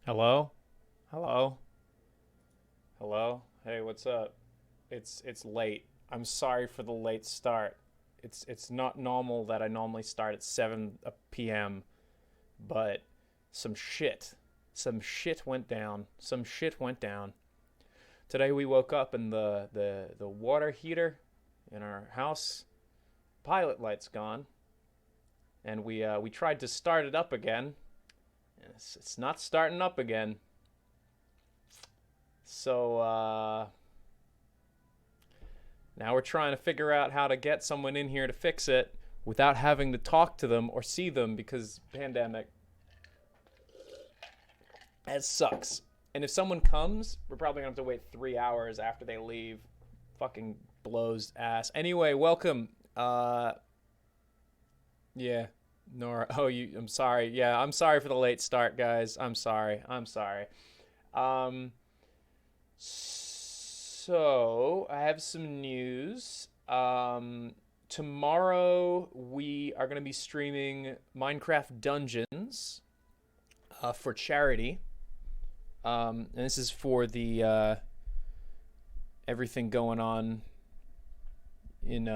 Hello? Hello? Hello? Hey, what's up? It's late. I'm sorry for the late start. It's not normal that I normally start at 7 p.m., but some shit. Some shit went down. Some shit went down. Today we woke up and the water heater in our house pilot light's gone, and we tried to start it up again. It's not starting up again. So now we're trying to figure out how to get someone in here to fix it without having to talk to them or see them because pandemic. That sucks. And if someone comes, we're probably gonna have to wait 3 hours after they leave. Fucking blows ass. Anyway, welcome. Yeah, Nora. Oh, you. I'm sorry. Yeah, I'm sorry for the late start, guys. I'm sorry. I'm sorry. Um, So I have some news. Tomorrow we are going to be streaming Minecraft Dungeons for charity. And this is for the everything going on in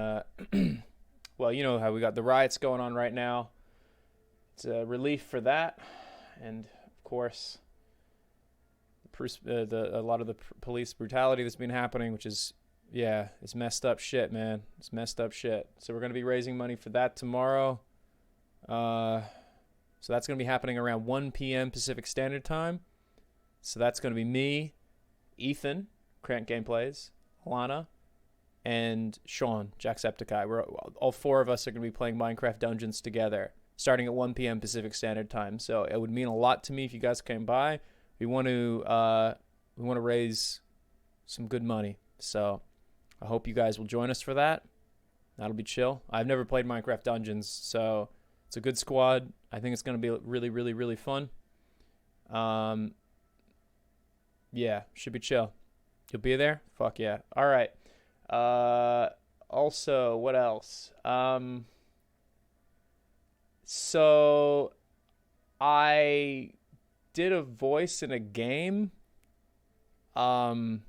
well, you know how we got the riots going on right now. It's a relief for that, and of course a lot of the police brutality that's been happening, which is, yeah, it's messed up shit, man. It's messed up shit. So we're gonna be raising money for that tomorrow. So that's gonna be happening around 1 p.m. Pacific Standard Time. So that's gonna be me, Ethan, Crank Gameplays, Alana, and Sean, Jacksepticeye. We're all four of us are gonna be playing Minecraft Dungeons together, starting at 1 p.m. Pacific Standard Time. So it would mean a lot to me if you guys came by. We want to raise some good money. So I hope you guys will join us for that. That'll be chill. I've never played Minecraft Dungeons, so it's a good squad. I think it's going to be really, really, really fun. Yeah, should be chill. You'll be there? Fuck yeah. All right. Also, what else? So I did a voice in a game, but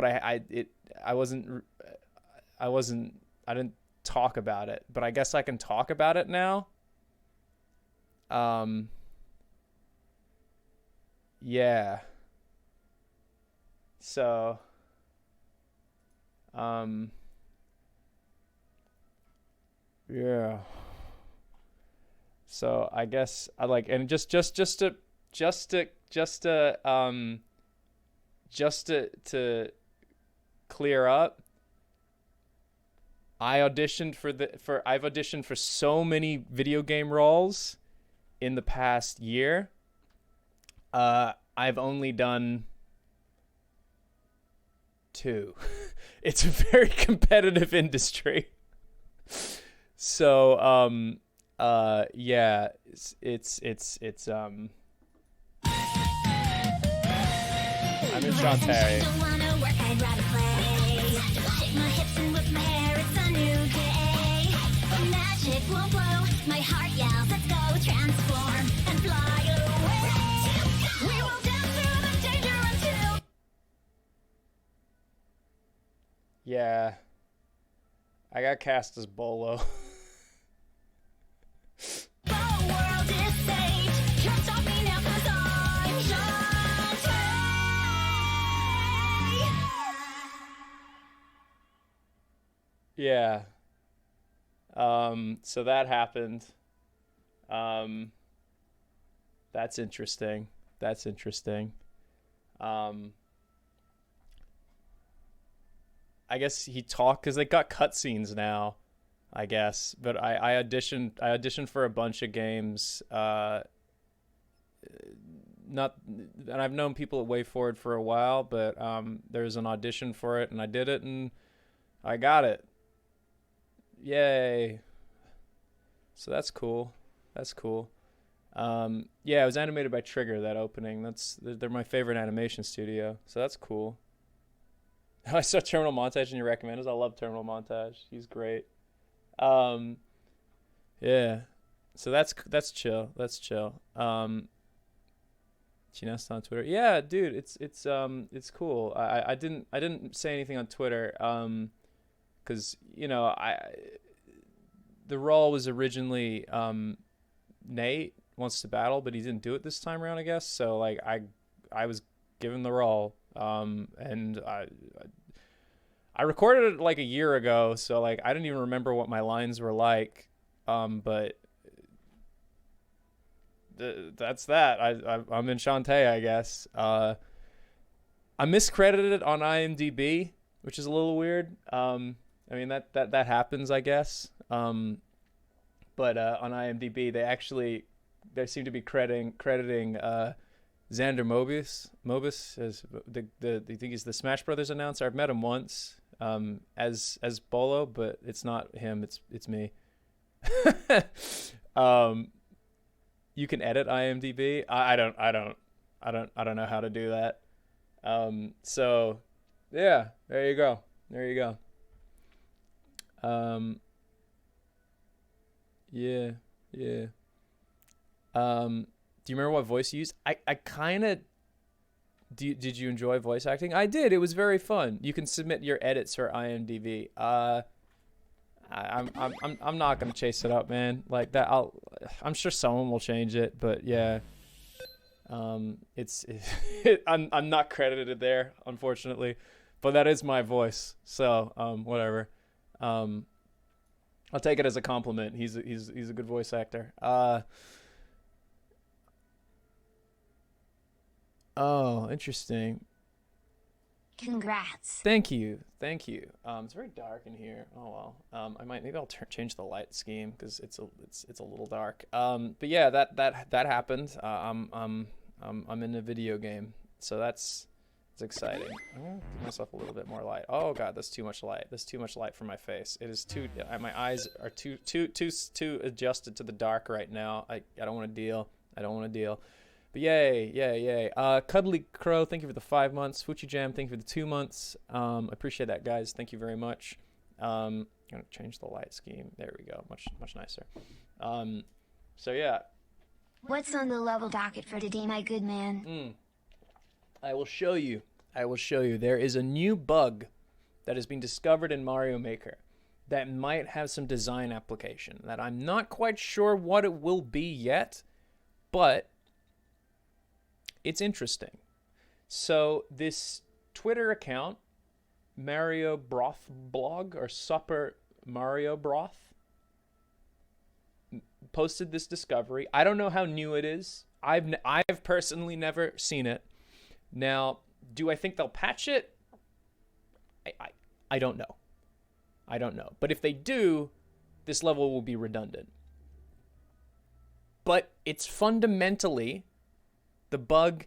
I didn't talk about it, but I guess I can talk about it now. Um, yeah. So, um, yeah. So I guess I like, and just to just to um to clear up, I've auditioned for so many video game roles in the past year. I've only done two. It's a very competitive industry. So yeah, it's I'm in Shantae. Yeah, I got cast as Bolo. Yeah. So that happened. Um, that's interesting. That's interesting. Um, I guess he talked because they got cutscenes now. I guess, but I auditioned for a bunch of games. Not, and I've known people at WayForward for a while, but there was an audition for it, and I did it, and I got it. Yay! So that's cool. That's cool. Yeah, it was animated by Trigger. That opening. They're my favorite animation studio. So that's cool. I saw Terminal Montage in your recommenders. I love Terminal Montage. He's great. Um, yeah. So that's chill. That's chill. Chinesta on Twitter. Yeah, dude, it's cool. I didn't say anything on Twitter, because the role was originally Nate wants to battle, but he didn't do it this time around, I guess. So like I was given the role, and I recorded it like a year ago, so like I didn't even remember what my lines were like, but that's that. I'm in Shantae, I guess. I'm miscredited on IMDb, which is a little weird. I mean that happens, I guess. But on IMDb they seem to be crediting Xander Mobius as the I think he's the Smash Brothers announcer. I've met him once as Bolo, but it's not him. It's me. You can edit IMDb. I don't know how to do that. So yeah, there you go. Yeah. Do you remember what voice you used? I kind of. Did you enjoy voice acting? I did. It was very fun. You can submit your edits for IMDb. I'm not gonna chase it up, man. Like that. I'm sure someone will change it, but yeah. I'm not credited there, unfortunately, but that is my voice. So whatever. I'll take it as a compliment. He's a good voice actor. Oh, interesting. Congrats. Thank you. It's very dark in here. Oh well. Maybe I'll change the light scheme because it's a little dark. But yeah, that happened. I'm in a video game, so it's exciting. I'm gonna give myself a little bit more light. Oh god, that's too much light. That's too much light for my face. It is too. My eyes are too adjusted to the dark right now. I don't want to deal. But yay. Cuddly Crow, thank you for the 5 months. Fuchi Jam, thank you for the 2 months. I appreciate that, guys. Thank you very much. I'm going to change the light scheme. There we go. Much nicer. So, yeah. What's on the level docket for today, my good man? I will show you. There is a new bug that has been discovered in Mario Maker that might have some design application that I'm not quite sure what it will be yet, but it's interesting. So this Twitter account, Mario Broth Blog or Supper Mario Broth, posted this discovery. I don't know how new it is. I've personally never seen it. Now, do I think they'll patch it? I don't know. But if they do, this level will be redundant. But it's fundamentally, the bug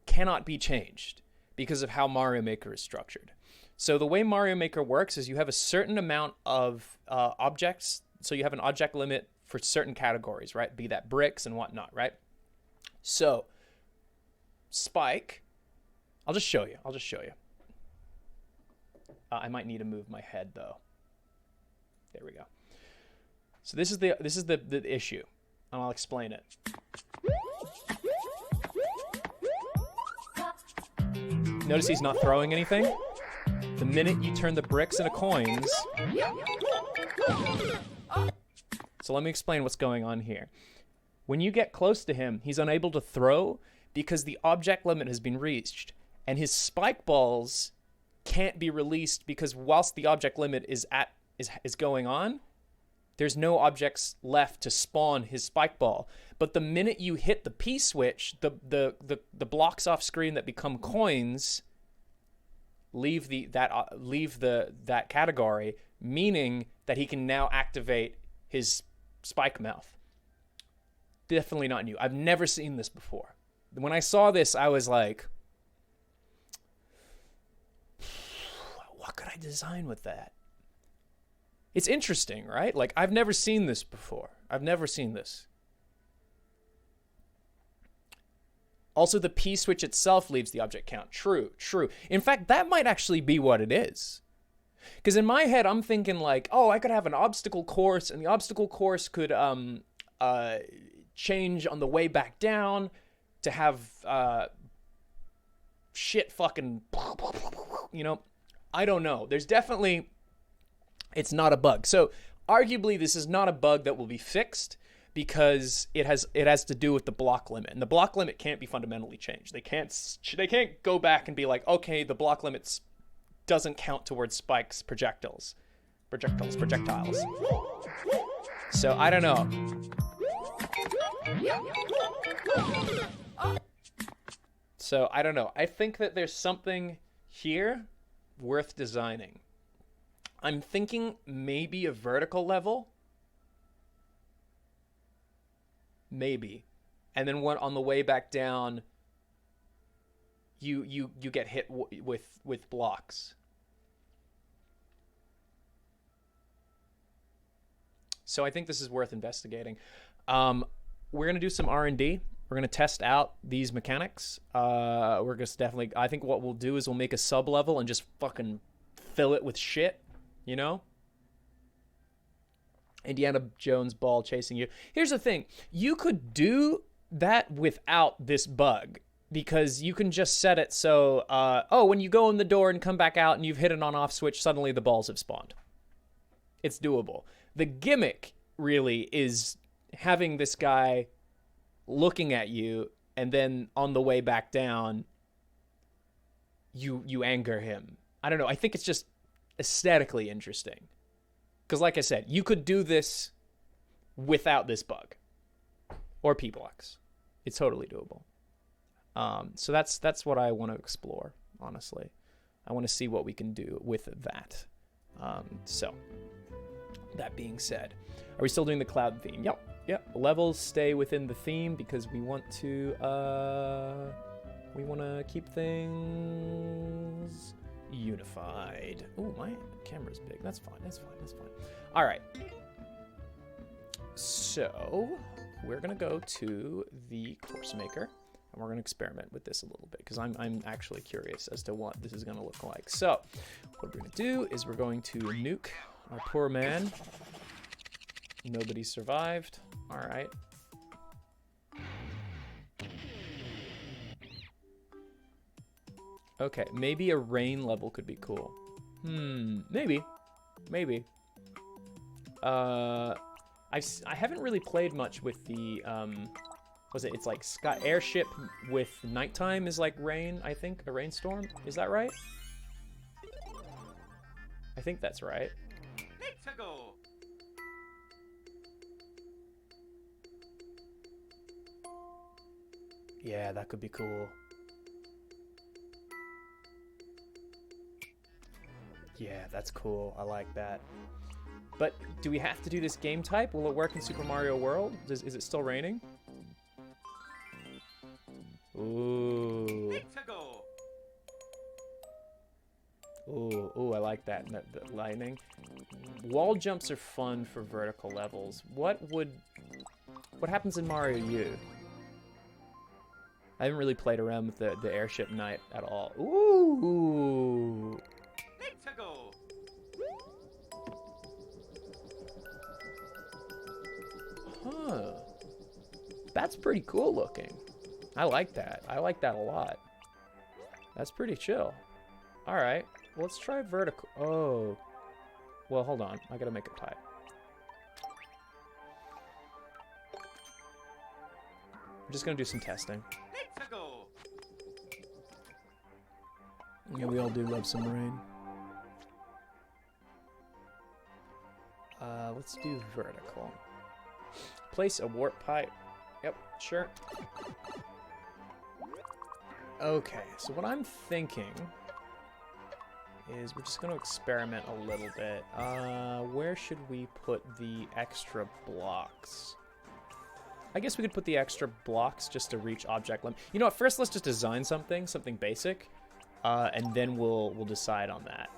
cannot be changed because of how Mario Maker is structured. So the way Mario Maker works is you have a certain amount of objects. So you have an object limit for certain categories, right? Be that bricks and whatnot, right? So Spike, I'll just show you. I might need to move my head though. There we go. So this is the issue, and I'll explain it. Notice he's not throwing anything. The minute you turn the bricks into coins. So let me explain what's going on here. When you get close to him, he's unable to throw because the object limit has been reached, and his spike balls can't be released because whilst the object limit is going on, there's no objects left to spawn his spike ball. But the minute you hit the P switch, the blocks off screen that become coins leave that category, meaning that he can now activate his spike mouth. Definitely not new. I've never seen this before. When I saw this, I was like, what could I design with that? It's interesting, right? Like, I've never seen this before. Also, the P switch itself leaves the object count. True. In fact, that might actually be what it is. Because in my head, I'm thinking like, oh, I could have an obstacle course, and the obstacle course could change on the way back down. to have shit fucking, you know, I don't know. There's definitely, it's not a bug. So arguably this is not a bug that will be fixed because it has to do with the block limit, and the block limit can't be fundamentally changed. They can't go back and be like, okay, the block limit doesn't count towards Spike's projectiles. So I don't know. So I don't know. I think that there's something here worth designing. I'm thinking maybe a vertical level. Maybe. And then on the way back down, you get hit with blocks. So I think this is worth investigating. We're going to do some R&D. We're going to test out these mechanics. We're just definitely, I think what we'll do is we'll make a sub-level and just fucking fill it with shit, you know? Indiana Jones ball chasing you. Here's the thing. You could do that without this bug, because you can just set it so, when you go in the door and come back out and you've hit an on-off switch, suddenly the balls have spawned. It's doable. The gimmick really is having this guy looking at you, and then on the way back down, you anger him. I don't know. I think it's just aesthetically interesting. Because like I said, you could do this without this bug. Or P-blocks. It's totally doable. So that's what I want to explore, honestly. I want to see what we can do with that. So, that being said, are we still doing the cloud theme? Yep. Levels stay within the theme because we want to keep things unified. Ooh, my camera's big. That's fine. All right. So we're gonna go to the course maker, and we're gonna experiment with this a little bit because I'm actually curious as to what this is gonna look like. So what we're gonna do is we're going to nuke our poor man. Nobody survived. All right. Okay, maybe a rain level could be cool. Maybe. I haven't really played much with the it's like sky airship with nighttime is like rain, I think, a rainstorm. Is that right? I think that's right. Let's go. Yeah, that could be cool. Yeah, that's cool. I like that. But do we have to do this game type? Will it work in Super Mario World? Is it still raining? Ooh. Let's go. Ooh, I like that. The lightning. Wall jumps are fun for vertical levels. What happens in Mario U? I haven't really played around with the airship night at all. Ooh. Let's go. Huh. That's pretty cool looking. I like that. I like that a lot. That's pretty chill. All right. Let's try vertical. Oh. Well, hold on. I gotta make it type. I'm just gonna do some testing. Let's go. Yeah, we all do love some rain. Let's do vertical. Place a warp pipe. Yep, sure. Okay, so what I'm thinking is we're just going to experiment a little bit. Where should we put the extra blocks? I guess we could put the extra blocks just to reach object limit. You know what, first let's just design something basic, and then we'll decide on that.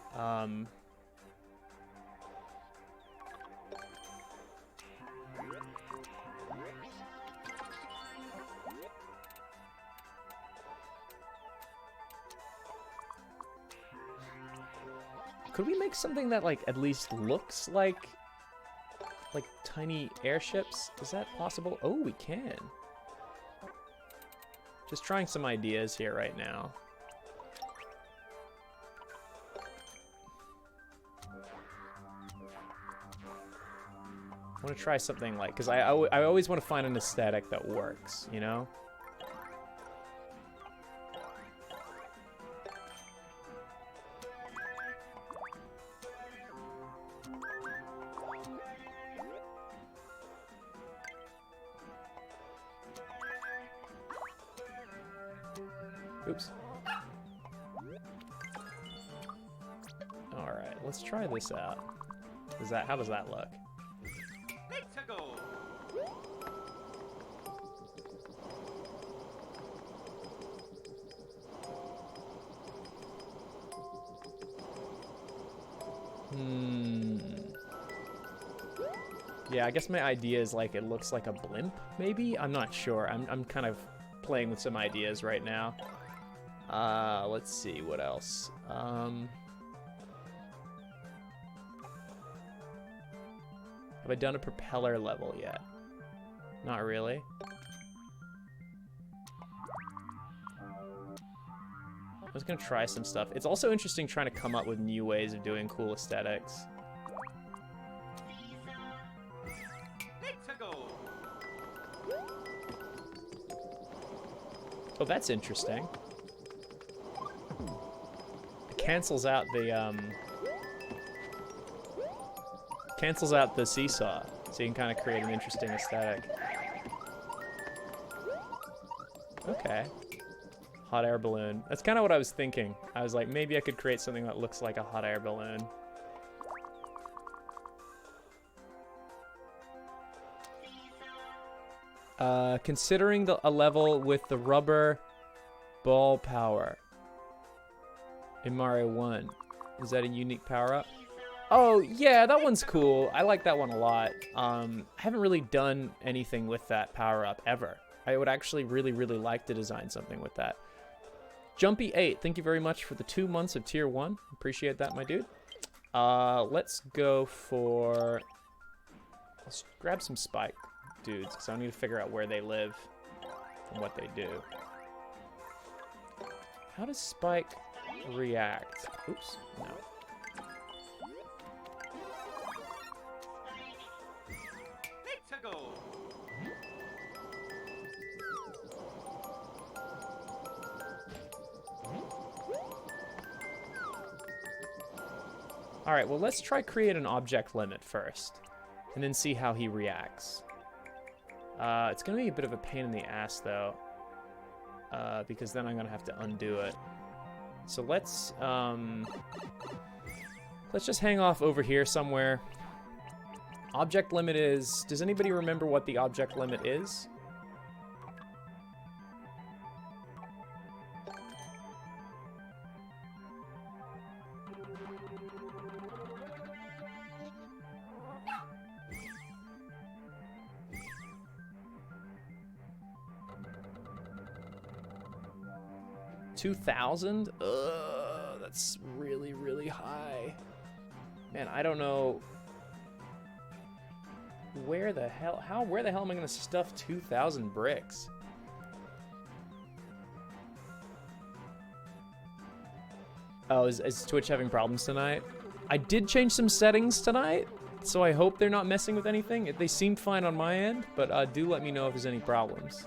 Could we make something that, like, at least looks like tiny airships? Is that possible? Oh, we can. Just trying some ideas here right now. I want to try something like, because I always want to find an aesthetic that works, you know? Oops. All right, let's try this out. How does that look? Let's go. Yeah, I guess my idea is like it looks like a blimp, maybe? I'm not sure. I'm kind of playing with some ideas right now. Let's see, what else? Have I done a propeller level yet? Not really. I was gonna try some stuff. It's also interesting trying to come up with new ways of doing cool aesthetics. Let's go. Oh, that's interesting. It cancels out the seesaw, so you can kind of create an interesting aesthetic. Okay. Hot air balloon. That's kind of what I was thinking. I was like, maybe I could create something that looks like a hot air balloon. Considering a level with the rubber ball power in Mario 1. Is that a unique power-up? Oh, yeah, that one's cool. I like that one a lot. I haven't really done anything with that power-up ever. I would actually really, really like to design something with that. Jumpy8, thank you very much for the 2 months of Tier 1. Appreciate that, my dude. Let's go for... Let's grab some Spike dudes, because I need to figure out where they live and what they do. How does Spike react? Oops, no. Let's go. All right, well, let's try create an object limit first, and then see how he reacts. It's gonna be a bit of a pain in the ass, though, because then I'm gonna have to undo it. So let's just hang off over here somewhere. Object limit is... Does anybody remember what the object limit is? $2,000? Ugh, that's really, really high. Man, I don't know where the hell am I gonna stuff 2,000 bricks? Oh, is Twitch having problems tonight? I did change some settings tonight, so I hope they're not messing with anything. They seemed fine on my end, but do let me know if there's any problems.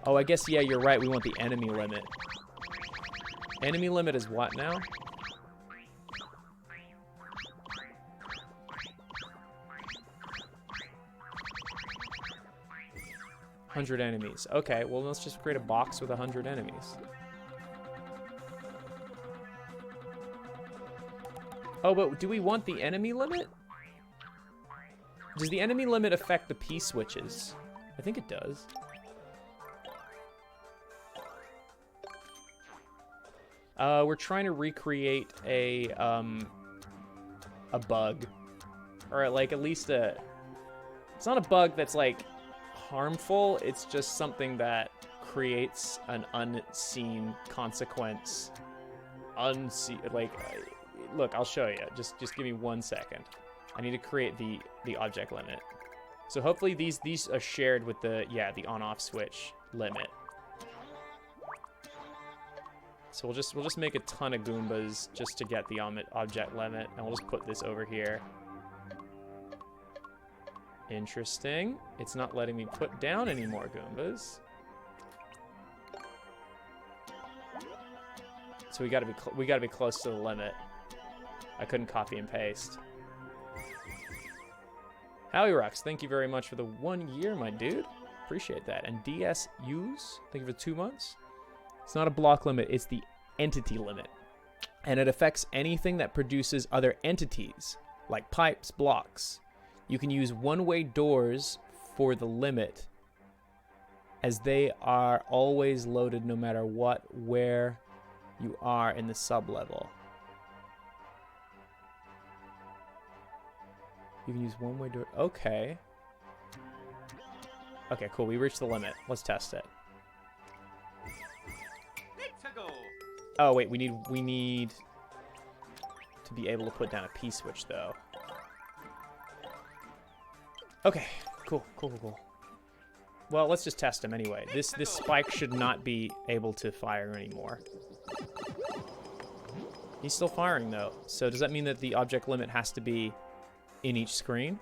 Oh, I guess, yeah, you're right. We want the enemy limit. Enemy limit is what now? $100 enemies. Okay, well, let's just create a box with 100 enemies. Oh, but do we want the enemy limit? Does the enemy limit affect the P-switches? I think it does. We're trying to recreate a bug. Or, like, at least a... It's not a bug that's, like, harmful. It's just something that creates an unseen consequence. Like, look, I'll show you. Just give me 1 second. I need to create the object limit. So hopefully these are shared with the on-off switch limit. So we'll just make a ton of Goombas just to get the object limit, and we'll just put this over here. Interesting. It's not letting me put down any more Goombas. So we gotta be close to the limit. I couldn't copy and paste. Howie Rocks, thank you very much for the 1 year, my dude. Appreciate that. And DSUs, thank you for 2 months. It's not a block limit, it's the entity limit. And it affects anything that produces other entities, like pipes, blocks. You can use one-way doors for the limit, as they are always loaded no matter where you are in the sub-level. You can use one-way door. Okay. Okay, cool. We reached the limit. Let's test it. Oh wait, we need to be able to put down a P-switch though. Okay, cool. Well, let's just test him anyway. This spike should not be able to fire anymore. He's still firing though. So does that mean that the object limit has to be in each screen?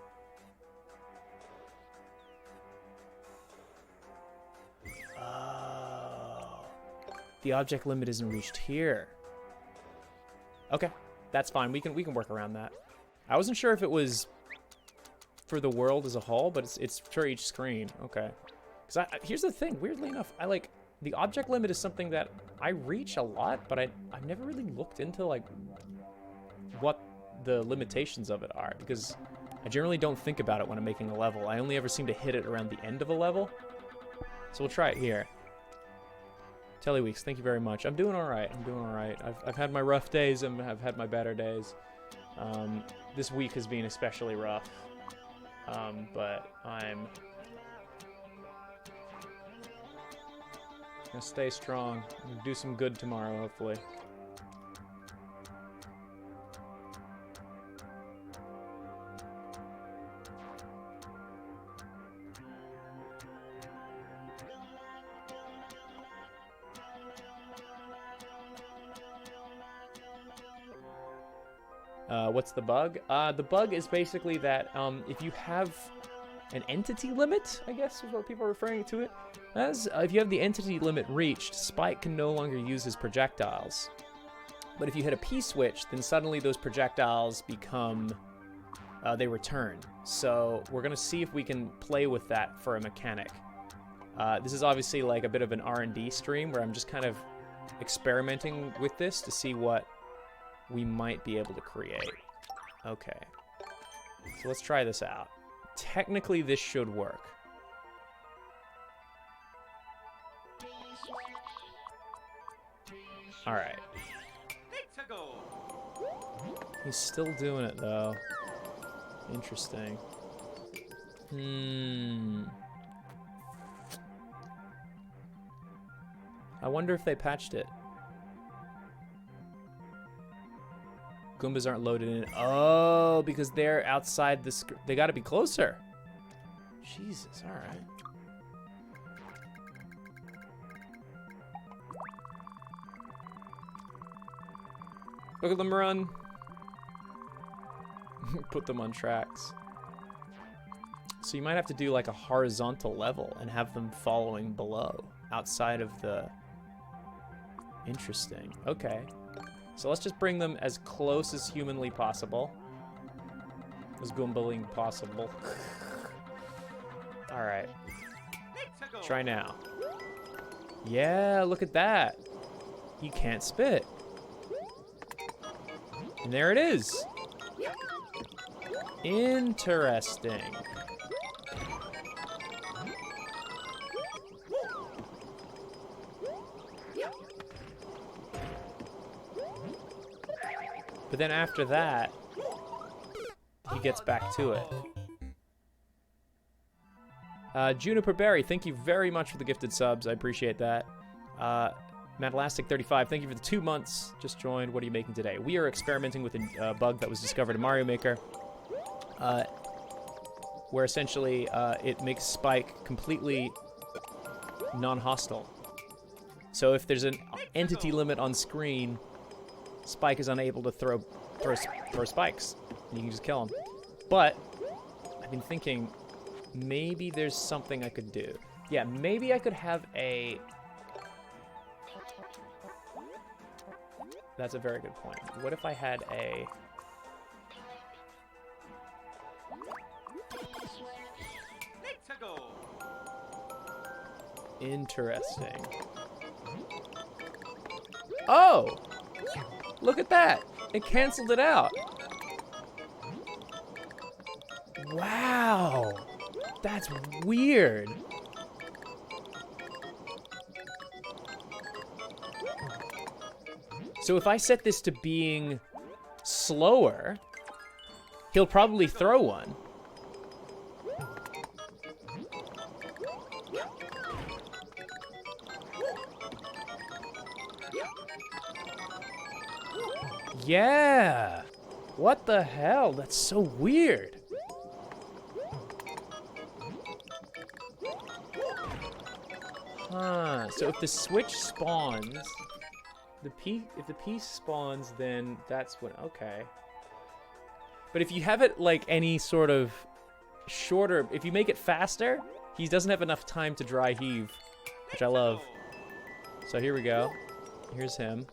Oh. The object limit isn't reached here. Okay, that's fine. We can work around that. I wasn't sure if it was for the world as a whole, but it's for each screen. Okay. Because here's the thing. Weirdly enough, the object limit is something that I reach a lot, but I've never really looked into like what the limitations of it are, because I generally don't think about it when I'm making a level. I only ever seem to hit it around the end of a level. So we'll try it here. Tellyweeks, thank you very much. I'm doing all right. I've had my rough days and I've had my better days. This week has been especially rough. But I'm gonna stay strong and do some good tomorrow, hopefully. What's the bug? The bug is basically that if you have an entity limit, I guess is what people are referring to it as. If you have the entity limit reached, Spike can no longer use his projectiles. But if you hit a P-switch, then suddenly those projectiles become, they return. So we're going to see if we can play with that for a mechanic. This is obviously like a bit of an R&D stream where I'm just kind of experimenting with this to see what we might be able to create. Okay. So let's try this out. Technically, this should work. All right. He's still doing it, though. Interesting. I wonder if they patched it. Goombas aren't loaded in. Oh, because they're outside the screen. They got to be closer. Jesus, all right. Look at them run. Put them on tracks. So you might have to do like a horizontal level and have them following below, outside of the... Interesting. Okay. So let's just bring them as close as humanly possible. As Goombaling possible. Alright. Try now. Yeah, look at that. He can't spit. And there it is. Interesting. But then after that, he gets back to it. Juniper Berry, thank you very much for the gifted subs. I appreciate that. Matalastic35, thank you for the 2 months. Just joined. What are you making today? We are experimenting with a bug that was discovered in Mario Maker. where essentially it makes Spike completely non-hostile. So if there's an entity limit on screen, Spike is unable to throw spikes. You can just kill him. But I've been thinking maybe there's something I could do. Yeah, maybe I could have a... That's a very good point. What if I had a... Interesting. Oh! Look at that! It canceled it out. Wow! That's weird. So if I set this to being slower, he'll probably throw one. Yeah! What the hell? That's so weird. Huh. So if the switch spawns, if the piece spawns, then that's what... Okay. But if you have it like any sort of shorter... If you make it faster, he doesn't have enough time to dry heave, which I love. So here we go. Here's him.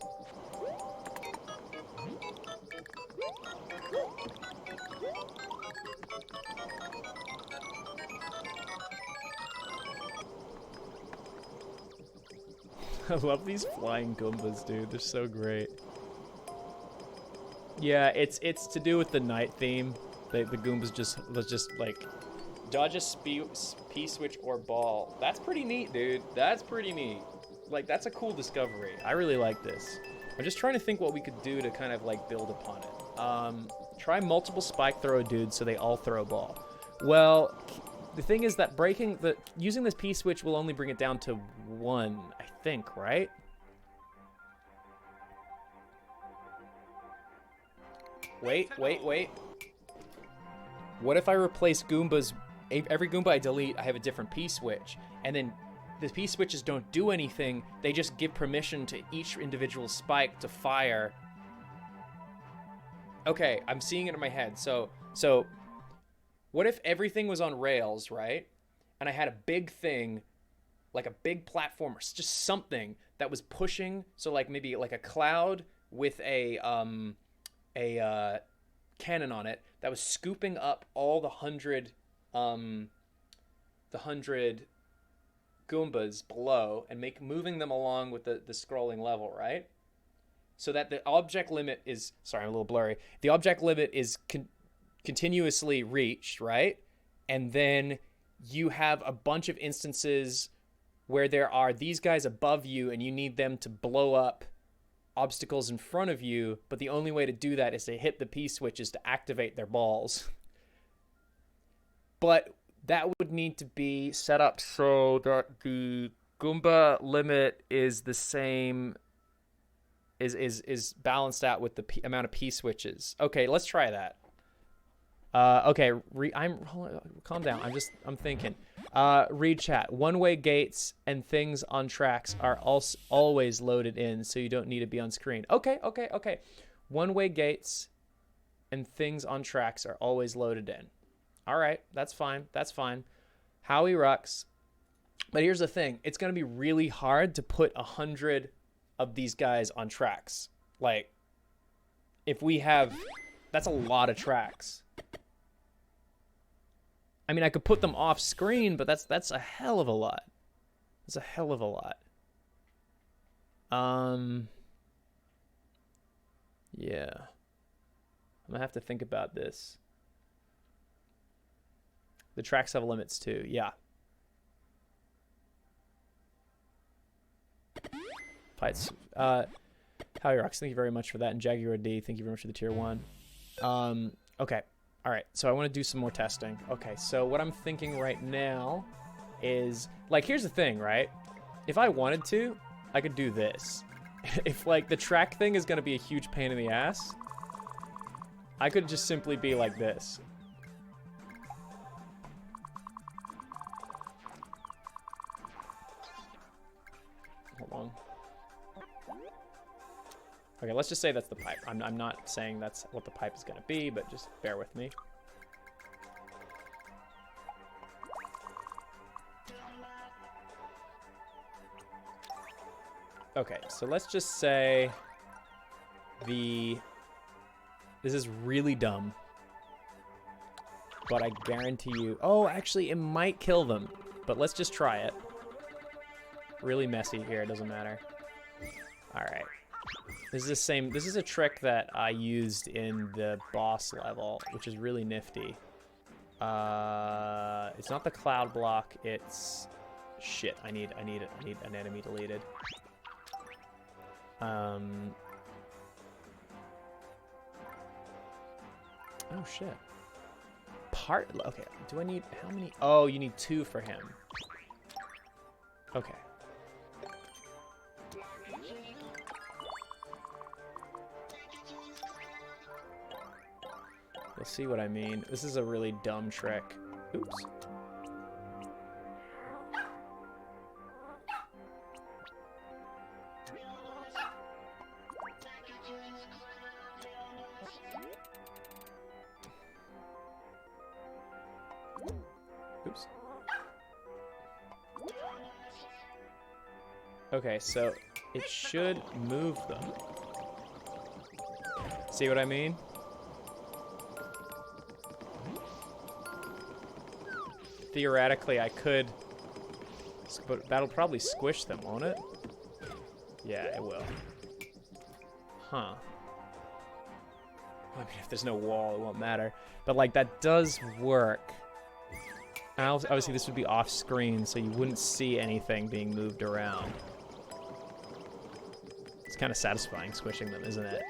I love these flying Goombas, dude. They're so great. Yeah, it's to do with the night theme. The Goombas just like dodge a P-switch or ball. That's pretty neat, dude. That's pretty neat. Like, that's a cool discovery. I really like this. I'm just trying to think what we could do to kind of like build upon it. Try multiple spike throw dudes so they all throw a ball. Well, the thing is that using this P-switch will only bring it down to 1, I think, right? Wait. What if I replace Goombas? Every Goomba I delete, I have a different P-switch. And then the P-switches don't do anything. They just give permission to each individual spike to fire. Okay, I'm seeing it in my head. So what if everything was on rails, right? And I had a big thing, like a big platform, or just something that was pushing. So like maybe like a cloud with a cannon on it that was scooping up all the 100 Goombas below and moving them along with the scrolling level, right? So that the object limit is, sorry, I'm a little blurry. The object limit is continuously reached, right? And then you have a bunch of instances where there are these guys above you and you need them to blow up obstacles in front of you, but the only way to do that is to hit the P-switches to activate their balls. But that would need to be set up so that the Goomba limit is the same, is balanced out with the amount of P-switches. Okay, let's try that. Okay, calm down. I'm thinking. Read chat. One-way gates and things on tracks are always loaded in, so you don't need to be on screen. Okay. One-way gates and things on tracks are always loaded in. All right, that's fine. Howie Rux. But here's the thing. It's going to be really hard to put 100 of these guys on tracks. Like, if we have... That's a lot of tracks. I mean, I could put them off screen, but that's a hell of a lot. That's a hell of a lot. Yeah. I'm gonna have to think about this. The tracks have limits too, yeah. Fights. Howie Rocks, thank you very much for that. And Jaguar D, thank you very much for the tier 1. Okay. All right, so I want to do some more testing. Okay, so what I'm thinking right now is, like, here's the thing, right? If I wanted to, I could do this. If, like, the track thing is going to be a huge pain in the ass, I could just simply be like this. Okay, let's just say that's the pipe. I'm not saying that's what the pipe is going to be, but just bear with me. Okay, so let's just say this is really dumb, but I guarantee you... Oh, actually, it might kill them, but let's just try it. Really messy here, doesn't matter. All right. This is a trick that I used in the boss level, which is really nifty. It's not the cloud block, it's... Shit, I need an enemy deleted. Oh shit. Okay, do I need how many? Oh, you need 2 for him. Okay. You'll see what I mean. This is a really dumb trick. Oops. Oops. Okay, so it should move them. See what I mean? Theoretically, I could, but that'll probably squish them, won't it? Yeah, it will. Huh. I mean, if there's no wall, it won't matter. But, like, that does work. And obviously, this would be off-screen, so you wouldn't see anything being moved around. It's kind of satisfying squishing them, isn't it?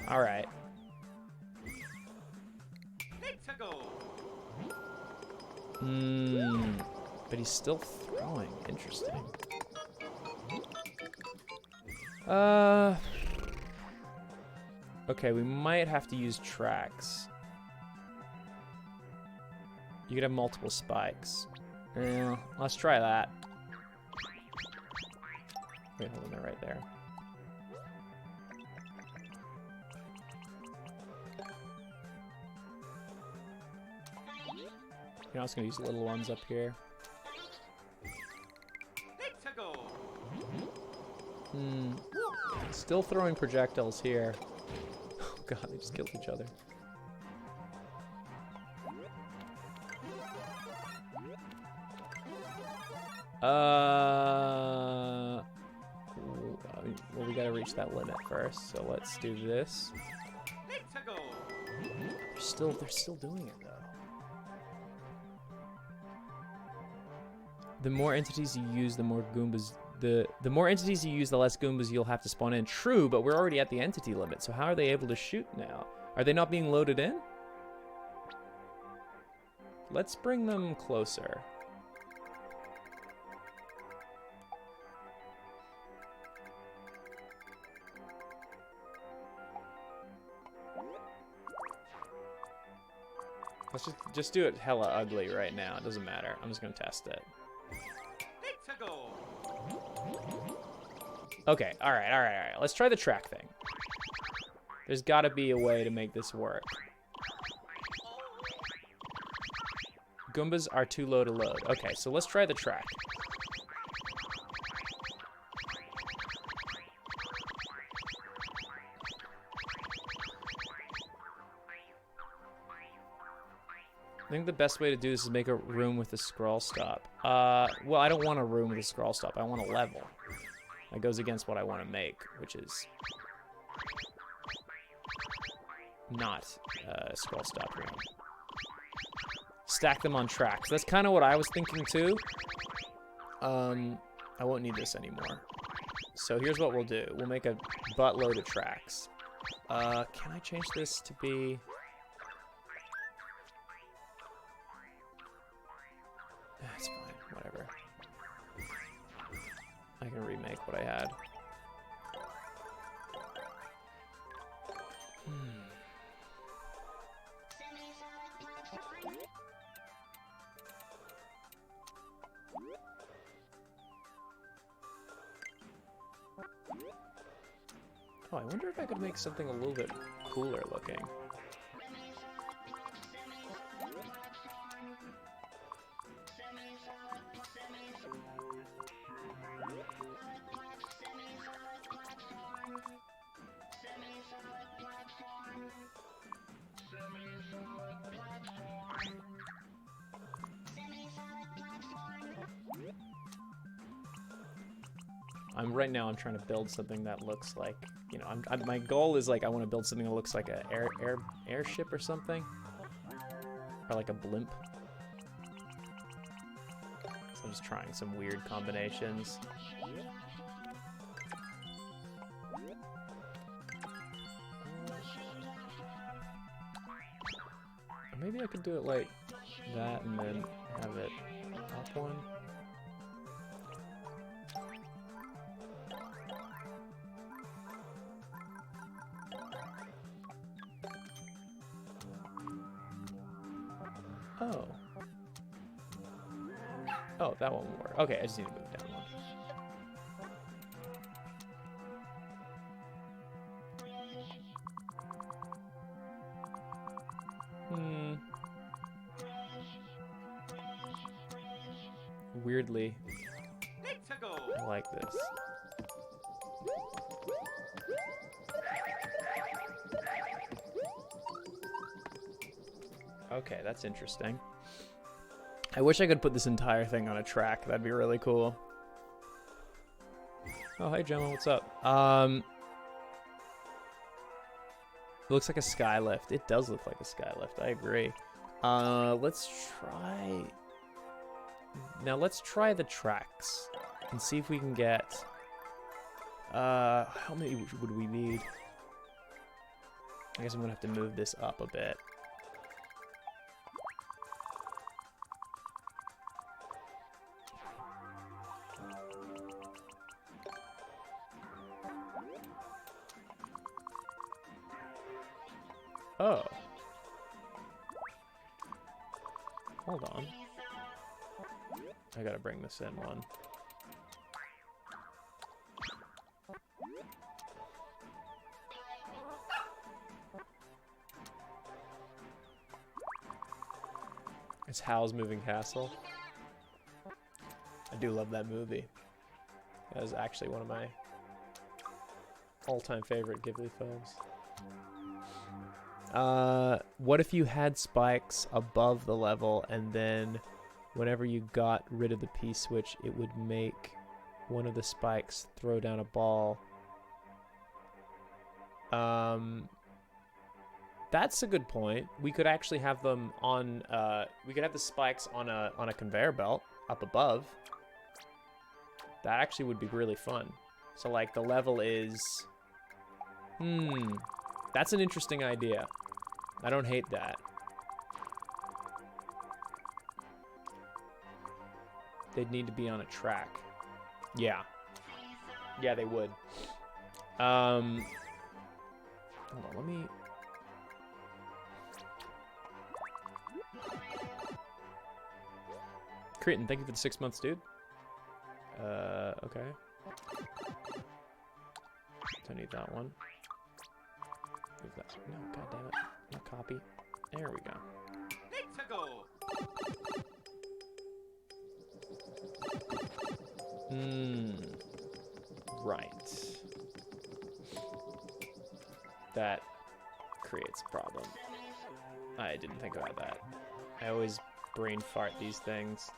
All right. But he's still throwing. Interesting. Okay, we might have to use tracks. You could have multiple spikes. Yeah, let's try that. Wait, hold on, they're right there. You're also gonna use little ones up here. Still throwing projectiles here. Oh god, they just killed each other. Well, we gotta reach that limit first, so let's do this. They're still doing it though. The more entities you use, the more Goombas. The more entities you use, the less Goombas you'll have to spawn in. True, but we're already at the entity limit, so how are they able to shoot now? Are they not being loaded in? Let's bring them closer. Let's just do it hella ugly right now. It doesn't matter. I'm just gonna test it. Okay, all right. Let's try the track thing. There's got to be a way to make this work. Goombas are too low to load. Okay, so let's try the track. I think the best way to do this is make a room with a scroll stop. Well, I don't want a room with a scroll stop. I want a level. That goes against what I want to make, which is not a scroll stop room. Stack them on tracks. That's kind of what I was thinking too. I won't need this anymore. So here's what we'll do. We'll make a buttload of tracks. Can I change this to be... That's fine, whatever. I can remake what I had. Oh, I wonder if I could make something a little bit cooler looking. Right now I'm trying to build something that looks like, you know, my goal is like I want to build something that looks like a airship or something, or like a blimp. So I'm just trying some weird combinations. Or maybe I could do it like that and then have it up one. Oh. Oh, that one will work. Okay, I just need to move down one. Weirdly, I like this. Okay, that's interesting. I wish I could put this entire thing on a track. That'd be really cool. Oh, hey Gemma, what's up? It looks like a sky lift. It does look like a sky lift. I agree. Let's try... Now let's try the tracks and see if we can get... how many would we need? I guess I'm gonna have to move this up a bit. Oh. Hold on. I gotta bring this in one. It's Howl's Moving Castle. I do love that movie. That was actually one of my all-time favorite Ghibli films. What if you had spikes above the level and then whenever you got rid of the P-switch, it would make one of the spikes throw down a ball? That's a good point. We could actually have them on, we could have the spikes on a conveyor belt up above. That actually would be really fun. So like the level is, that's an interesting idea. I don't hate that. They'd need to be on a track. Yeah. Yeah, they would. Hold on, let me... Cretin, thank you for the 6 months, dude. Okay. Don't need that one. Move that. No, god damn it. No copy. There we go. Right. That creates a problem. I didn't think about that. I always brain fart these things.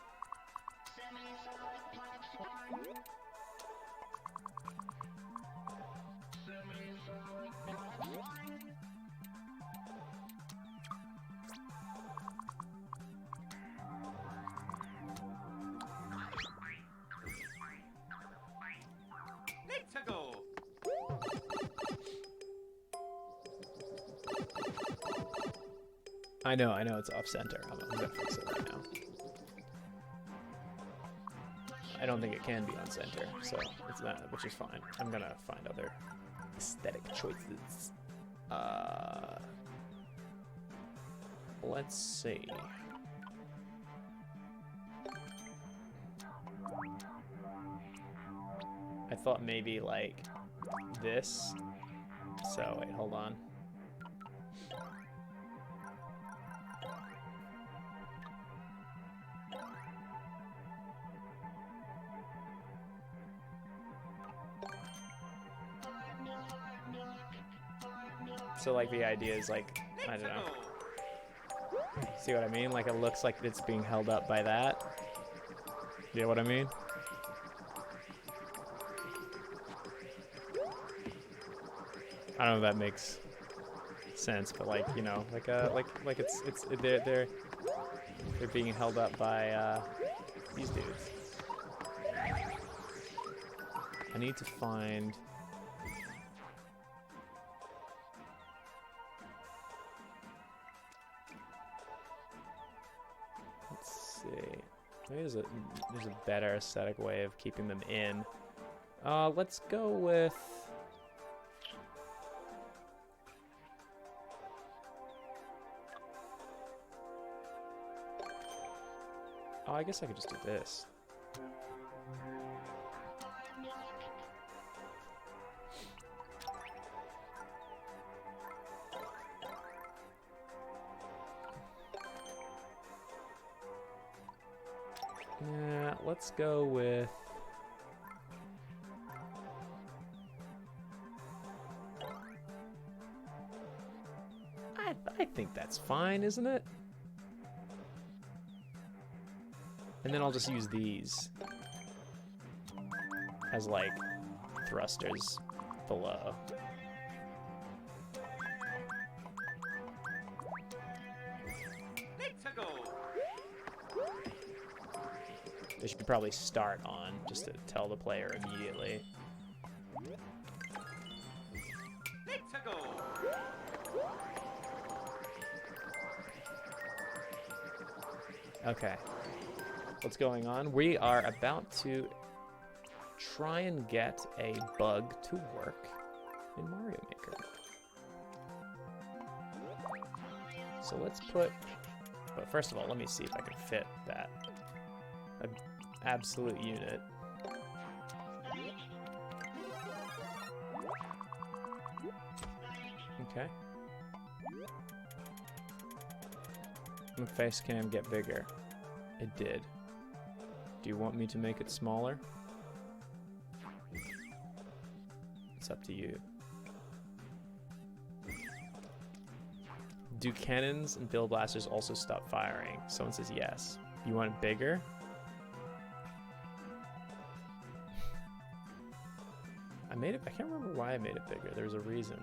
I know, it's off center. I'm gonna fix it right now. I don't think it can be on center, so it's not, which is fine. I'm gonna find other aesthetic choices. Let's see. I thought maybe like this. So wait, hold on. So like the idea is like, I don't know. See what I mean? Like it looks like it's being held up by that. You know what I mean? I don't know if that makes sense, but like, you know, like they're being held up by these dudes. I need to find. Let's see. Maybe there's a better aesthetic way of keeping them in. Let's go with. Oh, I guess I could just do this. Yeah, let's go with... I think that's fine, isn't it? And then I'll just use these as like thrusters below. They should probably start on just to tell the player immediately. Okay. What's going on? We are about to try and get a bug to work in Mario Maker. So let's put... But first of all, let me see if I can fit that absolute unit. Okay. The face cam get bigger. It did. Do you want me to make it smaller? It's up to you. Do cannons and bill blasters also stop firing? Someone says yes. You want it bigger? I can't remember why I made it bigger. There's a reason.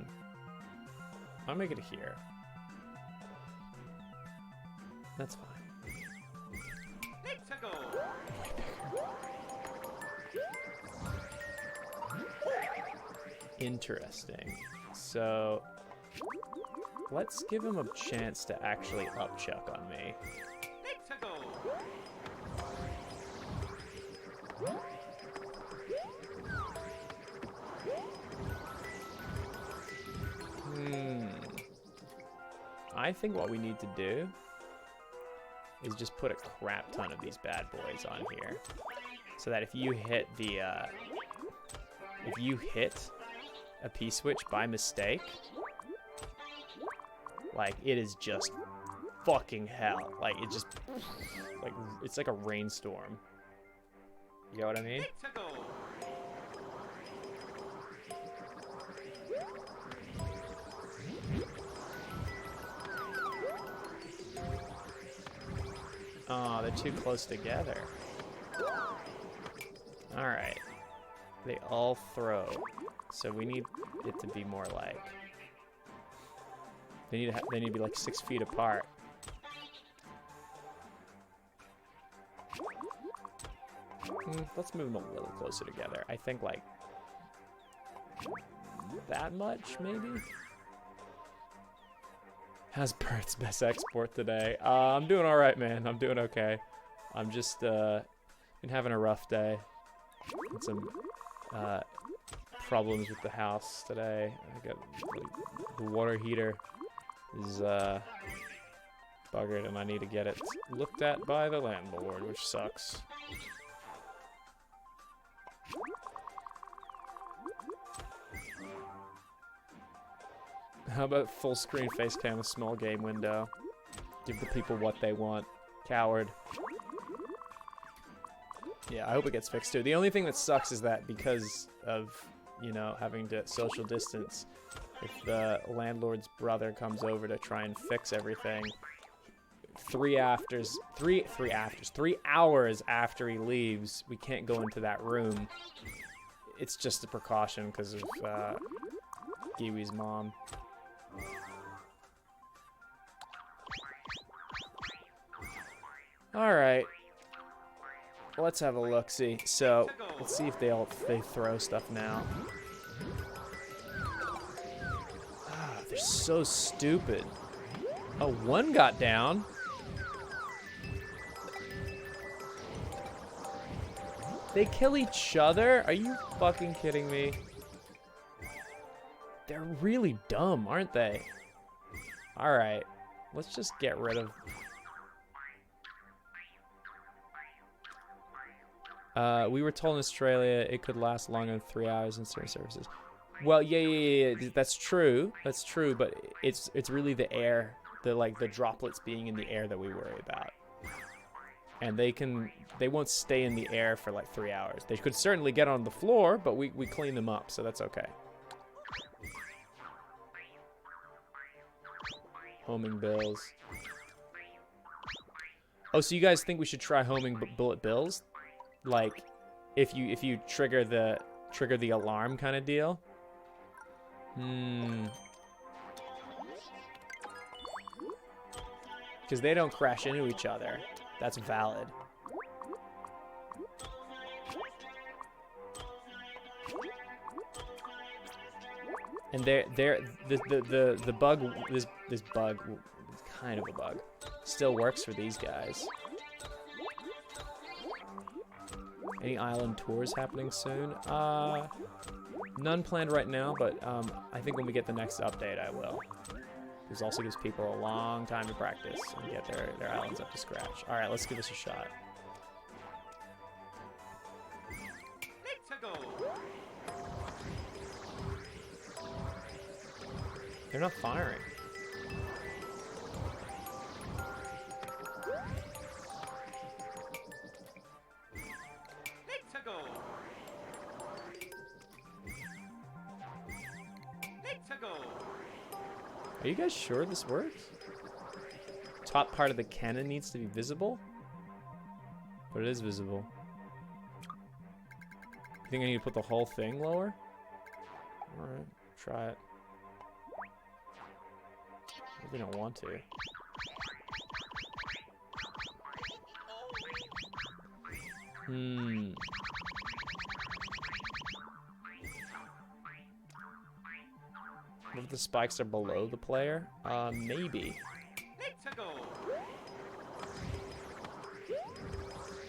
I'll make it here. That's fine. Interesting. So let's give him a chance to actually upchuck on me. I think what we need to do is just put a crap ton of these bad boys on here, so that if you hit the a P-switch by mistake, like it is just fucking hell. Like it just like it's like a rainstorm. You know what I mean? Oh, they're too close together. Alright. They all throw. So we need it to be more like... They need to be like 6 feet apart. Let's move them a little closer together. I think like... that much, maybe? How's Bert's best export today? I'm doing alright, man. I'm doing okay. I'm just, been having a rough day. Had some, problems with the house today. I got, the water heater is, buggered and I need to get it looked at by the landlord, which sucks. How about full screen face cam with small game window? Give the people what they want. Coward. Yeah, I hope it gets fixed too. The only thing that sucks is that because of, you know, having to social distance, if the landlord's brother comes over to try and fix everything, 3 hours after he leaves, we can't go into that room. It's just a precaution because of Giwi's mom. All right, let's have a look-see. So let's see if they throw stuff now. Ah, they're so stupid. Oh, one got down. They kill each other? Are you fucking kidding me? They're really dumb, aren't they? All right, let's just get rid of... we were told in Australia it could last longer than 3 hours in certain services. Well, yeah, that's true. That's true, but it's really the air, the droplets being in the air that we worry about. And they won't stay in the air for like 3 hours. They could certainly get on the floor, but we clean them up, so that's okay. Homing bills. Oh, so you guys think we should try homing bullet bills? Like, if you trigger the alarm kind of deal? Because they don't crash into each other. That's valid. And the bug, this bug, it's kind of a bug, still works for these guys. Any island tours happening soon? None planned right now, but I think when we get the next update, I will. This also gives people a long time to practice and get their islands up to scratch. All right, let's give this a shot. They're not firing. Are you guys sure this works? Top part of the cannon needs to be visible? But it is visible. You think I need to put the whole thing lower? Alright, try it. Maybe I don't want to. What if the spikes are below the player? Maybe.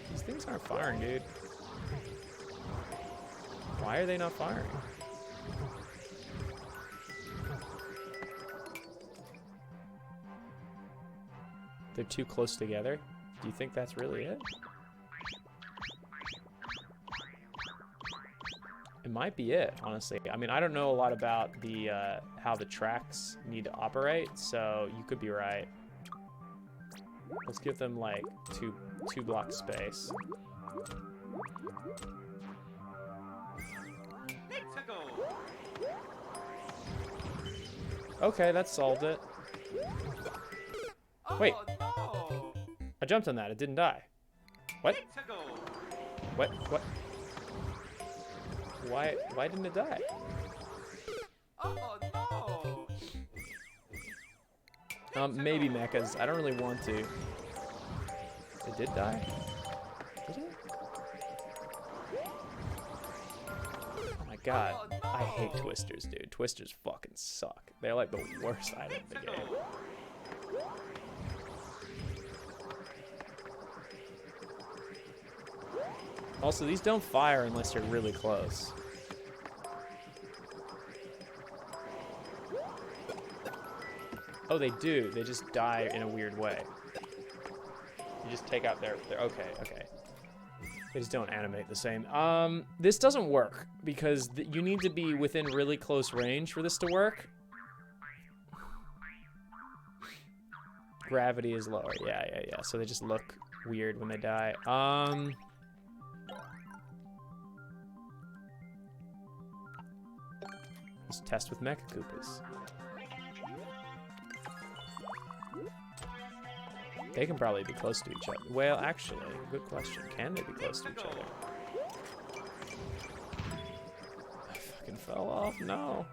These things aren't firing, dude. Why are they not firing? They're too close together? Do you think that's really it? It might be it, honestly. I mean, I don't know a lot about the how the tracks need to operate, so you could be right. Let's give them like two block space. Okay, that solved it. Wait. I jumped on that. It didn't die. What? What? Why didn't it die? Maybe mechas. I don't really want to. It did die? Did it? Oh my god. I hate twisters, dude. Twisters fucking suck. They're like the worst item in the game. Also, these don't fire unless you're really close. Oh, they do. They just die in a weird way. You just take out their okay. They just don't animate the same. This doesn't work because you need to be within really close range for this to work. Gravity is lower. Yeah. So they just look weird when they die. Let's test with Mecha Koopas. They can probably be close to each other. Well, actually, good question. Can they be close to each other? I fucking fell off. No.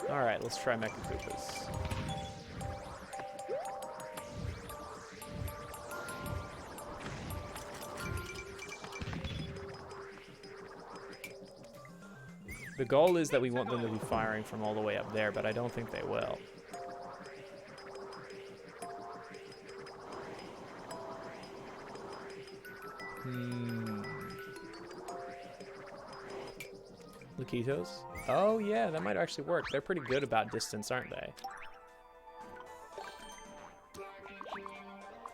Alright, let's try Mecha Koopas. The goal is that we want them to be firing from all the way up there, but I don't think they will. Lakitos? Oh yeah, that might actually work. They're pretty good about distance, aren't they?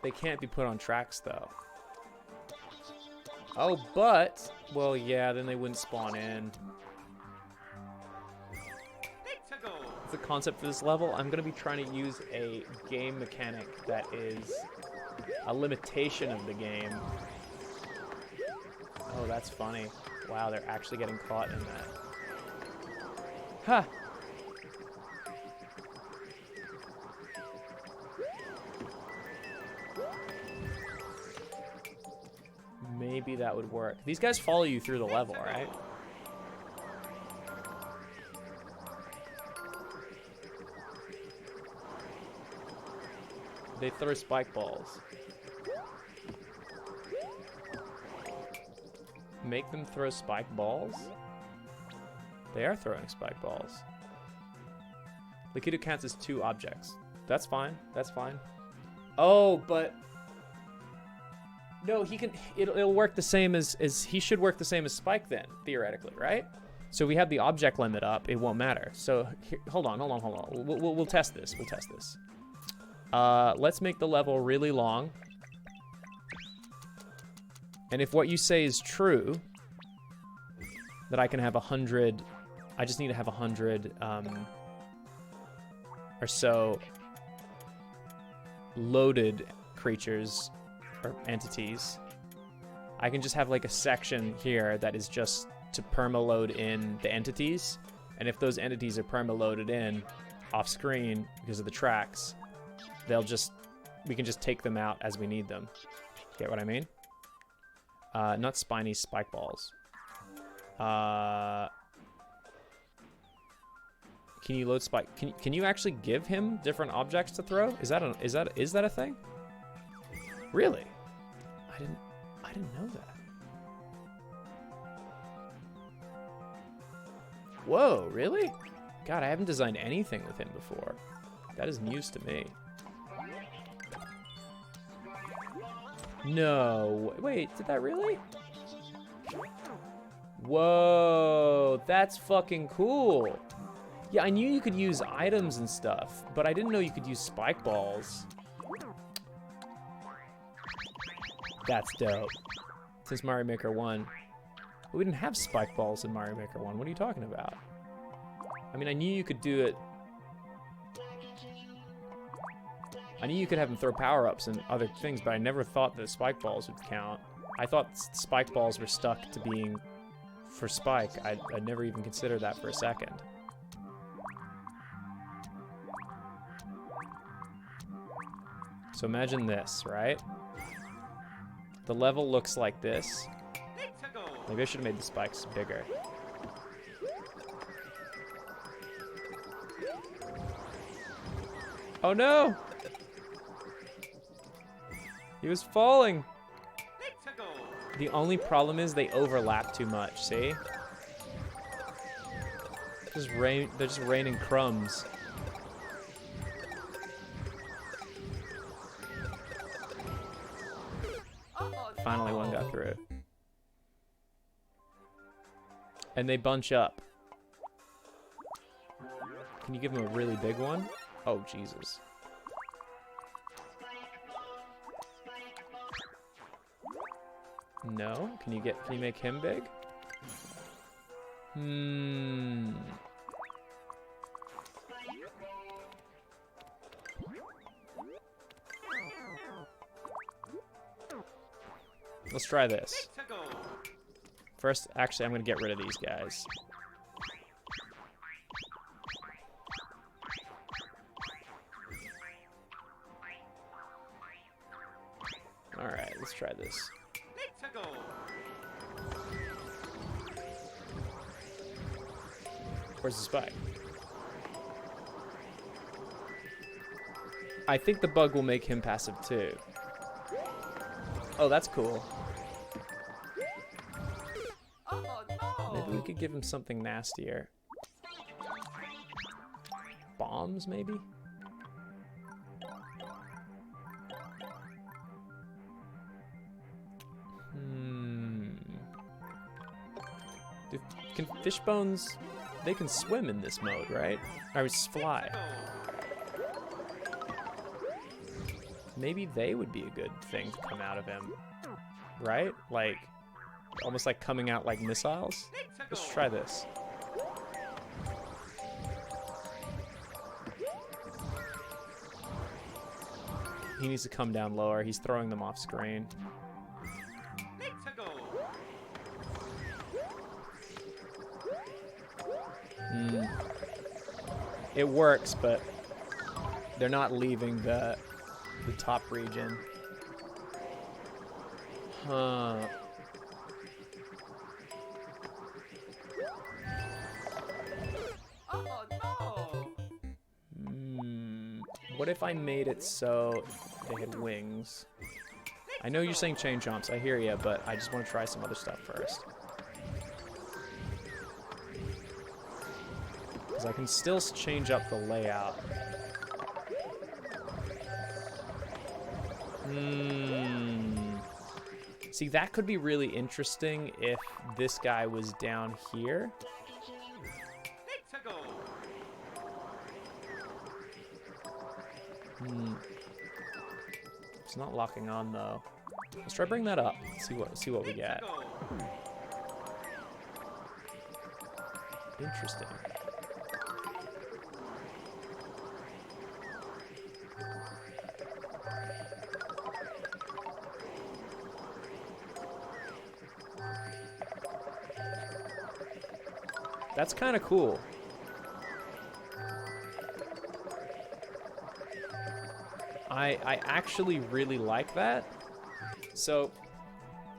They can't be put on tracks, though. Oh, but... Well, yeah, then they wouldn't spawn in. What's the concept for this level? I'm going to be trying to use a game mechanic that is a limitation of the game. Oh, that's funny. Wow, they're actually getting caught in that. Huh. Maybe that would work. These guys follow you through the level, right? They throw spike balls. Make them throw spike balls? They are throwing spike balls. Lakitu counts as 2 objects. That's fine. That's fine. Oh, but... No, he can... It'll work the same as... He should work the same as Spike then, theoretically, right? So we have the object limit up. It won't matter. So, here, hold on. We'll test this. We'll test this. Let's make the level really long. And if what you say is true, that I can have 100... I just need to have 100 or so loaded creatures or entities. I can just have like a section here that is just to perma-load in the entities. And if those entities are perma-loaded in off screen because of the tracks, we can just take them out as we need them. Get what I mean? Not spiny spike balls. Can you load spike? Can you actually give him different objects to throw? Is that a thing? Really? I didn't know that. Whoa, really? God, I haven't designed anything with him before. That is news to me. No, wait, did that really? Whoa, that's fucking cool. Yeah, I knew you could use items and stuff, but I didn't know you could use spike balls. That's dope. Since Mario Maker 1. We didn't have spike balls in Mario Maker 1. What are you talking about? I mean, I knew you could do it. I knew you could have them throw power-ups and other things, but I never thought that spike balls would count. I thought spike balls were stuck to being for Spike. I never even considered that for a second. So imagine this, right? The level looks like this. Maybe I should have made the spikes bigger. Oh no! He was falling! The only problem is they overlap too much, see? They're just raining crumbs. Finally one got through. And they bunch up. Can you give him a really big one? Oh, Jesus. No? Can you make him big? Let's try this. Let's go. First, actually, I'm going to get rid of these guys. Alright, let's try this. Let's go. Where's the spike? I think the bug will make him passive too. Oh, that's cool. Oh no. Maybe we could give him something nastier. Bombs, maybe? Can fish bones... They can swim in this mode, right? Or fly. Maybe they would be a good thing to come out of him. Right? Like, almost like coming out like missiles? Let's try this. He needs to come down lower. He's throwing them off screen. Let's go. It works, but they're not leaving the top region. Huh. Oh no. What if I made it so they had wings? I know you're saying chain jumps, I hear you, but I just want to try some other stuff first. Because I can still change up the layout. See, that could be really interesting if this guy was down here. Let's go. It's not locking on though. Let's try bring that up. See what we get. Interesting. That's kind of cool. I actually really like that. So,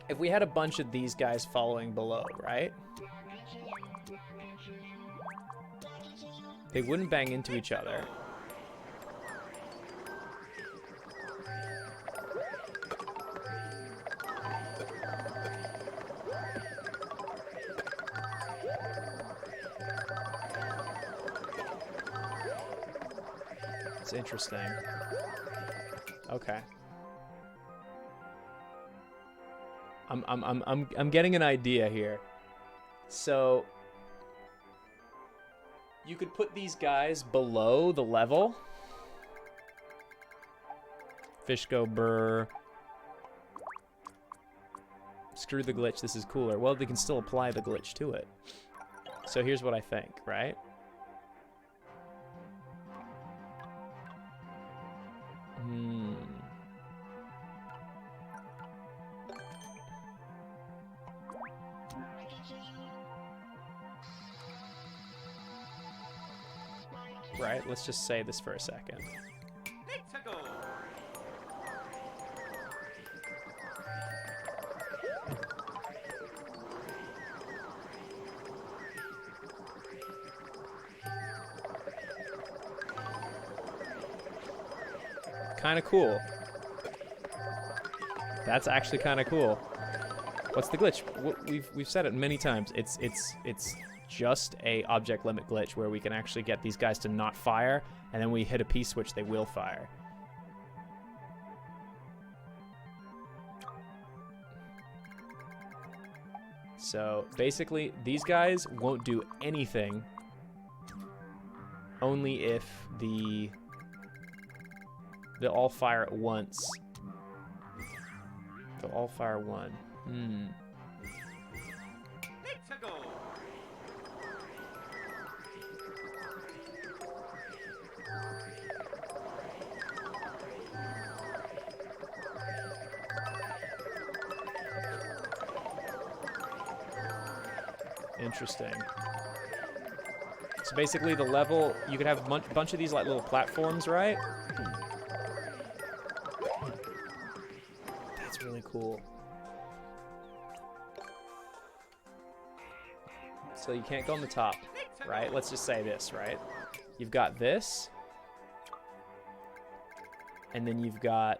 if we had a bunch of these guys following below, right? They wouldn't bang into each other. It's interesting. Okay. I'm getting an idea here. So you could put these guys below the level. Fish go burr. Screw the glitch, this is cooler. Well, they can still apply the glitch to it. So here's what I think, right? Right, let's just say this for a second. Let's go. Kind of cool. That's actually kind of cool. What's the glitch? We've said it many times. It's just a object limit glitch where we can actually get these guys to not fire, and then we hit a P switch, they will fire. So basically, these guys won't do anything, only if they'll all fire at once. They'll all fire one. Let's go. Interesting. So basically the level, you could have a bunch of these like little platforms, right? That's really cool. So you can't go on the top, right? Let's just say this, right? You've got this. And then you've got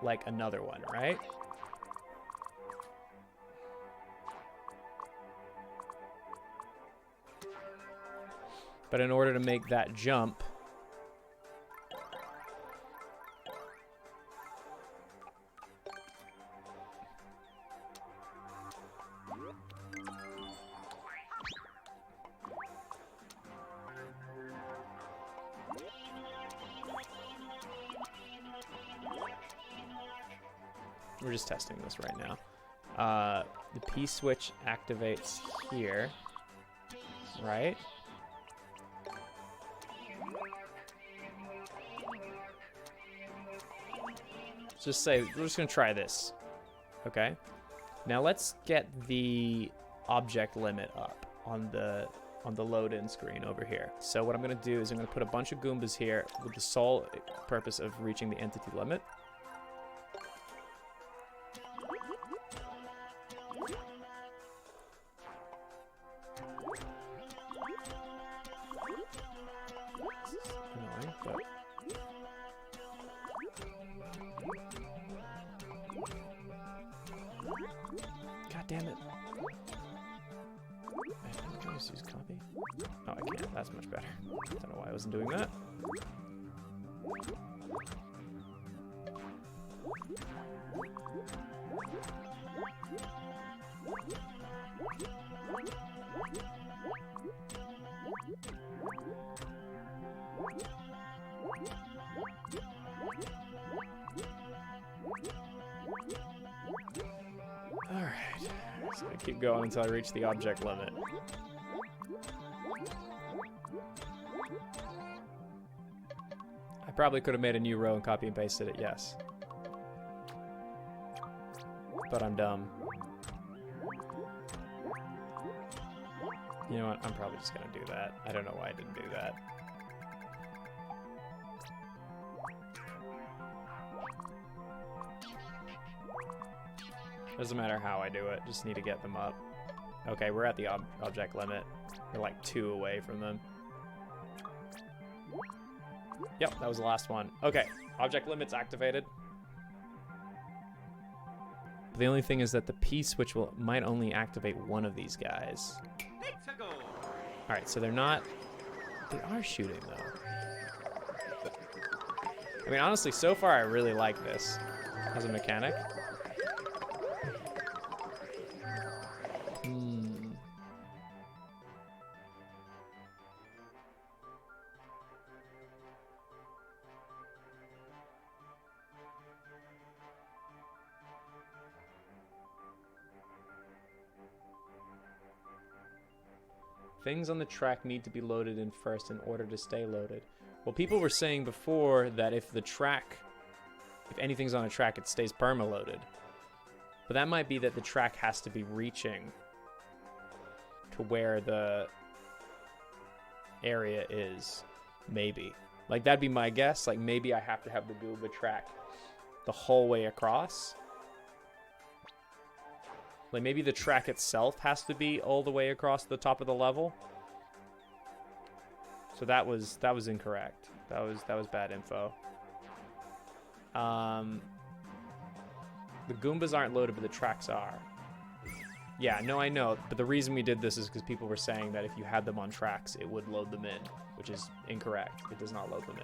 like another one, right? But in order to make that jump, we're just testing this right now. The P switch activates here, right? Let's just say, we're just gonna try this, okay? Now let's get the object limit up on the load-in screen over here. So what I'm gonna do is I'm gonna put a bunch of Goombas here with the sole purpose of reaching the entity limit. Annoying, but God damn it. Can I just use copy? Oh, I can't. That's much better. Don't know why I wasn't doing that. Alright, so I keep going until I reach the object limit. I probably could have made a new row and copy and pasted it, yes. But I'm dumb. You know what, I'm probably just gonna do that. I don't know why I didn't do that. Doesn't matter how I do it, just need to get them up. Okay, we're at the object limit. We're like 2 away from them. Yep, that was the last one. Okay, object limit's activated. But the only thing is that the P switch might only activate one of these guys. Alright, so they're not... They are shooting, though. I mean, honestly, so far I really like this as a mechanic. Things on the track need to be loaded in first in order to stay loaded. Well, people were saying before that if anything's on a track, it stays perma-loaded. But that might be that the track has to be reaching to where the area is, maybe. Like, that'd be my guess. Like, maybe I have to have the Goomba track the whole way across. Like, maybe the track itself has to be all the way across the top of the level. So that was incorrect. That was bad info. The Goombas aren't loaded, but the tracks are. Yeah, no, I know. But the reason we did this is because people were saying that if you had them on tracks, it would load them in, which is incorrect. It does not load them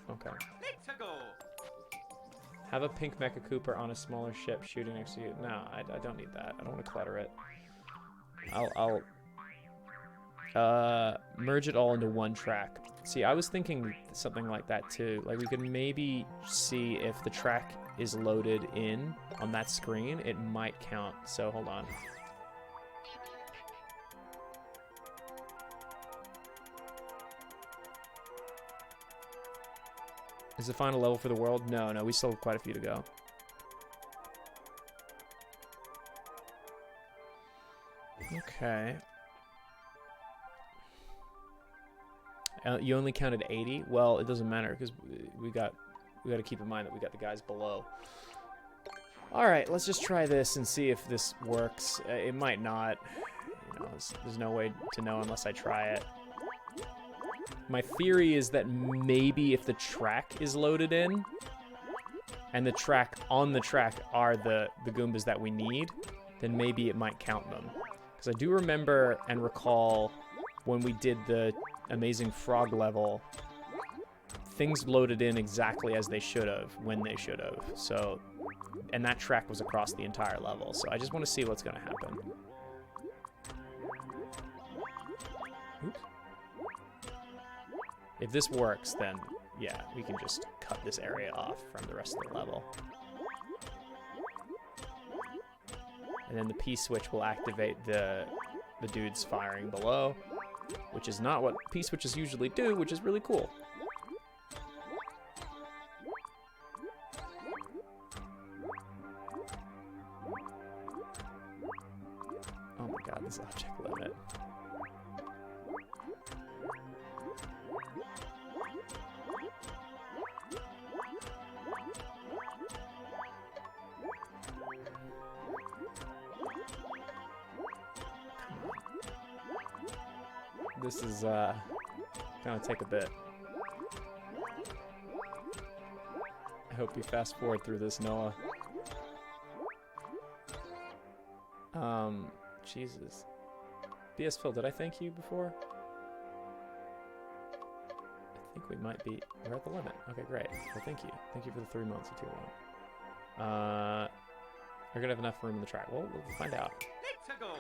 in. Okay. Have a pink Mecha Cooper on a smaller ship shooting next to you. No, I don't need that. I don't want to clutter it. I'll merge it all into one track. See, I was thinking something like that too. Like, we could maybe see if the track is loaded in on that screen, it might count. So hold on. Is the final level for the world? No, we still have quite a few to go. Okay. You only counted 80? Well, it doesn't matter because we got to keep in mind that we got the guys below. All right, let's just try this and see if this works. It might not. You know, there's no way to know unless I try it. My theory is that maybe if the track is loaded in, and the track on the track are the Goombas that we need, then maybe it might count them. Because I do remember and recall when we did the Amazing Frog level, things loaded in exactly as they should have, when they should have. So, and that track was across the entire level. So I just want to see what's going to happen. Oops. If this works, then yeah, we can just cut this area off from the rest of the level. And then the P-switch will activate the dudes firing below, which is not what P-switches usually do, which is really cool. Oh my god, this object limit. This is gonna take a bit. I hope you fast forward through this, Noah. Jesus. BS Phil, did I thank you before? I think we might be. We're at the limit. Okay, great. Well, thank you. Thank you for the 3 months of tier 1. We're gonna have enough room in the track. Well, we'll find out. Let's go.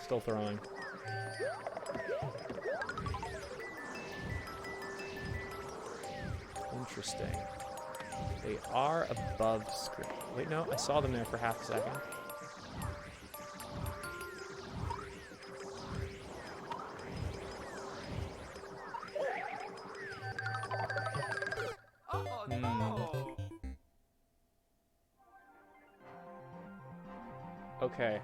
Still throwing. Interesting. They are above screen. Wait, no, I saw them there for half a second. Oh no. Okay.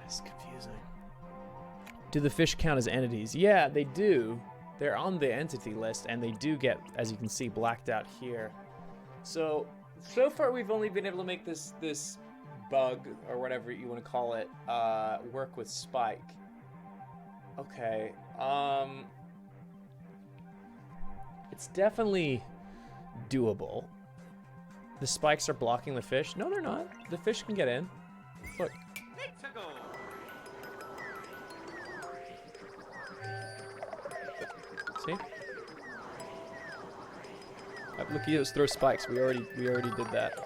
That's confusing. Do the fish count as entities? Yeah, they do. They're on the entity list, and they do get, as you can see, blacked out here. So far we've only been able to make this bug, or whatever you want to call it, work with Spike. Okay, it's definitely doable. The spikes are blocking the fish. No, they're not. The fish can get in. Look. Let's go. See? Look, he just throw spikes. We already did that.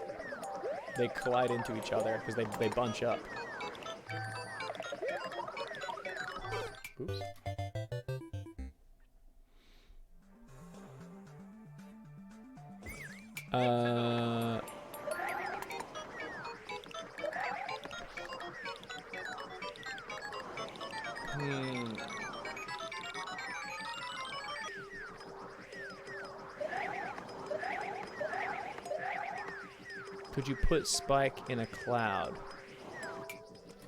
They collide into each other because they bunch up. Oops. Could you put Spike in a cloud?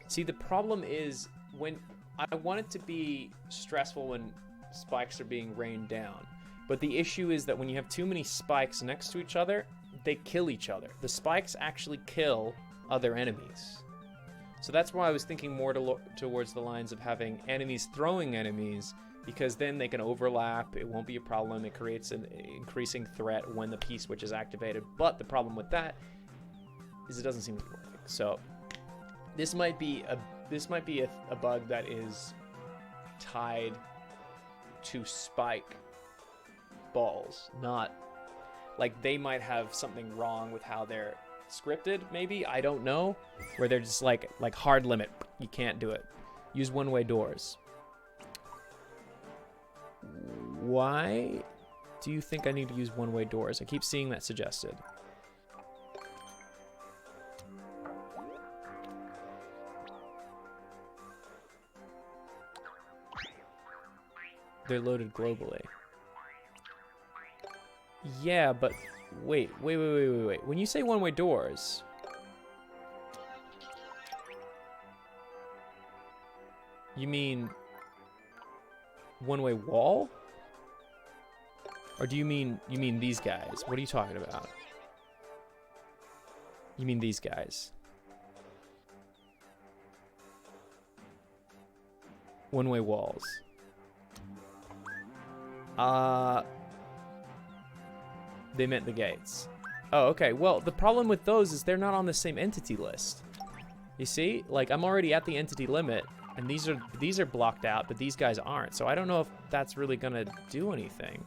See, the problem is when I want it to be stressful when spikes are being rained down. But the issue is that when you have too many spikes next to each other, they kill each other. The spikes actually kill other enemies. So that's why I was thinking more towards the lines of having enemies throwing enemies, because then they can overlap, it won't be a problem, it creates an increasing threat when the P-switch is activated. But the problem with that is it doesn't seem to be working. So this might be a bug that is tied to spike balls, not like they might have something wrong with how they're scripted, maybe, I don't know, where they're just like hard limit, you can't do it. Use one-way doors. Why do you think I need to use one-way doors? I keep seeing that suggested. They're loaded globally. Yeah, but wait. When you say one-way doors, you mean one-way wall? Or do you mean these guys? What are you talking about? You mean these guys? One-way walls. They meant the gates. Oh, okay. Well, the problem with those is they're not on the same entity list. You see? Like, I'm already at the entity limit, and these are blocked out, but these guys aren't. So I don't know if that's really gonna do anything.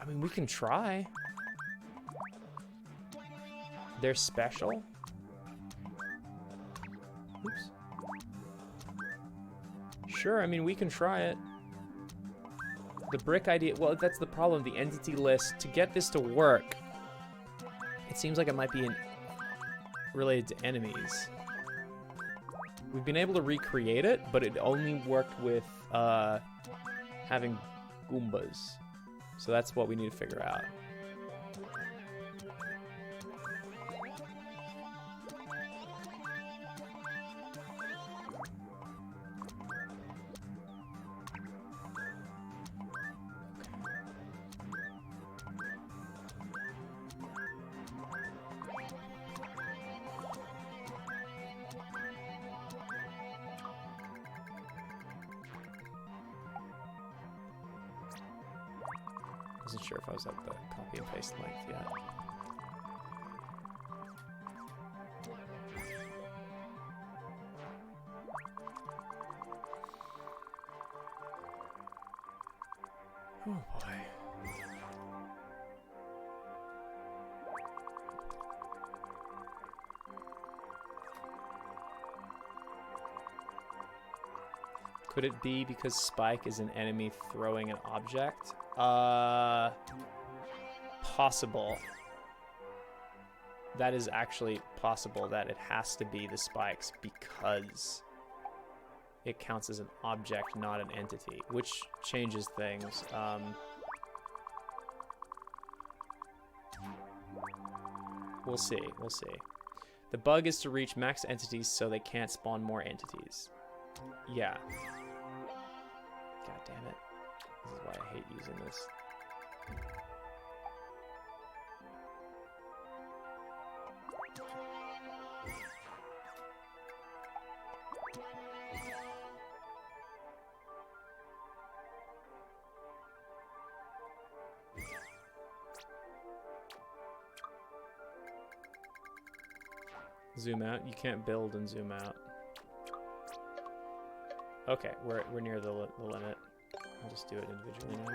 I mean, we can try. They're special. Oops. Sure, I mean, we can try it. The brick idea, well, that's the problem. The entity list, to get this to work, it seems like it might be related to enemies. We've been able to recreate it, but it only worked with having Goombas. So that's what we need to figure out. Wasn't sure if I was at the copy and paste length yet. Oh boy. Could it be because Spike is an enemy throwing an object? Possible. That is actually possible that it has to be the spikes because it counts as an object, not an entity, which changes things. We'll see. The bug is to reach max entities so they can't spawn more entities. Yeah. God damn it. This is why I hate using this. Zoom out. You can't build and zoom out. Okay, we're near the limit. I'll just do it individually now.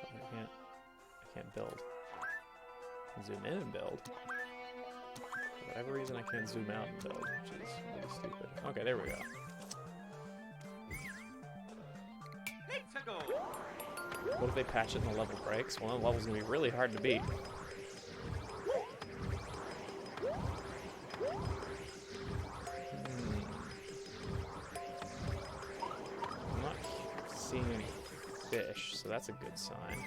I can't build. I can zoom in and build. For whatever reason, I can't zoom out and build, which is really stupid. Okay, there we go. What if they patch it and the level breaks? Well, the level's gonna be really hard to beat. I'm not seeing any fish, so that's a good sign.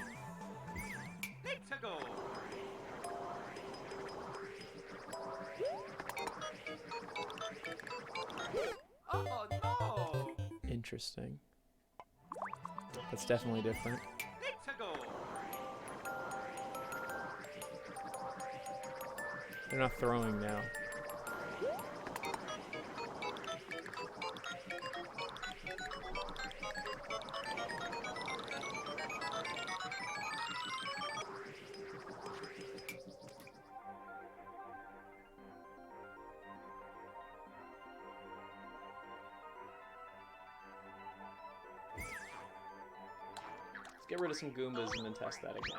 Oh no! Interesting. That's definitely different. They're not throwing now. Let's get rid of some Goombas and then test that again.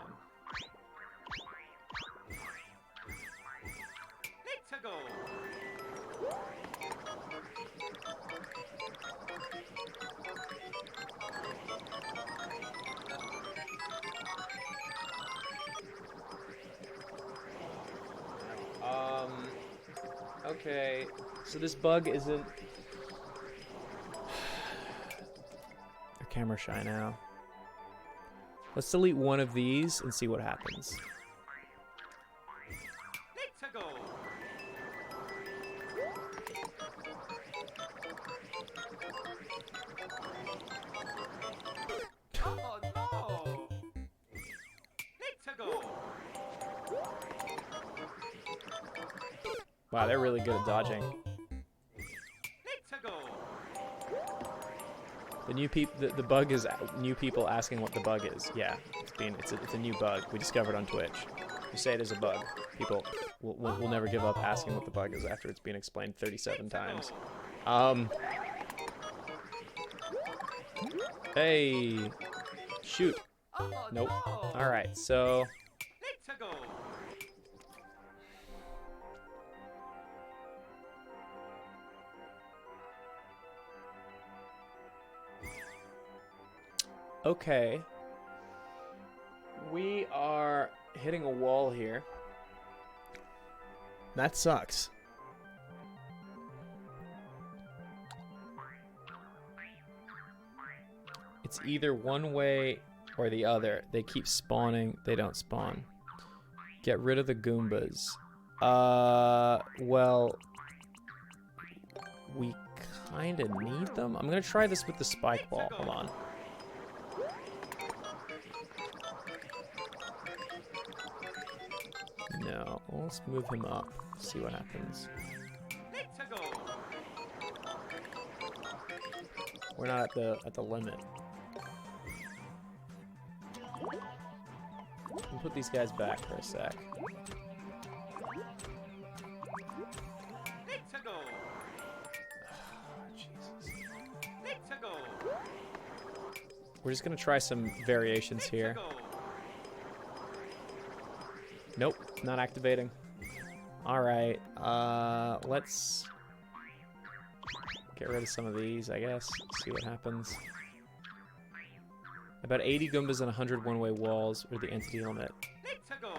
Okay, so this bug isn't... The camera shy now. Let's delete one of these and see what happens. Let's go. Oh no! Let's go. Wow, they're really good at dodging. Let's go. The new the bug is new people asking what the bug is. Yeah, it's a new bug we discovered on Twitch. You say it is a bug, people will never give up asking what the bug is after it's been explained 37 times. Hey, shoot. Oh, Nope. no. All right, so Let's go. okay, we are hitting a wall here. That sucks. It's either one way or the other. They keep spawning, they don't spawn. Get rid of the Goombas. Well, we kind of need them. I'm gonna try this with the spike ball. Hold on. No, let's move him up. See what happens. Let's go. We're not at the limit. We'll put these guys back for a sec. Let's go. Jesus. Let's go. We're just gonna try some variations here. Let's go. Nope, not activating. Alright, let's get rid of some of these, I guess. See what happens. About 80 Goombas and 100 one-way walls are the entity limit. Let's go.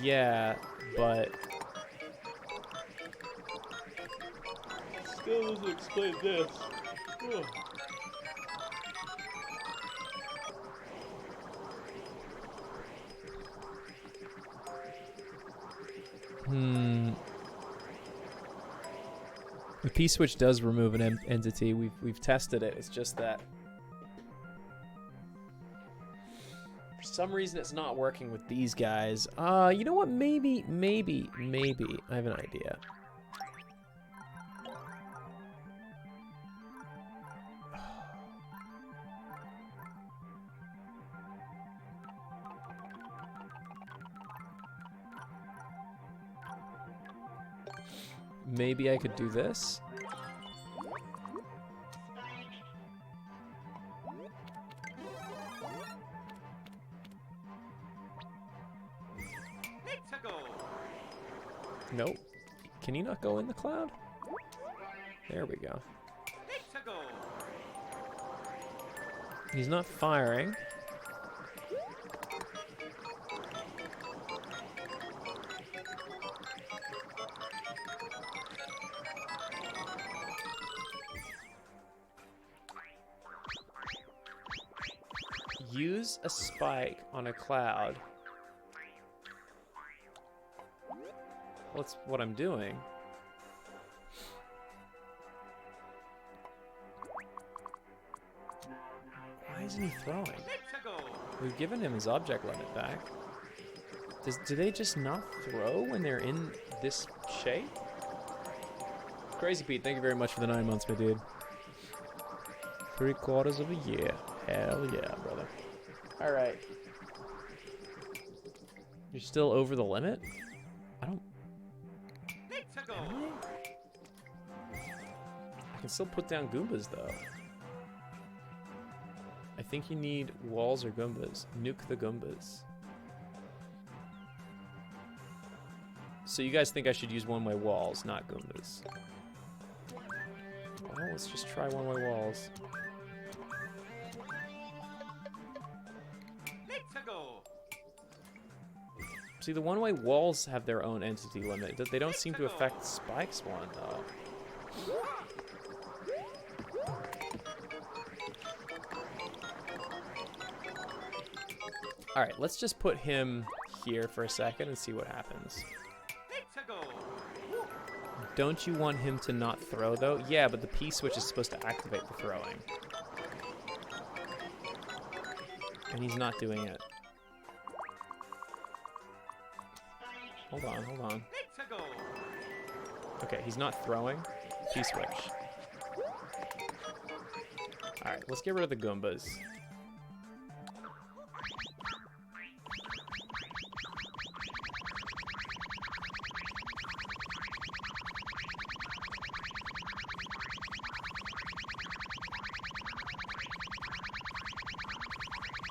Yeah, but... Still doesn't explain this. Ugh. The P-switch does remove an entity. We've tested it. It's just that for some reason it's not working with these guys. You know what? Maybe I have an idea. Maybe I could do this. Let's go. Nope. Can you not go in the cloud? There we go. Let's go. He's not firing. Use a spike on a cloud. That's what I'm doing. Why isn't he throwing? Let's go. We've given him his object limit back. Do they just not throw when they're in this shape? Crazy Pete, thank you very much for the 9 months, my dude. 3/4 of a year. Hell yeah, brother. Alright. You're still over the limit? I don't... Let's go. Am I? I can still put down Goombas, though. I think you need walls or Goombas. Nuke the Goombas. So you guys think I should use one-way walls, not Goombas. Well, let's just try one-way walls. Let's go. See, the one-way walls have their own entity limit. They don't seem to affect Spike's one, though. Alright, let's just put him here for a second and see what happens. Don't you want him to not throw, though? Yeah, but the P-switch is supposed to activate the throwing. And he's not doing it. Hold on, hold on. Okay, he's not throwing. P-switch. Alright, let's get rid of the Goombas.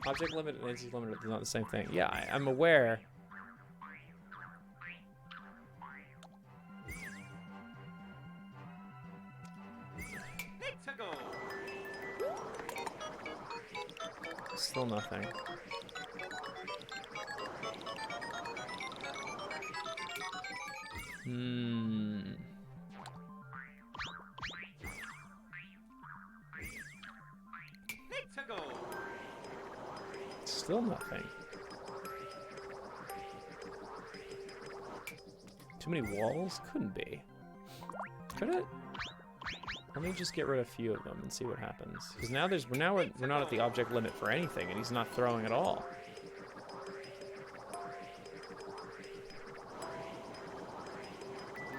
Object limit and entity limit are not the same thing. Yeah, I'm aware. Still nothing. Still nothing. Too many walls? Couldn't be. Could it? Let me just get rid of a few of them and see what happens. Because now we're not at the object limit for anything, and he's not throwing at all.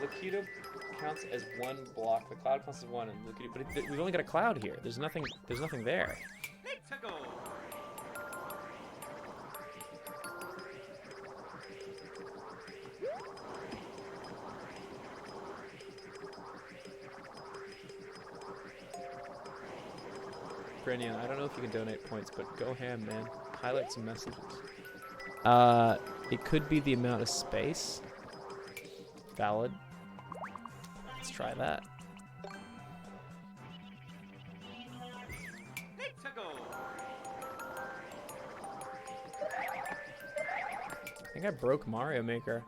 Locuto counts as one block. The cloud counts as one, and Locuto, but we've only got a cloud here. There's nothing there. Brinian, I don't know if you can donate points, but go ham, man. Highlight some messages. It could be the amount of space. Valid. Let's try that. I think I broke Mario Maker.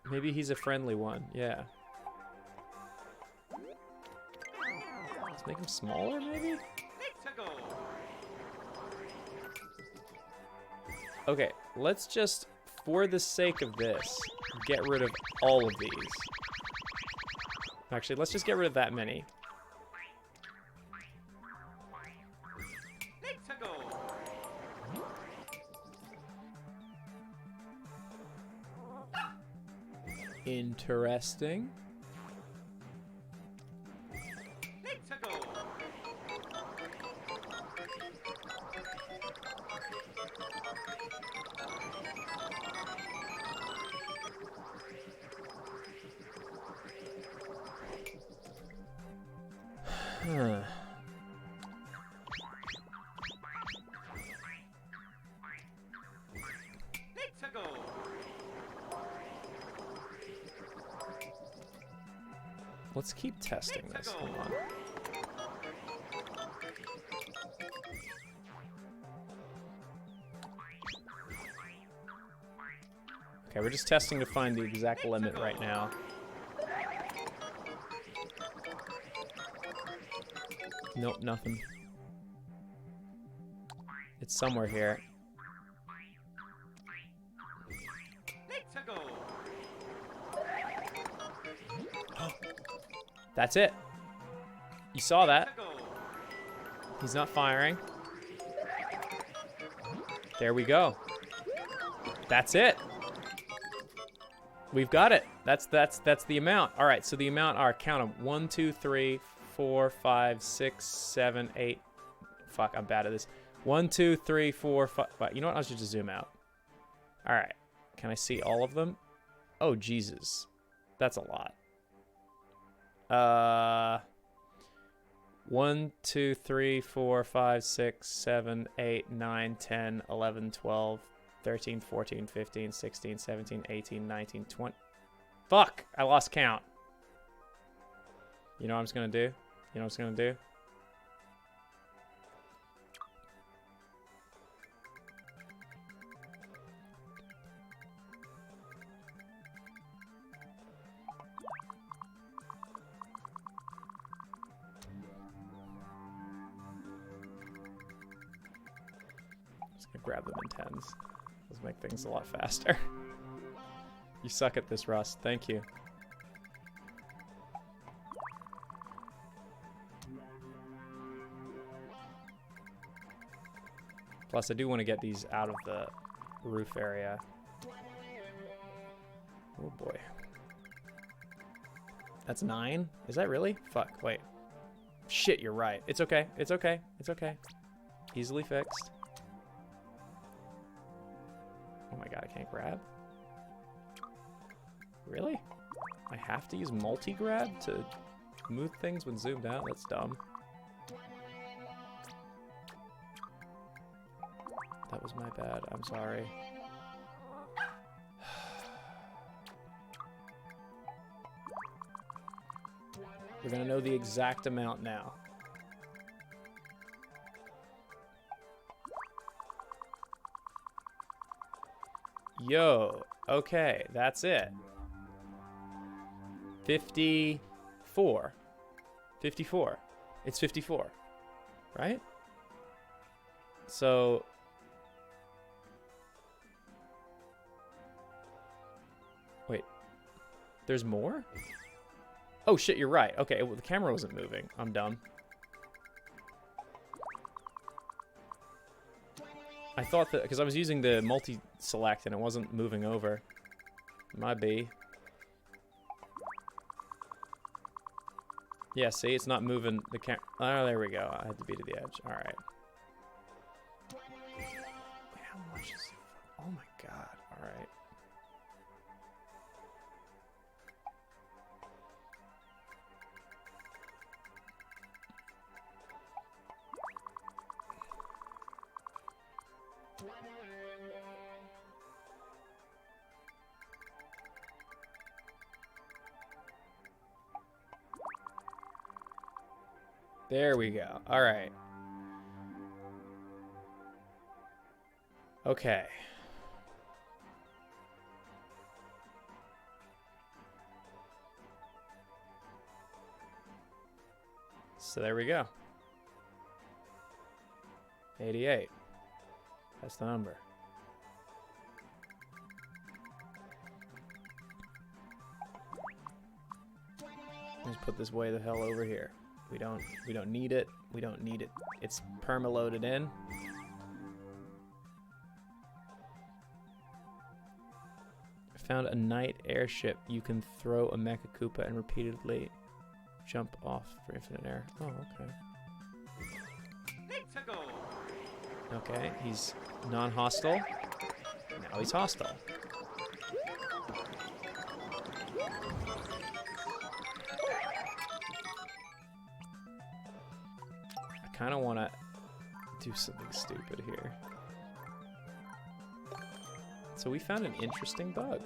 Maybe he's a friendly one, yeah. Let's make him smaller, maybe? Okay, let's just, for the sake of this, get rid of all of these. Actually, let's just get rid of that many. Interesting. Huh. Let's keep testing this. Hold on. Okay, we're just testing to find the exact limit right now. Nope, nothing. It's somewhere here. That's it. You saw that. He's not firing. There we go. That's it. We've got it. That's the amount. All right, so the amount are, count them. 1, 2, 3, 4, 5, 6, 7, 8. Fuck, I'm bad at this. 1, 2, 3, 4, 5. You know what? I should just zoom out. All right. Can I see all of them? Oh, Jesus. That's a lot. 1, 2, 3, 4, 5, 6, 7, 8, 9, 10, 11, 12, 13, 14, 15, 16, 17, 18, 19, 20. Fuck! I lost count. You know what I'm just gonna do? You know what I'm just gonna do? gonna grab them in tens. Those make things a lot faster. You suck at this, Russ. Thank you. Plus, I do want to get these out of the roof area. Oh boy. That's 9? Is that really? Fuck, wait. Shit, you're right. It's okay. It's okay. It's okay. Easily fixed. Oh my god, I can't grab? Really? I have to use multi-grab to move things when zoomed out? That's dumb. That was my bad. I'm sorry. We're gonna know the exact amount now. Yo, okay, that's it. 54. 54. It's 54, right? So... Wait, there's more? Oh shit, you're right. Okay, well, the camera wasn't moving. I'm dumb. I thought that, because I was using the multi-select and it wasn't moving over. Might be. Yeah, see, it's not moving the camera. Oh, there we go. I had to be to the edge. All right. Wait, how much is it? Oh my god. All right. There we go. All right. Okay. So there we go. 88. That's the number. Let's put this way the hell over here. We don't need it. We don't need it. It's perma-loaded in. I found a night airship. You can throw a Mecha Koopa and repeatedly jump off for infinite air. Oh, okay. Okay, he's non-hostile. Now he's hostile. I kind of want to do something stupid here. So we found an interesting bug.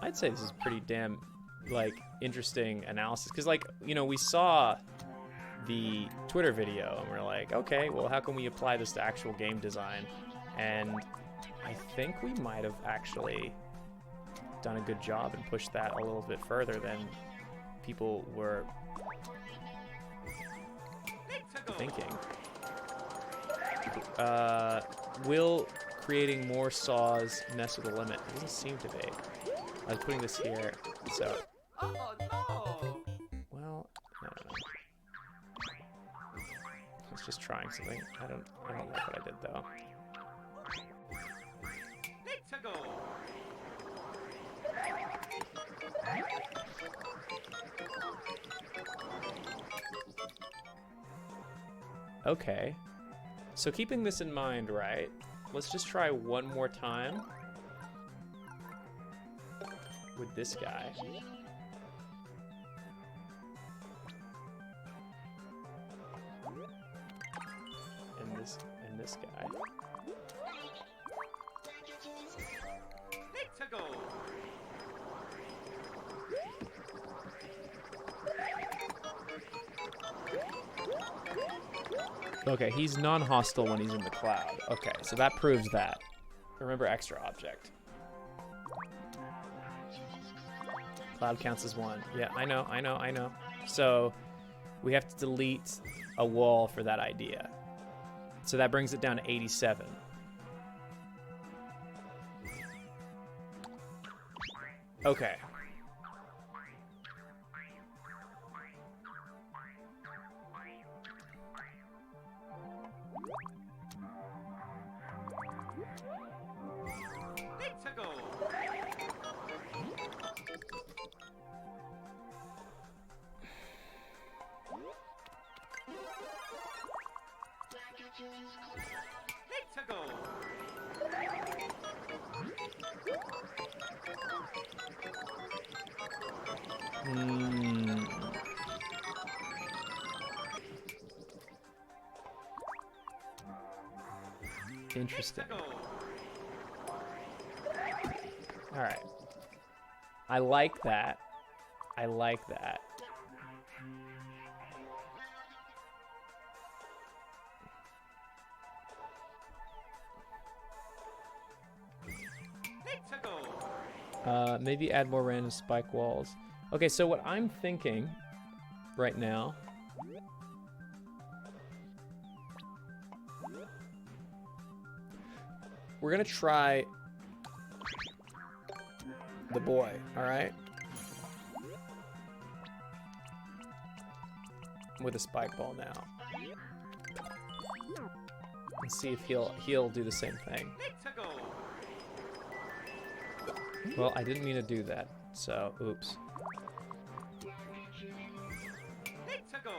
I'd say this is pretty damn, like, interesting analysis. Because, like, you know, we saw the Twitter video and we're like, okay, well, how can we apply this to actual game design? And I think we might have actually done a good job and pushed that a little bit further than people were thinking. Will creating more saws mess with the limit? It doesn't seem to be. I was putting this here, so. Oh no! Well, no. I was just trying something. I don't like what I did though. Let's go! Okay. So keeping this in mind, right? Let's just try one more time with this guy. And this guy. Let's go! Okay, he's non-hostile when he's in the cloud. Okay, so that proves that. Remember extra object. Cloud counts as one. Yeah, I know. So We have to delete a wall for that idea. So that brings it down to 87. Okay. Let's go. Let's go. Interesting. Let's go. All right. I like that. I like that. Let's go. Maybe add more random spike walls. Okay, so what I'm thinking right now. We're gonna try the boy, all right? With a spike ball now. And see if he'll do the same thing. Let's go. Well, I didn't mean to do that, so oops. Let's go.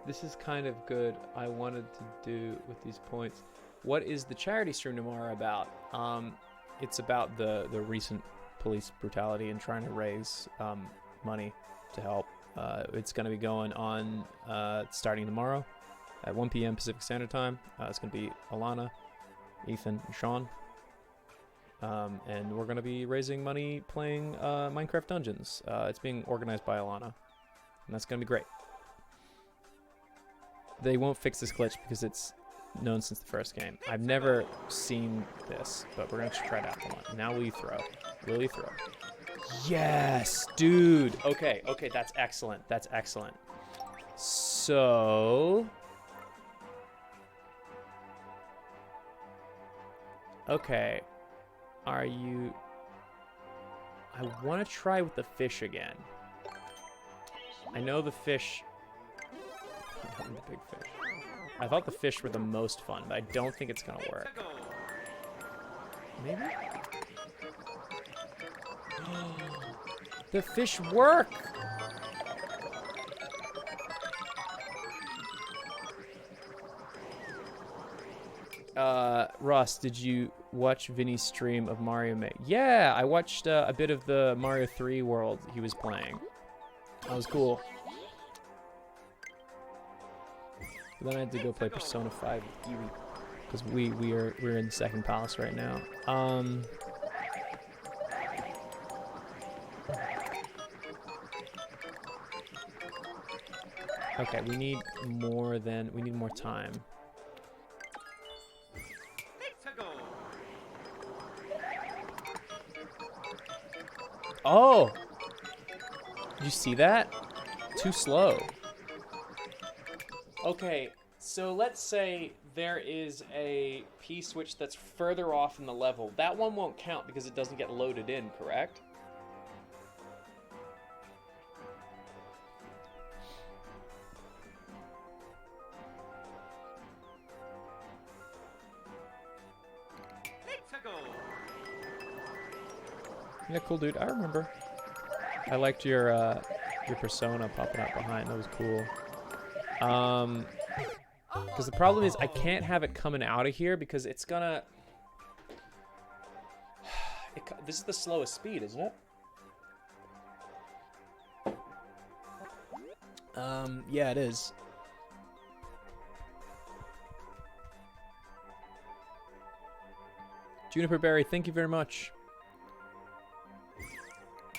This is kind of good. I wanted to do with these points. What is the charity stream tomorrow about? It's about the recent police brutality and trying to raise money to help. It's going to be going on starting tomorrow at 1 p.m. Pacific Standard Time. It's going to be Alana, Ethan, and Sean. And we're going to be raising money playing Minecraft Dungeons. It's being organized by Alana, and that's going to be great. They won't fix this glitch because it's known since the first game. I've never seen this, but we're going to try it out. Hold on. Now will you throw? Will you throw? Yes, dude. Okay, that's excellent. That's excellent. So... Okay. Are you... I want to try with the fish again. I know the fish... the big fish. I thought the fish were the most fun, but I don't think it's gonna work. Maybe? The fish work! Ross, did you watch Vinny's stream of Mario Maker? Yeah, I watched a bit of the Mario 3 world he was playing. That was cool. But then I had to go play Persona 5 with Erie, because we're in the second palace right now. Okay, we need more time. Oh! Did you see that? Too slow. Okay, so let's say there is a P-switch that's further off in the level. That one won't count because it doesn't get loaded in, correct? Yeah, cool, dude. I remember. I liked your persona popping up behind. That was cool. Because the problem is I can't have it coming out of here because it's gonna... This is the slowest speed, isn't it? Yeah, it is. Juniper Berry, thank you very much.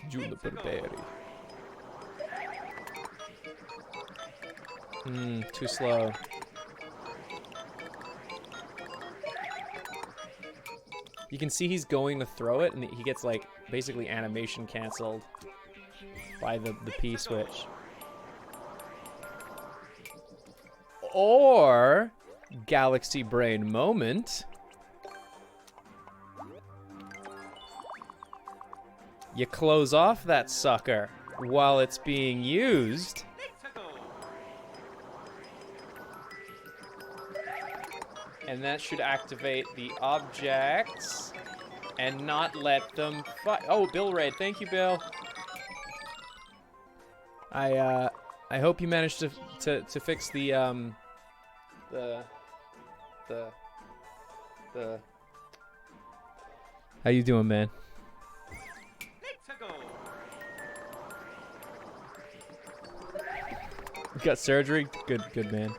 Juniper Berry. Too slow. You can see he's going to throw it, and he gets, like, basically animation canceled by the P switch. Or, Galaxy Brain moment, you close off that sucker while it's being used. And that should activate the objects and not let them fight. Oh, Bill Raid. Thank you, Bill. I hope you managed to fix the How you doing, man? You got surgery? Good, man.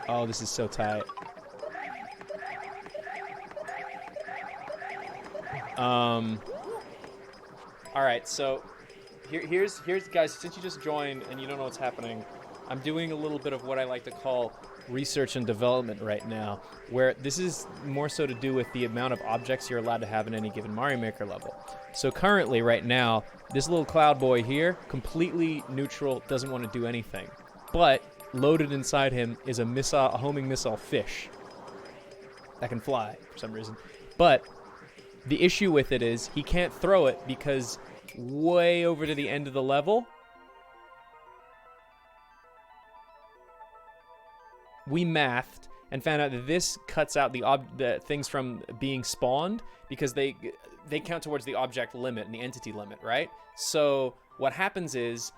Oh, this is so tight. All right, so here's guys, since you just joined and you don't know what's happening, I'm doing a little bit of what I like to call research and development right now, where this is more so to do with the amount of objects you're allowed to have in any given Mario Maker level. So currently, right now, this little cloud boy here, completely neutral, doesn't want to do anything. But loaded inside him is a homing missile fish that can fly for some reason. But the issue with it is he can't throw it because way over to the end of the level, we mathed and found out that this cuts out the things from being spawned because they count towards the object limit and the entity limit, right? So what happens is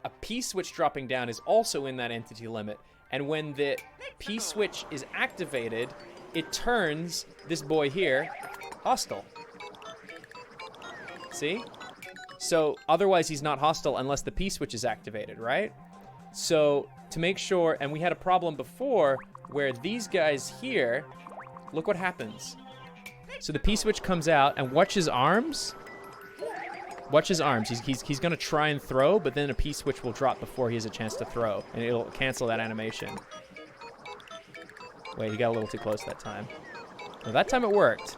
a P switch dropping down is also in that entity limit, and when the P switch is activated, it turns this boy here hostile. See? So otherwise he's not hostile unless the P switch is activated, right? So to make sure, and we had a problem before where these guys here, look what happens. So the P switch comes out, and watch his arms. Watch his arms. He's gonna try and throw, but then a P switch will drop before he has a chance to throw, and it'll cancel that animation. Wait, he got a little too close that time. Well, that time it worked.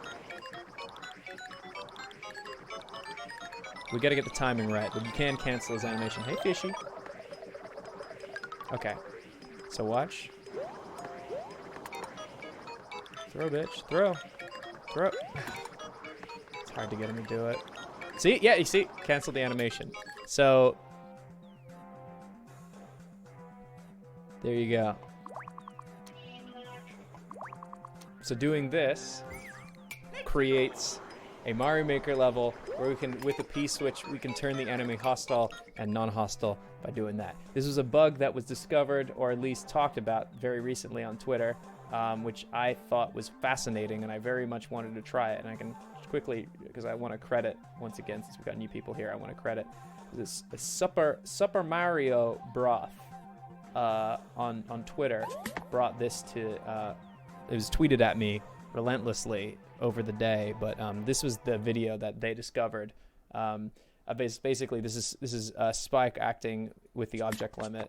We gotta get the timing right, but you can cancel his animation. Hey, fishy. Okay. So watch. Throw, bitch. Throw. Throw. It's hard to get him to do it. See? Yeah, you see? Cancel the animation. So, there you go. So doing this creates a Mario Maker level where we can, with the P switch, we can turn the enemy hostile and non-hostile by doing that. This was a bug that was discovered, or at least talked about very recently on Twitter, which I thought was fascinating, and I very much wanted to try it. And I can quickly, because I want to credit, once again, since we've got new people here, I want to credit this Super Mario Broth on Twitter brought this to, it was tweeted at me relentlessly over the day, but this was the video that they discovered. Basically, this is Spike acting with the object limit.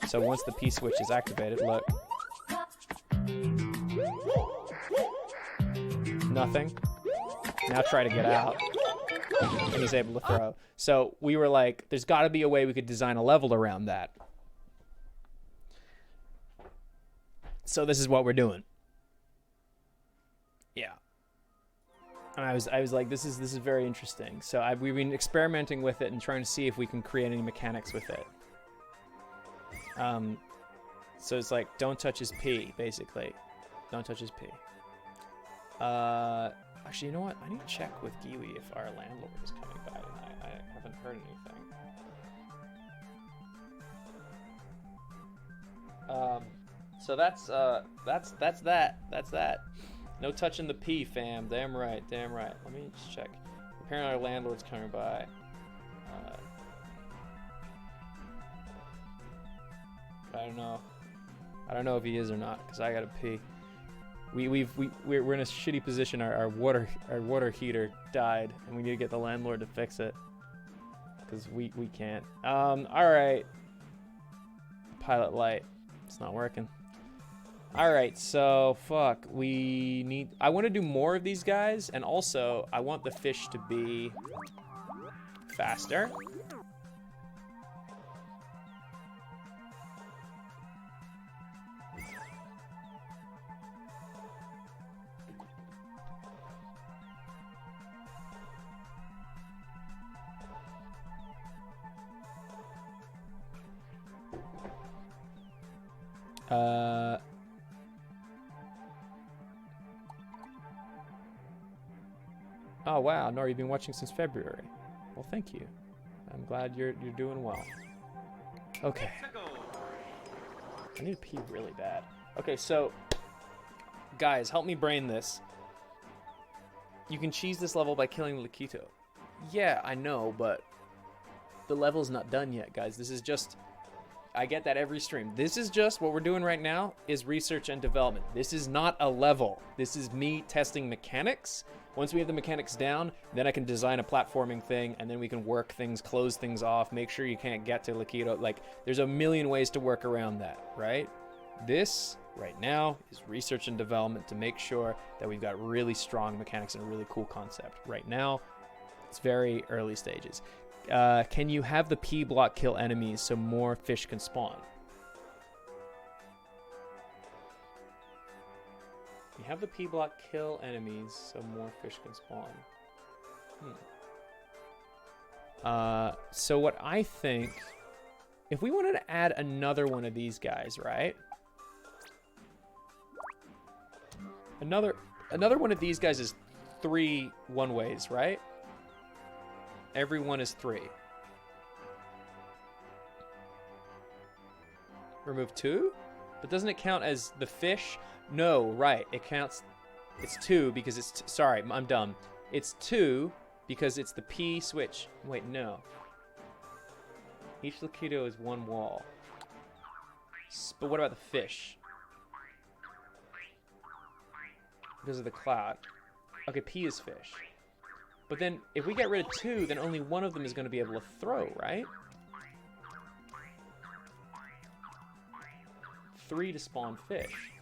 So once the P switch is activated, look. Nothing. Now try to get out. And he's able to throw. So we were like, there's got to be a way we could design a level around that. So this is what we're doing. Yeah. And I was like, this is very interesting. So we've been experimenting with it and trying to see if we can create any mechanics with it. So it's like, don't touch his P, basically. Don't touch his P. Actually, you know what? I need to check with Giwi if our landlord is coming by tonight. I haven't heard anything. So that's that. No touching the P, fam. Damn right. Let me just check. Apparently our landlord's coming by. I don't know if he is or not, because I gotta pee. We're in a shitty position. Our water heater died, and we need to get the landlord to fix it, because we can't. All right. Pilot light. It's not working. All right, so fuck. We need. I want to do more of these guys, and also I want the fish to be faster. Oh wow, Nora, you've been watching since February. Well, thank you. I'm glad you're doing well. Okay. I need to pee really bad. Okay, so guys, help me brain this. You can cheese this level by killing Lakitu. Yeah, I know, but the level's not done yet, guys. This is just, I get that every stream. This is just, what we're doing right now is research and development. This is not a level. This is me testing mechanics. Once we have the mechanics down, then I can design a platforming thing, and then we can work things, close things off, make sure you can't get to Lakitu. Like, there's a million ways to work around that, right? This, right now, is research and development to make sure that we've got really strong mechanics and a really cool concept. Right now, it's very early stages. Can you have the P block kill enemies so more fish can spawn? You have the P block kill enemies so more fish can spawn. So what I think, if we wanted to add another one of these guys, right? Another one of these guys is 3 one-ways, right? Every one is 3. Remove 2? But doesn't it count as the fish? No, right. It counts. It's 2 because it's... sorry, I'm dumb. It's 2 because it's the P switch. Wait, no. Each Lakitu is 1 wall. But what about the fish? Because of the cloud. Okay, P is fish. But then, if we get rid of 2, then only one of them is going to be able to throw, right? 3 to spawn fish.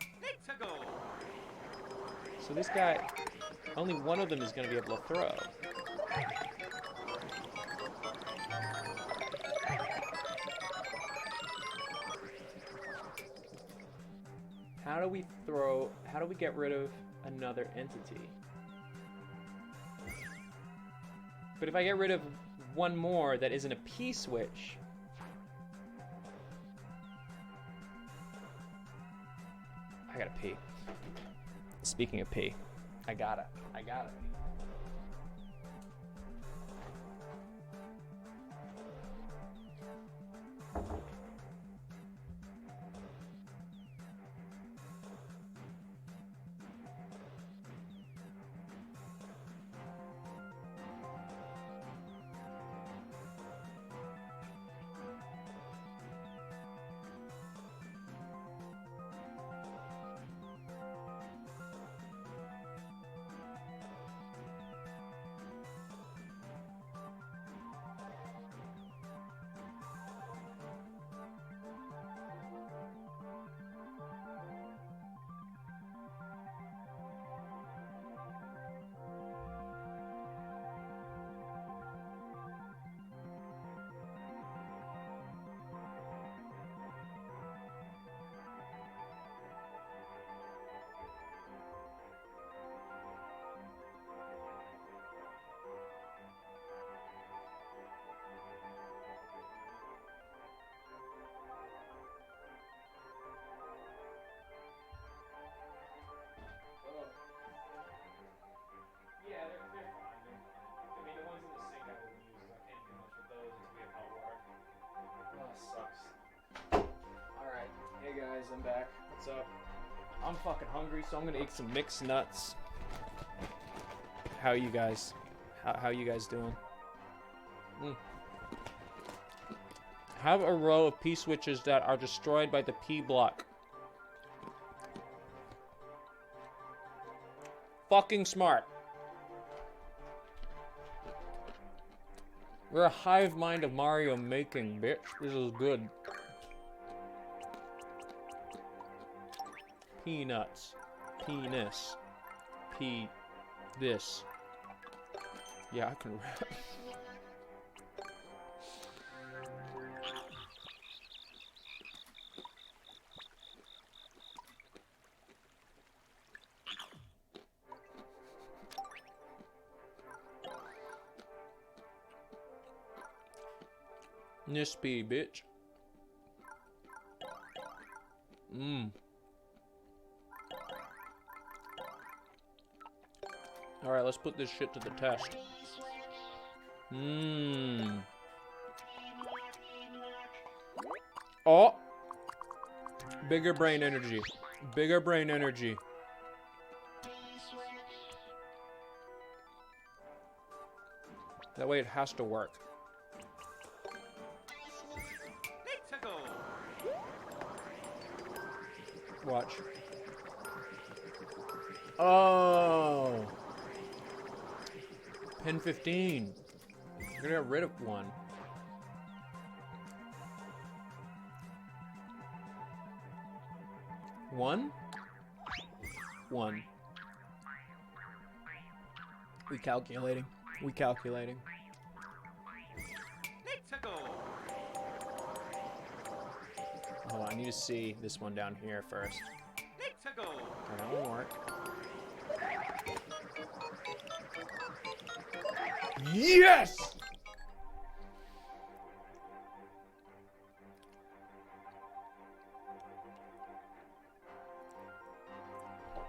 So this guy, only one of them is going to be able to throw. How do we get rid of another entity? But if I get rid of one more that isn't a P switch, I gotta pee. Speaking of pee, I gotta pee. Guys, I'm back. What's up? I'm fucking hungry, so I'm gonna eat some mixed nuts. How you guys? How you guys doing? Have a row of P switches that are destroyed by the P block. Fucking smart. We're a hive mind of Mario making, bitch. This is good. Peanuts. Penis. This. Yeah, I can rap. Nispy, bitch. Alright, let's put this shit to the test. Oh! Bigger brain energy. Bigger brain energy. That way it has to work. Watch. Oh! Pin 15. We're gonna get rid of one. One? One. We calculating. We calculating. Oh, I need to see this one down here first. Oh, that won't work. Yes!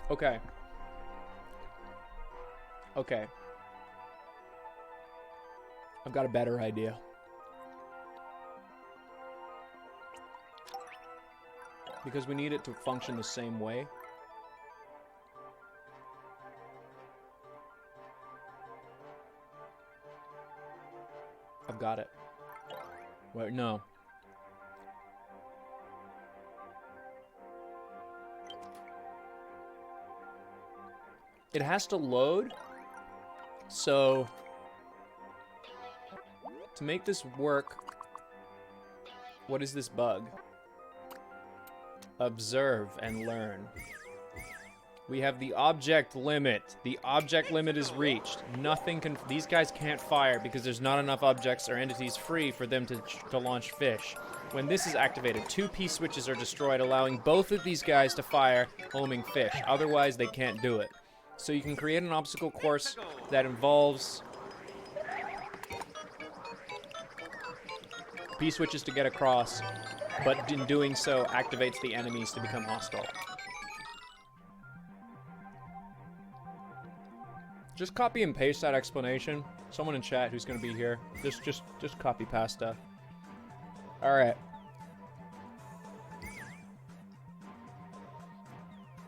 Okay. Okay. I've got a better idea. Because we need it to function the same way. I've got it. Wait, no. It has to load. So, to make this work, what is this bug? Observe and learn. We have the object limit. The object limit is reached. Nothing can... These guys can't fire because there's not enough objects or entities free for them to launch fish. When this is activated, 2 P-switches are destroyed, allowing both of these guys to fire homing fish. Otherwise, they can't do it. So you can create an obstacle course that involves P-switches to get across, but in doing so, activates the enemies to become hostile. Just copy and paste that explanation. Someone in chat who's gonna be here, just copy pasta. All right.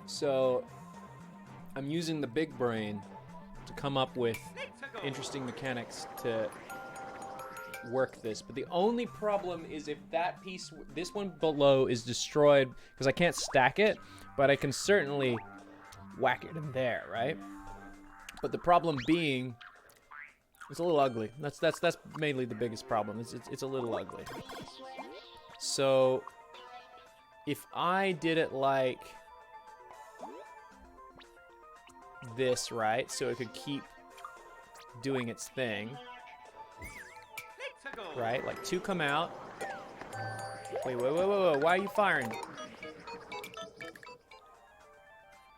So, I'm using the big brain to come up with interesting mechanics to work this. But the only problem is if that piece, this one below, is destroyed, because I can't stack it, but I can certainly whack it in there, right? But the problem being, it's a little ugly. That's mainly the biggest problem. It's a little ugly. So, if I did it like this, right? So it could keep doing its thing. Right? Like 2 come out. Wait. Why are you firing?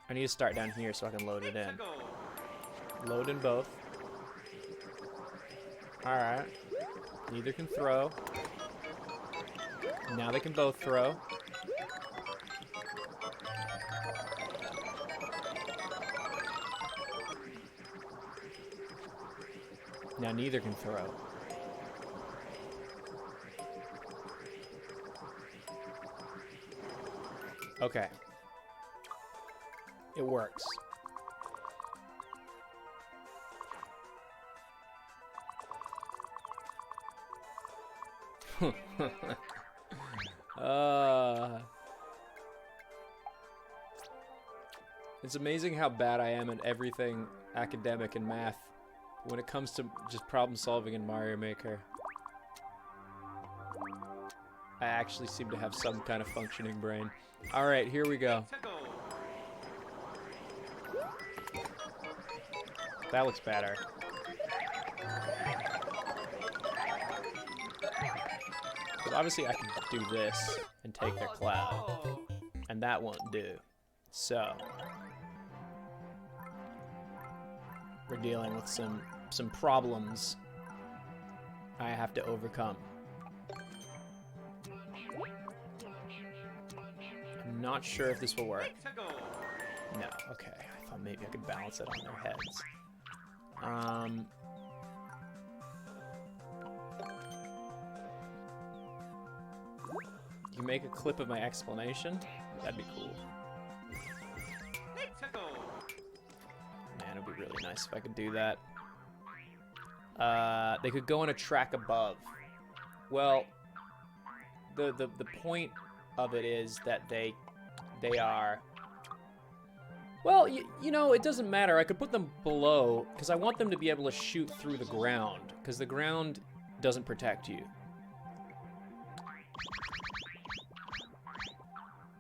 I need to start down here so I can load it in. Load in both. Alright. Neither can throw. Now they can both throw. Now neither can throw. Okay. It works. It's amazing how bad I am at everything academic and math when it comes to just problem solving in Mario Maker. I actually seem to have some kind of functioning brain. Alright, here we go. That looks better. But obviously I can do this and take their cloud. And that won't do. So we're dealing with some problems I have to overcome. I'm not sure if this will work. No, okay. I thought maybe I could balance it on their heads. You make a clip of my explanation? That'd be cool. Man, it'd be really nice if I could do that. They could go on a track above. Well, the point of it is that they are... Well, you know, it doesn't matter. I could put them below, because I want them to be able to shoot through the ground, because the ground doesn't protect you.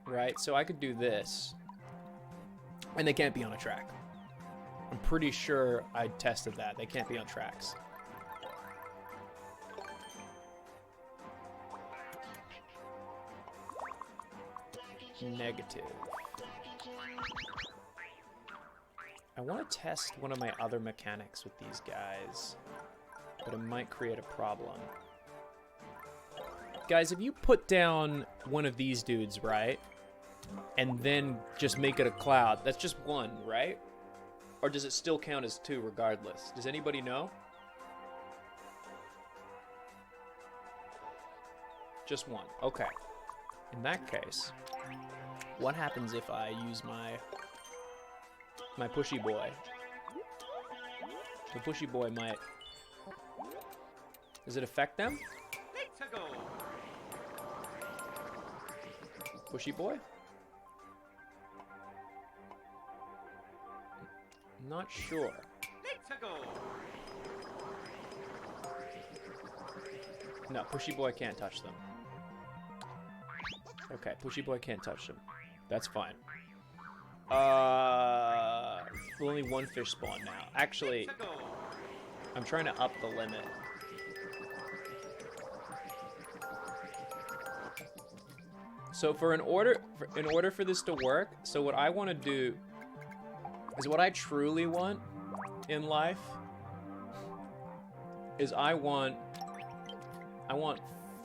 Right? So I could do this. And they can't be on a track. I'm pretty sure I tested that. They can't be on tracks. Negative. I want to test one of my other mechanics with these guys, but it might create a problem. Guys, if you put down one of these dudes, right, and then just make it a cloud, that's just one, right? Or does it still count as two regardless? Does anybody know? Just one. Okay. In that case, what happens if I use my pushy boy? The pushy boy might... Does it affect them? Pushy boy? Not sure. No, pushy boy can't touch them. Okay, pushy boy can't touch them. That's fine. Only one fish spawn now. Actually, I'm trying to up the limit. So in order for this to work, so what I want to do is what I truly want in life is I want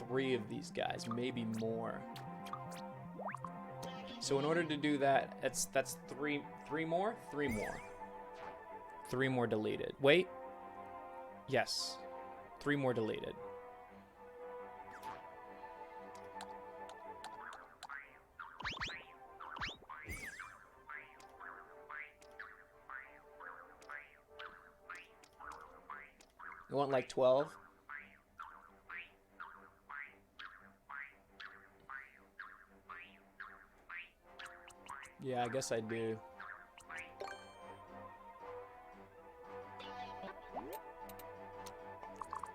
3 of these guys, maybe more. So in order to do that, that's three more? 3 more. 3 more deleted. Wait. Yes. 3 more deleted. You want like 12? Yeah, I guess I do.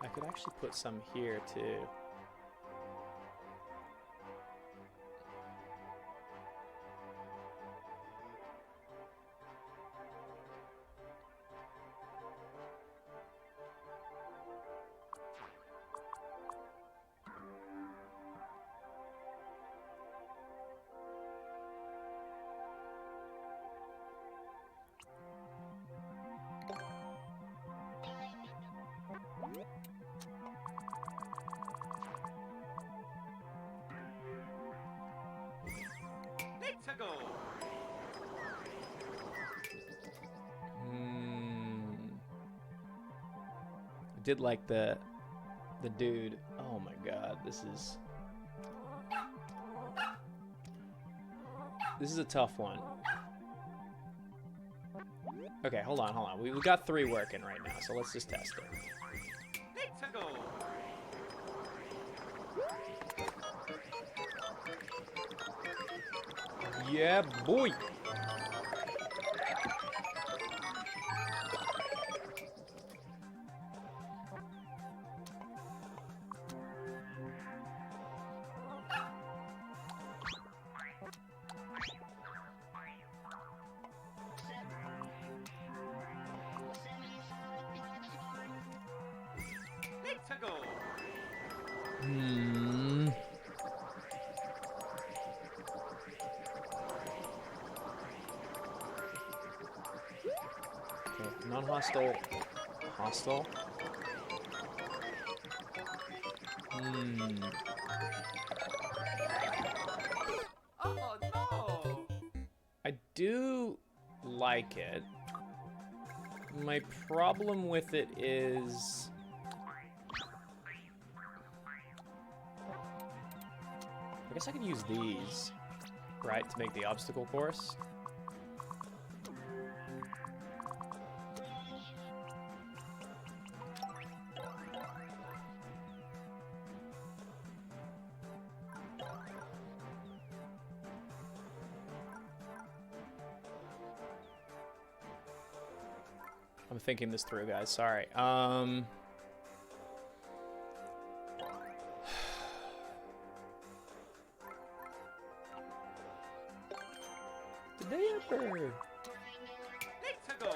I could actually put some here too. I did like the dude. Oh my god, this is a tough one. Okay, hold on. We got 3 working right now, so let's just test it. Yeah, boy. Hmm. Okay, non-hostile. Hostile. Hmm. Oh no! I do like it. My problem with it is... I guess I could use these, right, to make the obstacle course. I'm thinking this through, guys. Sorry. Did they ever... Let's go!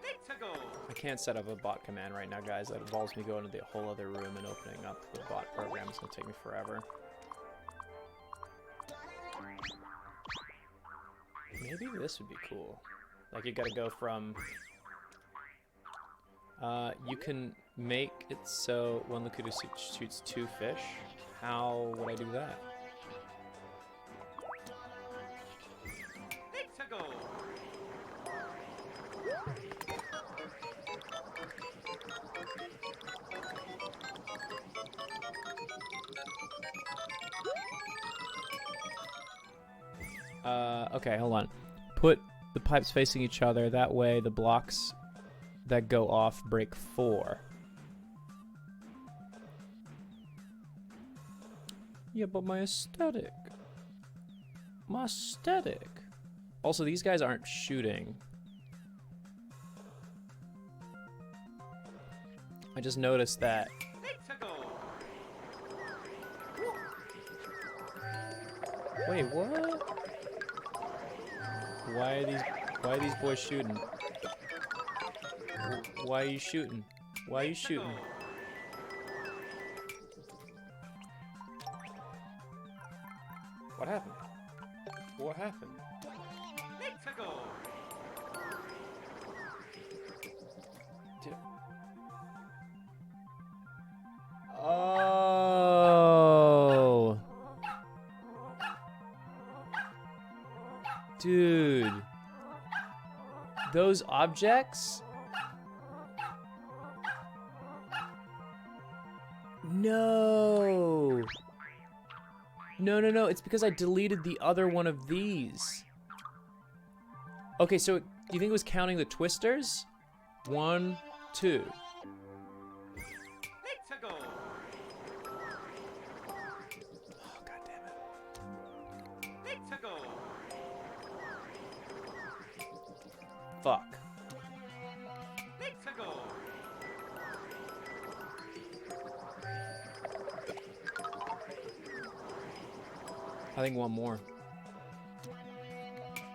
Let's go! I can't set up a bot command right now, guys. That involves me going to the whole other room and opening up the bot program. It's gonna take me forever. Maybe this would be cool. Like, you gotta go from... you can make it so one Lakuta shoots 2 fish. How would I do that? Let's go! Okay, hold on. Put the pipes facing each other. That way the blocks that go off break 4. Yeah, but my aesthetic. My aesthetic. Also, these guys aren't shooting. I just noticed that. Let's go! Wait, what? Why are these boys shooting? Why are you shooting? Why are you shooting? What happened? What happened? Let's go! Oh. Dude. Those objects? No. No. It's because I deleted the other one of these. Okay, so do you think it was counting the twisters? 1, 2. Let's go! Oh, God damn it. Let's go! Fuck. Let's go! I think one more.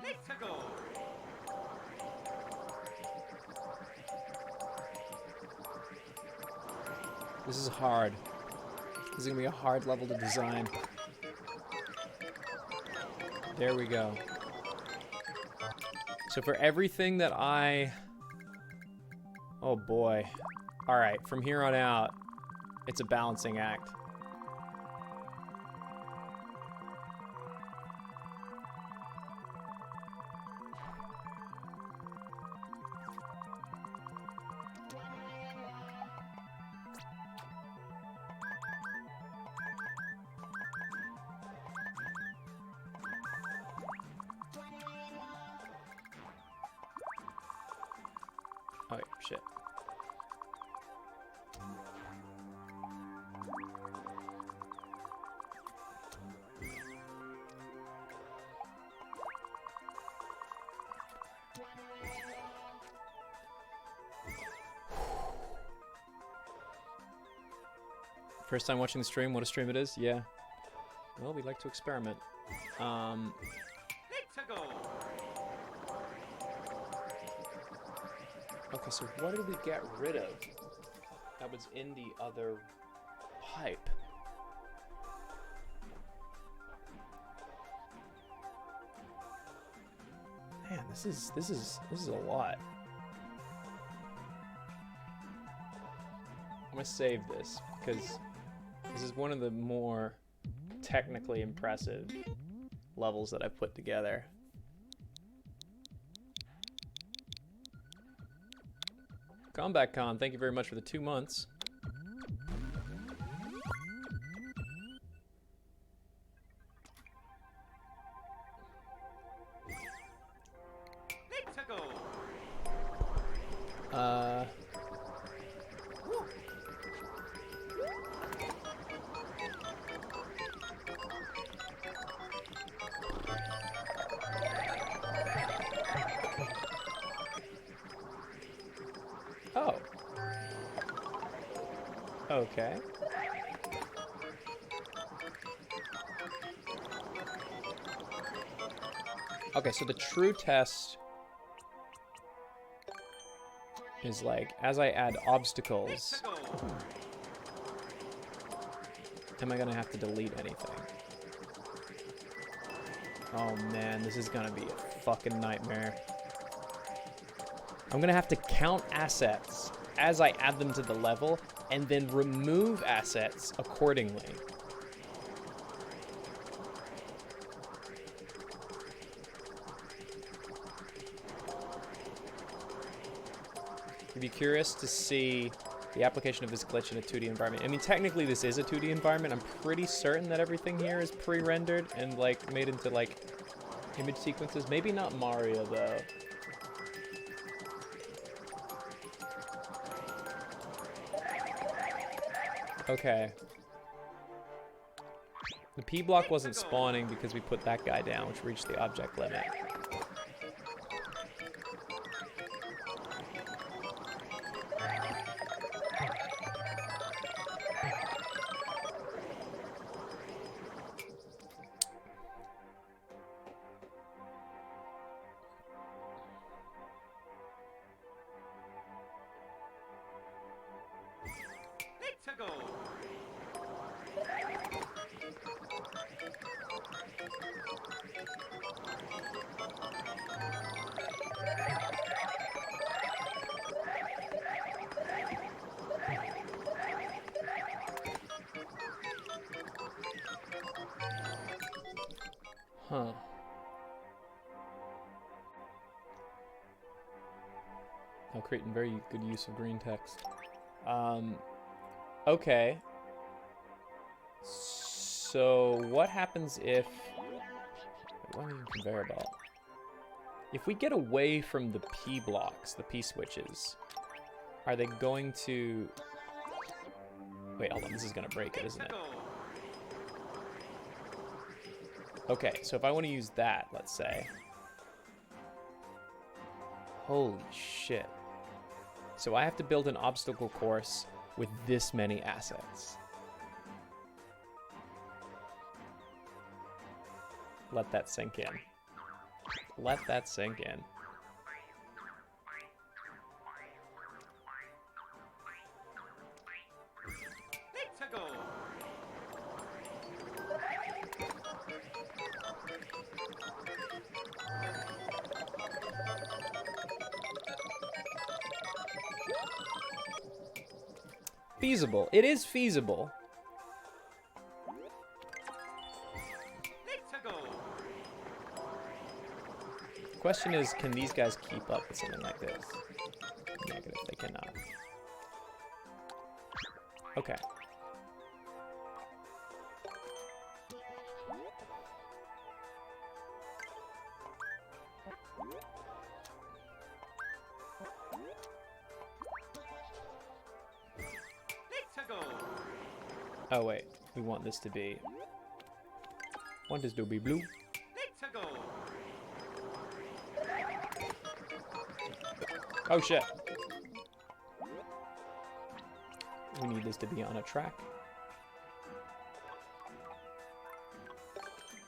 Let's go! This is hard. This is gonna be a hard level to design. There we go. So for everything that I... Oh boy. Alright, from here on out, it's a balancing act. Oh, yeah, shit. First time watching the stream, what a stream it is? Yeah. Well, we like to experiment. Let's go. Okay, so what did we get rid of that was in the other pipe? Man, this is a lot. I'm gonna save this because this is one of the more technically impressive levels that I've put together. Combat Con, thank you very much for the 2 months. Let's go. Oh. Okay. Okay, so the true test is like, as I add obstacles, Let's go. am I gonna have to delete anything? Oh man, this is gonna be a fucking nightmare. I'm gonna have to count assets as I add them to the level and then remove assets accordingly. I'd be curious to see the application of this glitch in a 2D environment. I mean, technically this is a 2D environment. I'm pretty certain that everything here is pre-rendered and like made into like image sequences. Maybe not Mario though. Okay. The P block wasn't spawning because we put that guy down, which reached the object limit. Let's go. Huh. Oh, Creighton, very good use of green text. Okay. So, what happens if... Wait, why even conveyor belt? If we get away from the P blocks, the P switches, are they going to... Wait, hold on, this is gonna break it, isn't it? Okay, so if I want to use that, let's say. Holy shit. So I have to build an obstacle course with this many assets. Let that sink in. Let that sink in. Let's go. Feasible. It is feasible. Let's go. Question is, can these guys keep up with something like this? Negative, they cannot. Okay. Let's go. Oh wait, we want this to be... Want this to be blue? Let's go. Oh shit. We need this to be on a track.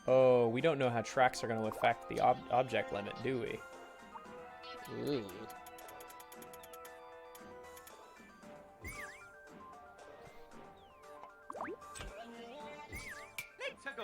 Oh, we don't know how tracks are going to affect the object limit, do we? Ooh. Let's go.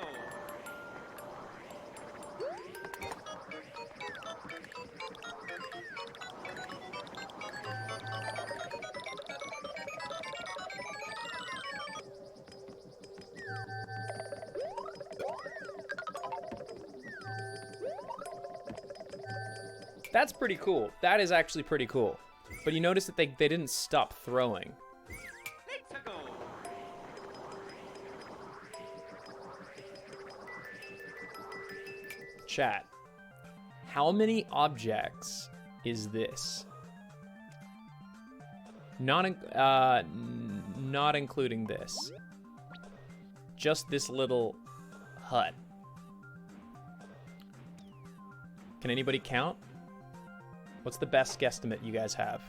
That's pretty cool. That is actually pretty cool. But you notice that they didn't stop throwing. Let's go. Chat. How many objects is this? Not including this. Just this little hut. Can anybody count? What's the best guesstimate you guys have?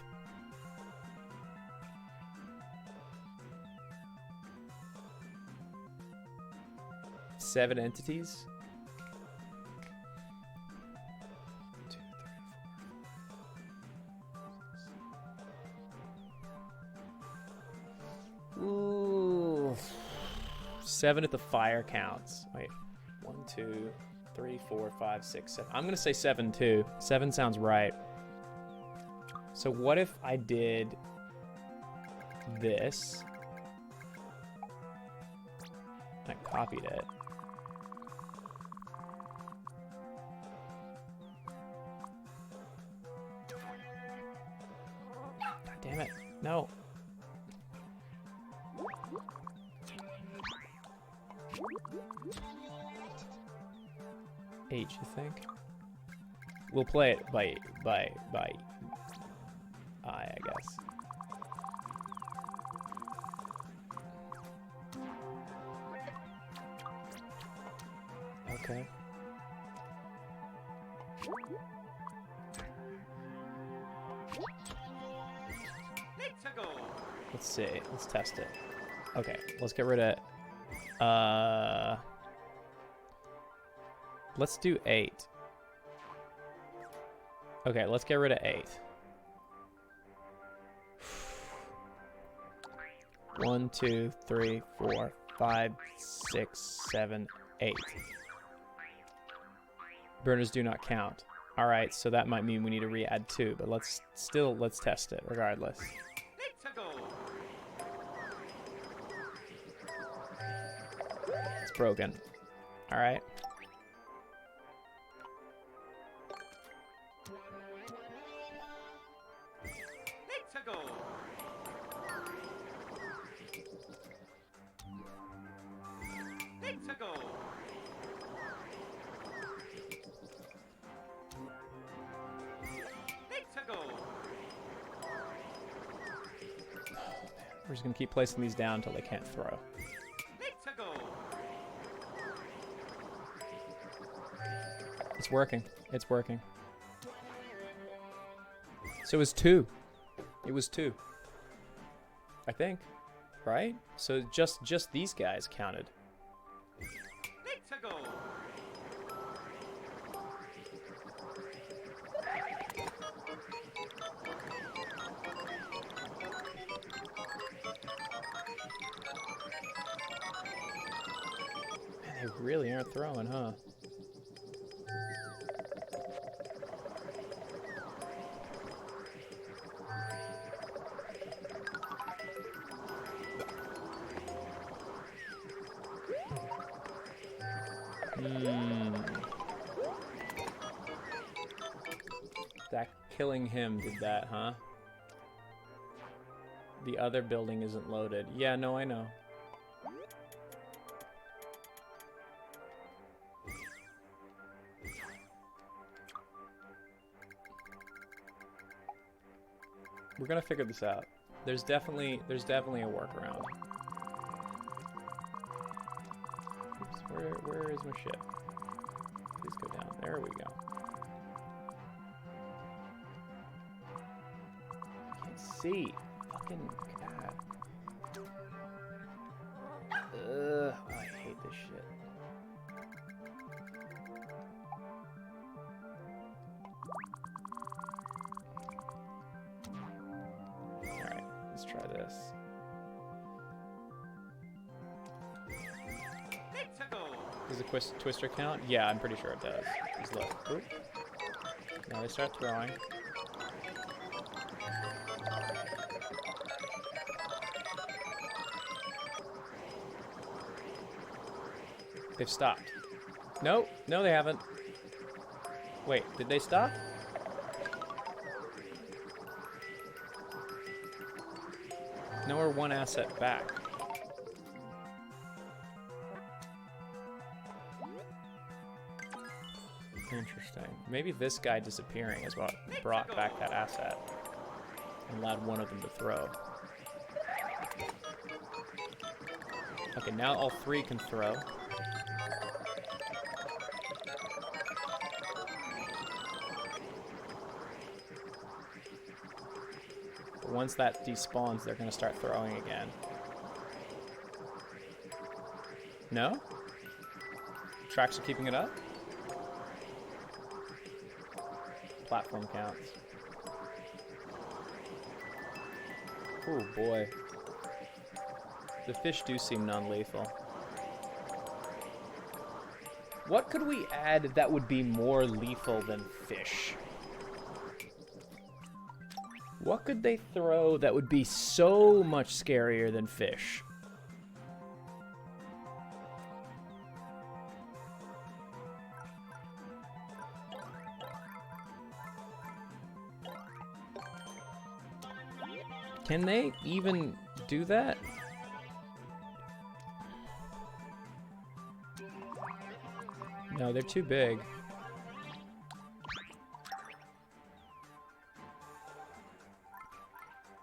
Seven entities? 2, 3, 4. Ooh. 7 if the fire counts. Wait. 1, 2, 3, 4, 5, 6, 7. I'm gonna say 7 too. 7 sounds right. So what if I did this? I copied it. God damn it. No. H, you think? We'll play it by I guess. Okay. Let's go. Let's see. Let's test it. Okay, let's get rid of let's do 8. Okay, let's get rid of 8. 1, 2, 3, 4, 5, 6, 7, 8. Burners do not count. All right, so that might mean we need to re-add 2, but let's test it regardless. Let's go. It's broken. All right. Let's go. Let's go. Let's go. We're just gonna keep placing these down until they can't throw. Let's go. It's working. It's working. So it was 2. It was 2. I think. Right? So just these guys counted. Let's go. Man, they really aren't throwing, huh? That killing him did that, huh? The other building isn't loaded. Yeah, no, I know. We're gonna figure this out. There's definitely a workaround. Oops, where is my ship? Please go down. There we go. I can't see. Fucking God. Ugh, I hate this shit. Let's try this. Let's go. Does the twister count? Yeah, I'm pretty sure it does. Just look. Oop. Now they start throwing. They've stopped. No, no they haven't. Wait, did they stop? No, we're one asset back. Interesting. Maybe this guy disappearing is what brought back that asset and allowed one of them to throw. Okay, now all three can throw. But once that despawns, they're going to start throwing again. No? Tracks are keeping it up? Platform counts. Oh boy. The fish do seem non-lethal. What could we add that would be more lethal than fish? What could they throw that would be so much scarier than fish? Can they even do that? No, they're too big.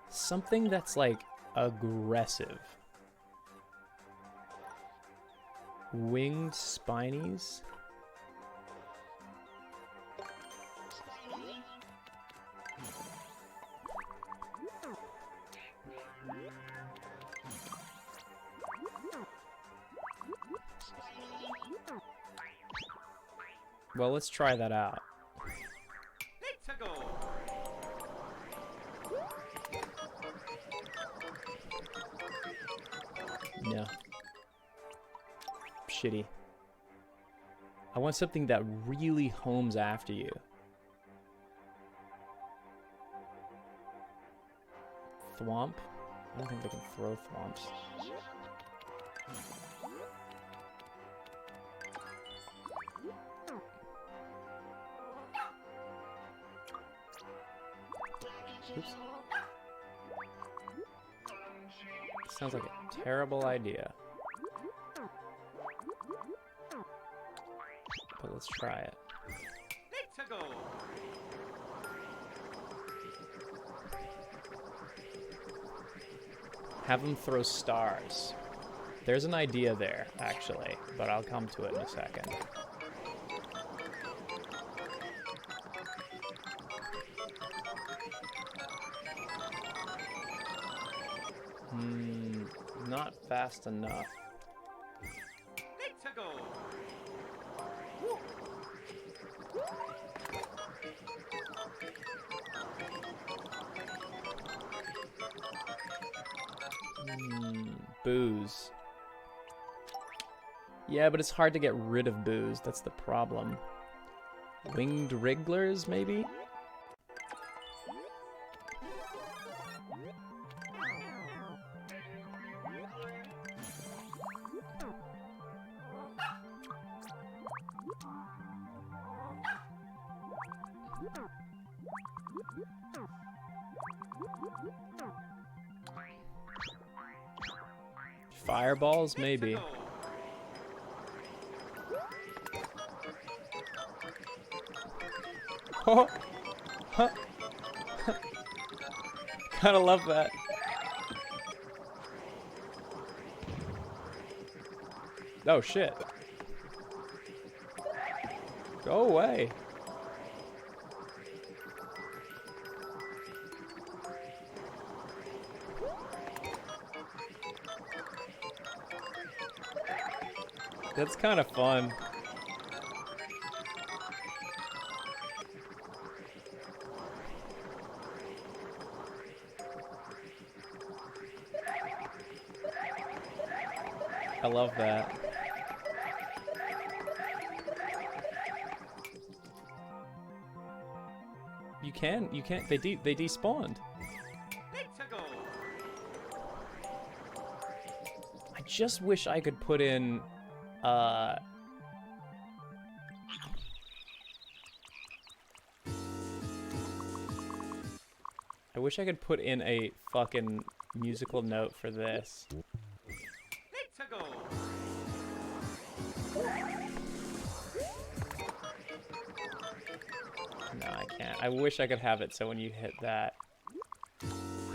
Something that's like aggressive. Winged spinies? Well, let's try that out. Let's go. No. Shitty. I want something that really homes after you. Thwomp? I don't think they can throw thwomps. Oops. Sounds like a terrible idea. But let's try it. Let's go. Have them throw stars. There's an idea there, actually, but I'll come to it in a second. Not fast enough. Let's go. Booze. Yeah, but it's hard to get rid of booze. That's the problem. Winged wrigglers, maybe? Fireballs, maybe. Oh, huh. Gotta love that. Oh shit. Go away. That's kind of fun. I love that. You can't. They despawned. Let's go. I just wish I could put in, I wish I could put in a fucking musical note for this. Let's go. No, I can't. I wish I could have it so when you hit that,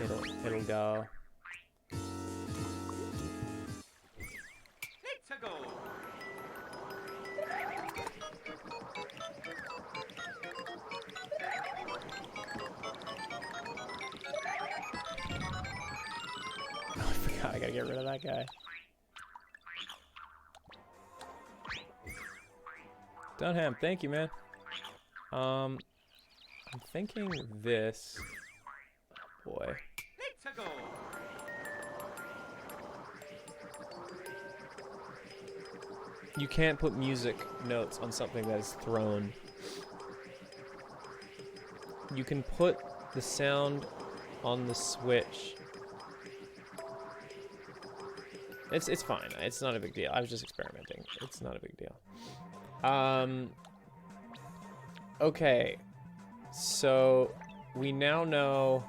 it'll go. Let's go. Oh, I forgot. I gotta get rid of that guy. Dunham, thank you, man. I'm thinking this. Oh boy. Let's go. You can't put music notes on something that is thrown. You can put the sound on the Switch. It's fine. It's not a big deal. I was just experimenting. It's not a big deal. Okay. So we now know.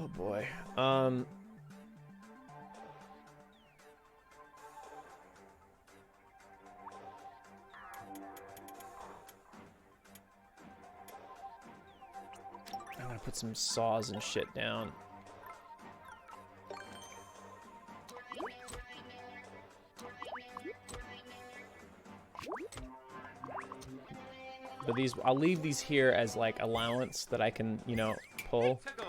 Oh boy. I'm gonna put some saws and shit down. But these, I'll leave these here as like allowance that I can, you know, pull. Let's go.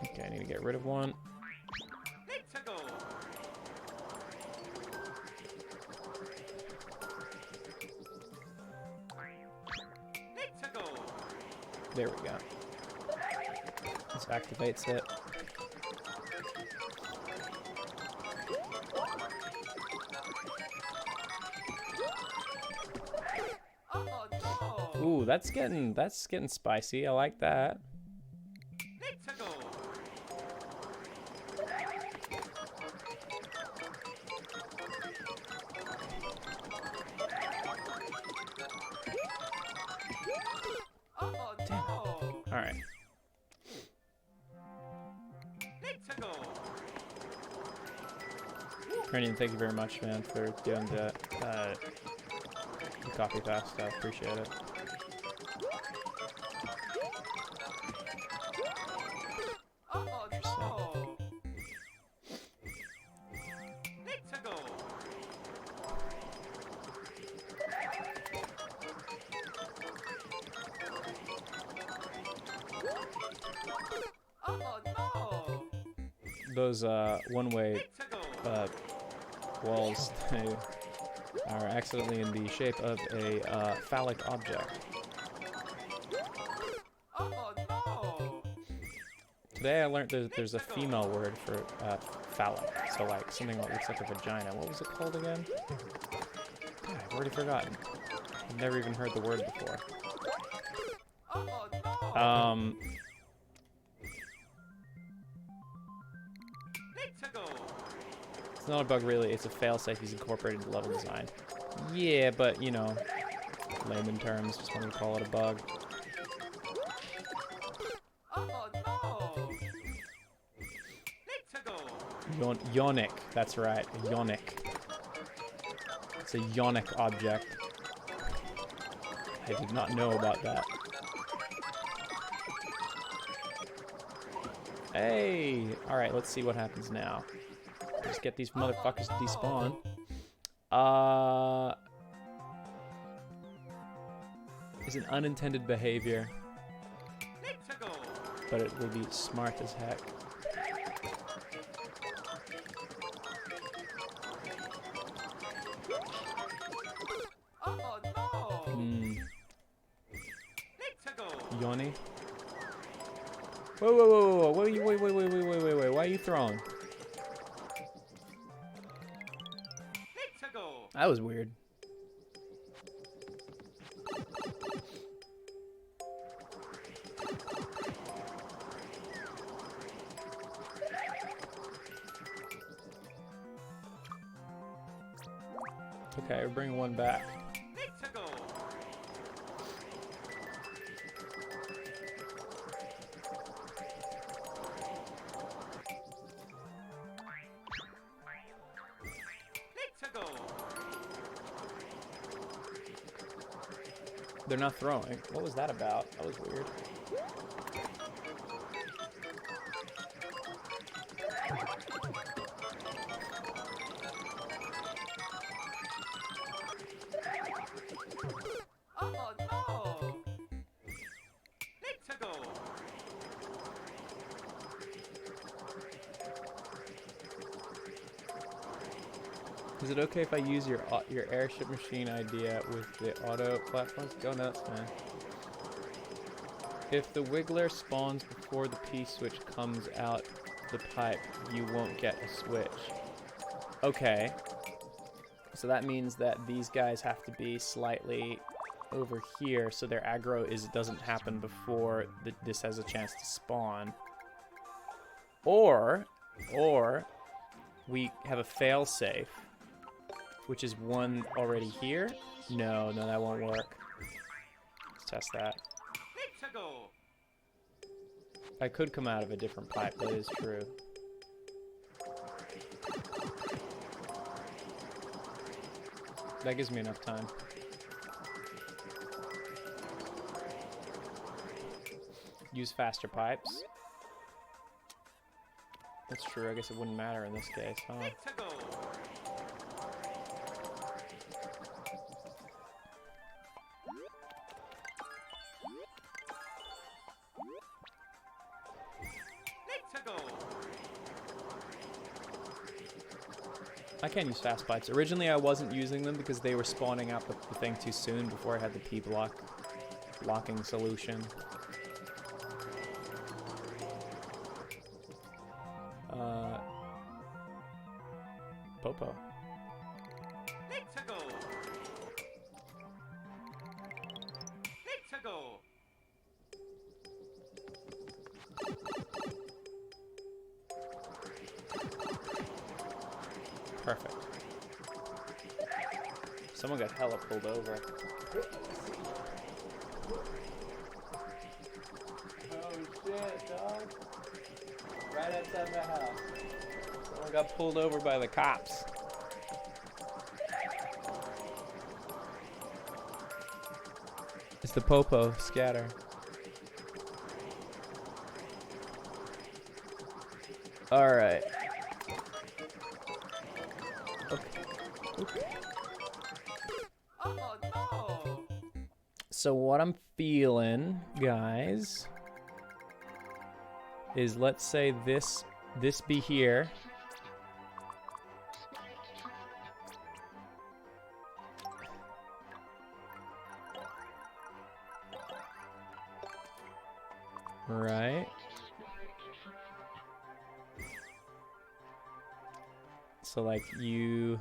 Okay, I need to get rid of one. Let's go. Let's go. There we go. This activates it. Oh no. Ooh, that's getting spicy. I like that. Let's go. Oh no. All right. Let's go. Cranium, thank you very much, man, for doing the copy pass stuff. Appreciate it. Oh no. Let's go. Oh no. Those one-way Let's go. walls, they are accidentally in the shape of a phallic object. Oh no. Today I learned there's a female word for phallic, so like something that looks like a vagina. What was it called again? God, I've already forgotten. I've never even heard the word before. Oh no. Let's go. It's not a bug really, it's a failsafe he's incorporated into level design. Yeah, but you know, layman terms, just want to call it a bug. Oh no. Let's go. Yonic, that's right, a yonic. It's a yonic object. I did not know about that. Hey! Alright, let's see what happens now. Just get these motherfuckers to despawn. Is an unintended behavior, Let's go. but it will be smart as heck. Oh no. Hmm. Let's go. Yoni? Whoa, whoa, whoa, whoa, wait, wait, wait, wait, wait, wait, wait, wait. Why are you throwing? Let's go. That was weird. Okay, we're bringing one back. Let's go. Let's go. They're not throwing. What was that about? That was weird. Oh no. Let's go. Is it okay if I use your airship machine idea with the auto platforms? Go nuts, man. If the wiggler spawns before the P switch comes out the pipe, you won't get a switch. Okay. So that means that these guys have to be slightly over here, so their aggro doesn't happen before this has a chance to spawn. Or we have a fail-safe, which is one already here. No, that won't work. Let's test that. Let's go. I could come out of a different pipe, that is true. That gives me enough time. Use faster pipes. That's true, I guess it wouldn't matter in this case, huh? Let's go. Let's go. I can use fast pipes. Originally I wasn't using them because they were spawning out the thing too soon before I had the P blocking solution. Popo. Let's go. Let's go. Perfect. Someone got hella pulled over. Oh shit, dog. Right outside my house. Someone got pulled over by the cops. It's the Popo scatter. Alright. Okay. Oh no. So what I'm feeling, guys, is let's say this be here. Right. So like you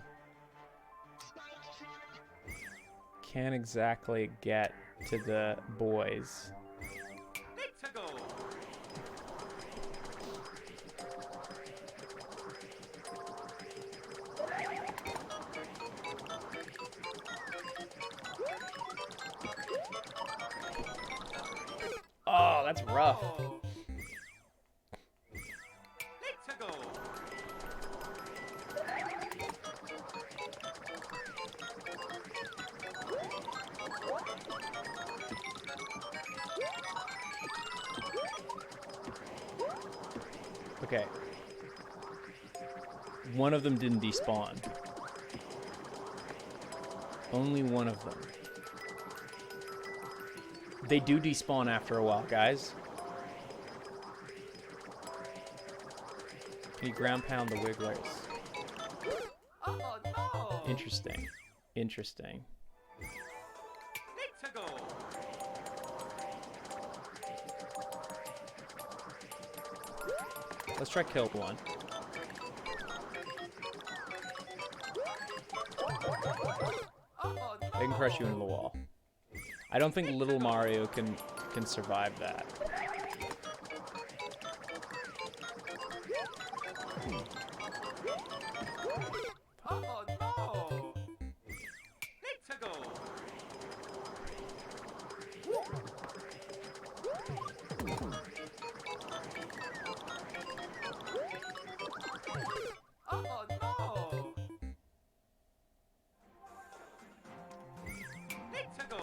can't exactly get to the boys. Let's go. Oh, that's rough. Oh. Let's go. Okay. One of them didn't despawn. Only one of them. They do despawn after a while, guys. Can you ground pound the wigglers? Oh no. Interesting. Interesting. Let's go. Let's try kill one. Oh They can crush you into the wall. I don't think little Mario can survive that. oh no! Let's go! Oh no! Let's go!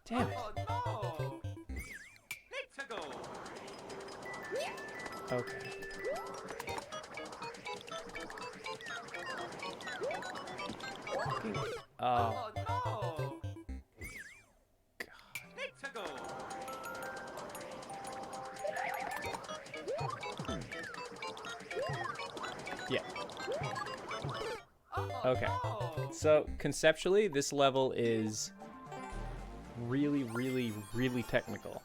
Damn it. Oh no! Let's go! Okay. Oh. Oh no! Let's go! Yeah. Oh Okay. no! So conceptually, this level is really, really, really technical.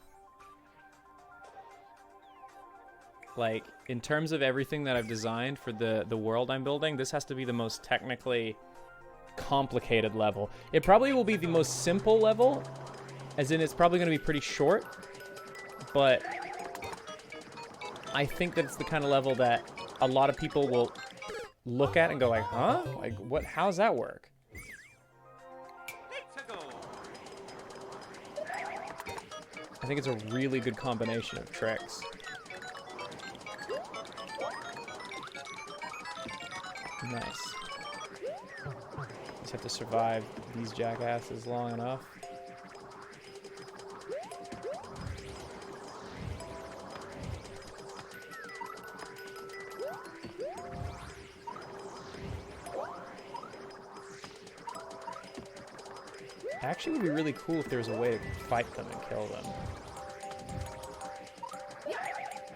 Like, in terms of everything that I've designed for the world I'm building, this has to be the most technically complicated level. It probably will be the most simple level, as in it's probably going to be pretty short, but I think that it's the kind of level that a lot of people will look at and go like, huh? Like, what? How's that work? Let's go! I think it's a really good combination of tricks. Nice. Just have to survive these jackasses long enough. Actually, it would be really cool if there was a way to fight them and kill them.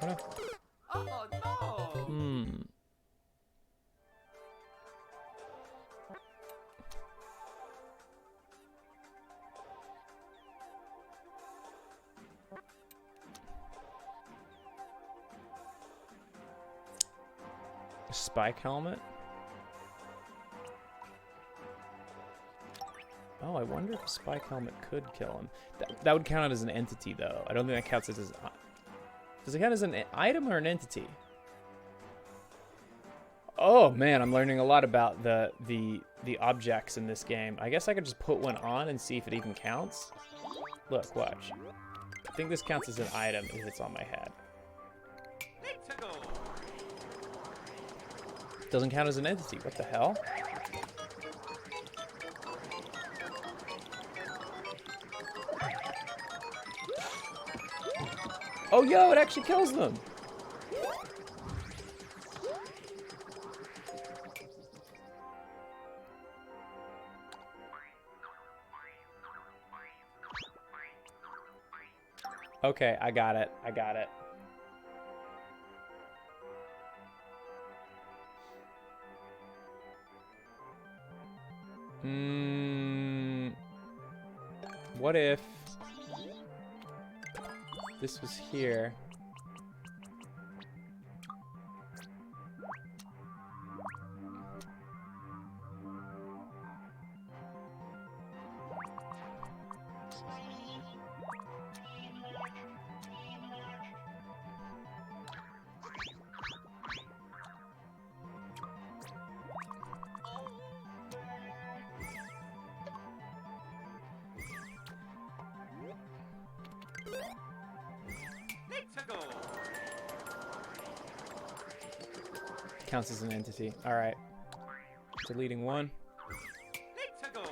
Oh no. Oh no! Hmm. A spike helmet? Oh, I wonder if a spike helmet could kill him. That would count as an entity, though. I don't think that counts as... Does it count as an item or an entity? Oh, man, I'm learning a lot about the objects in this game. I guess I could just put one on and see if it even counts. Look, watch. I think this counts as an item if it's on my head. Let's go! Doesn't count as an entity. What the hell? Oh, yo, it actually kills them. Okay, I got it. I got it. What if this was here? Let's go! Counts as an entity. All right. Deleting one. Let's go!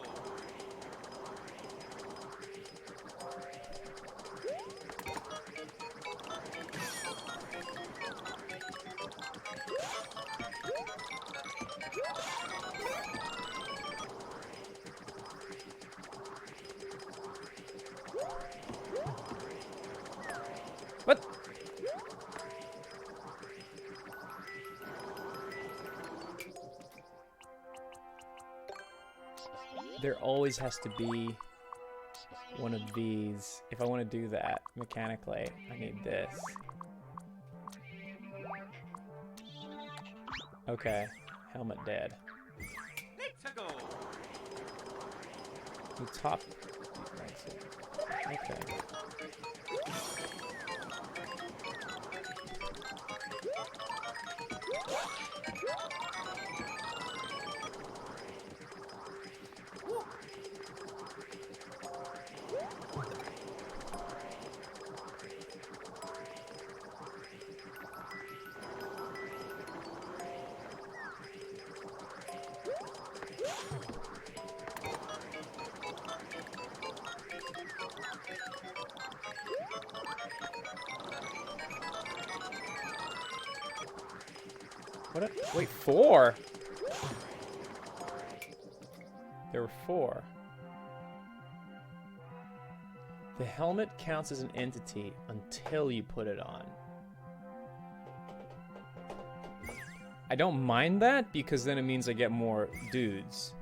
What? There always has to be one of these. If I want to do that mechanically, I need this. Okay, helmet dead. Let's go. The top. Okay. What? Wait, 4? There were 4. The helmet counts as an entity until you put it on. I don't mind that because then it means I get more dudes.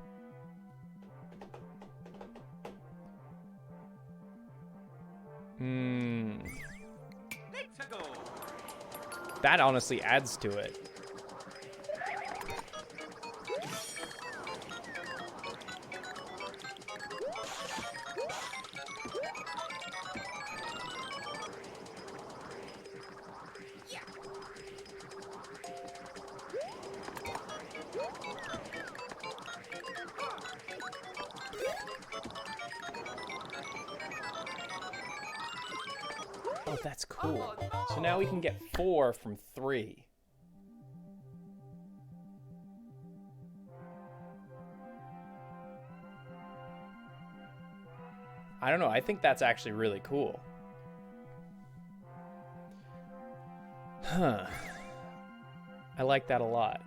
Let's go. That honestly adds to it. Oh, that's cool. Oh, no. So now we can get 4 from 3. I don't know. I think that's actually really cool. Huh. I like that a lot.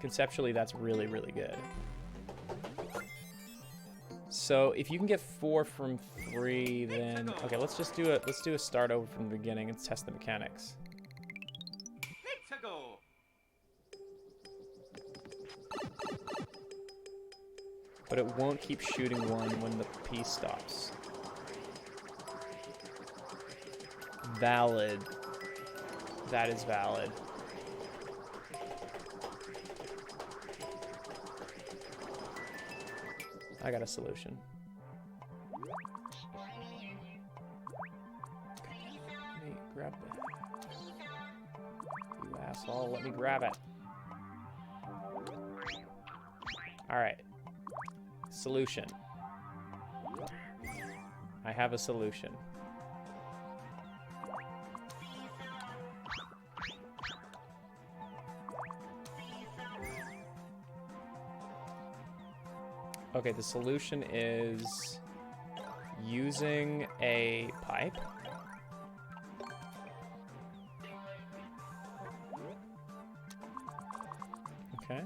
Conceptually, that's really, really good. So if you can get 4 from 3, then okay, let's do a start over from the beginning and test the mechanics. Let's go. But it won't keep shooting one when the piece stops. Valid. That is valid. I got a solution. Let me grab that. You asshole, let me grab it. Alright. Solution. I have a solution. Okay, the solution is using a pipe. Okay.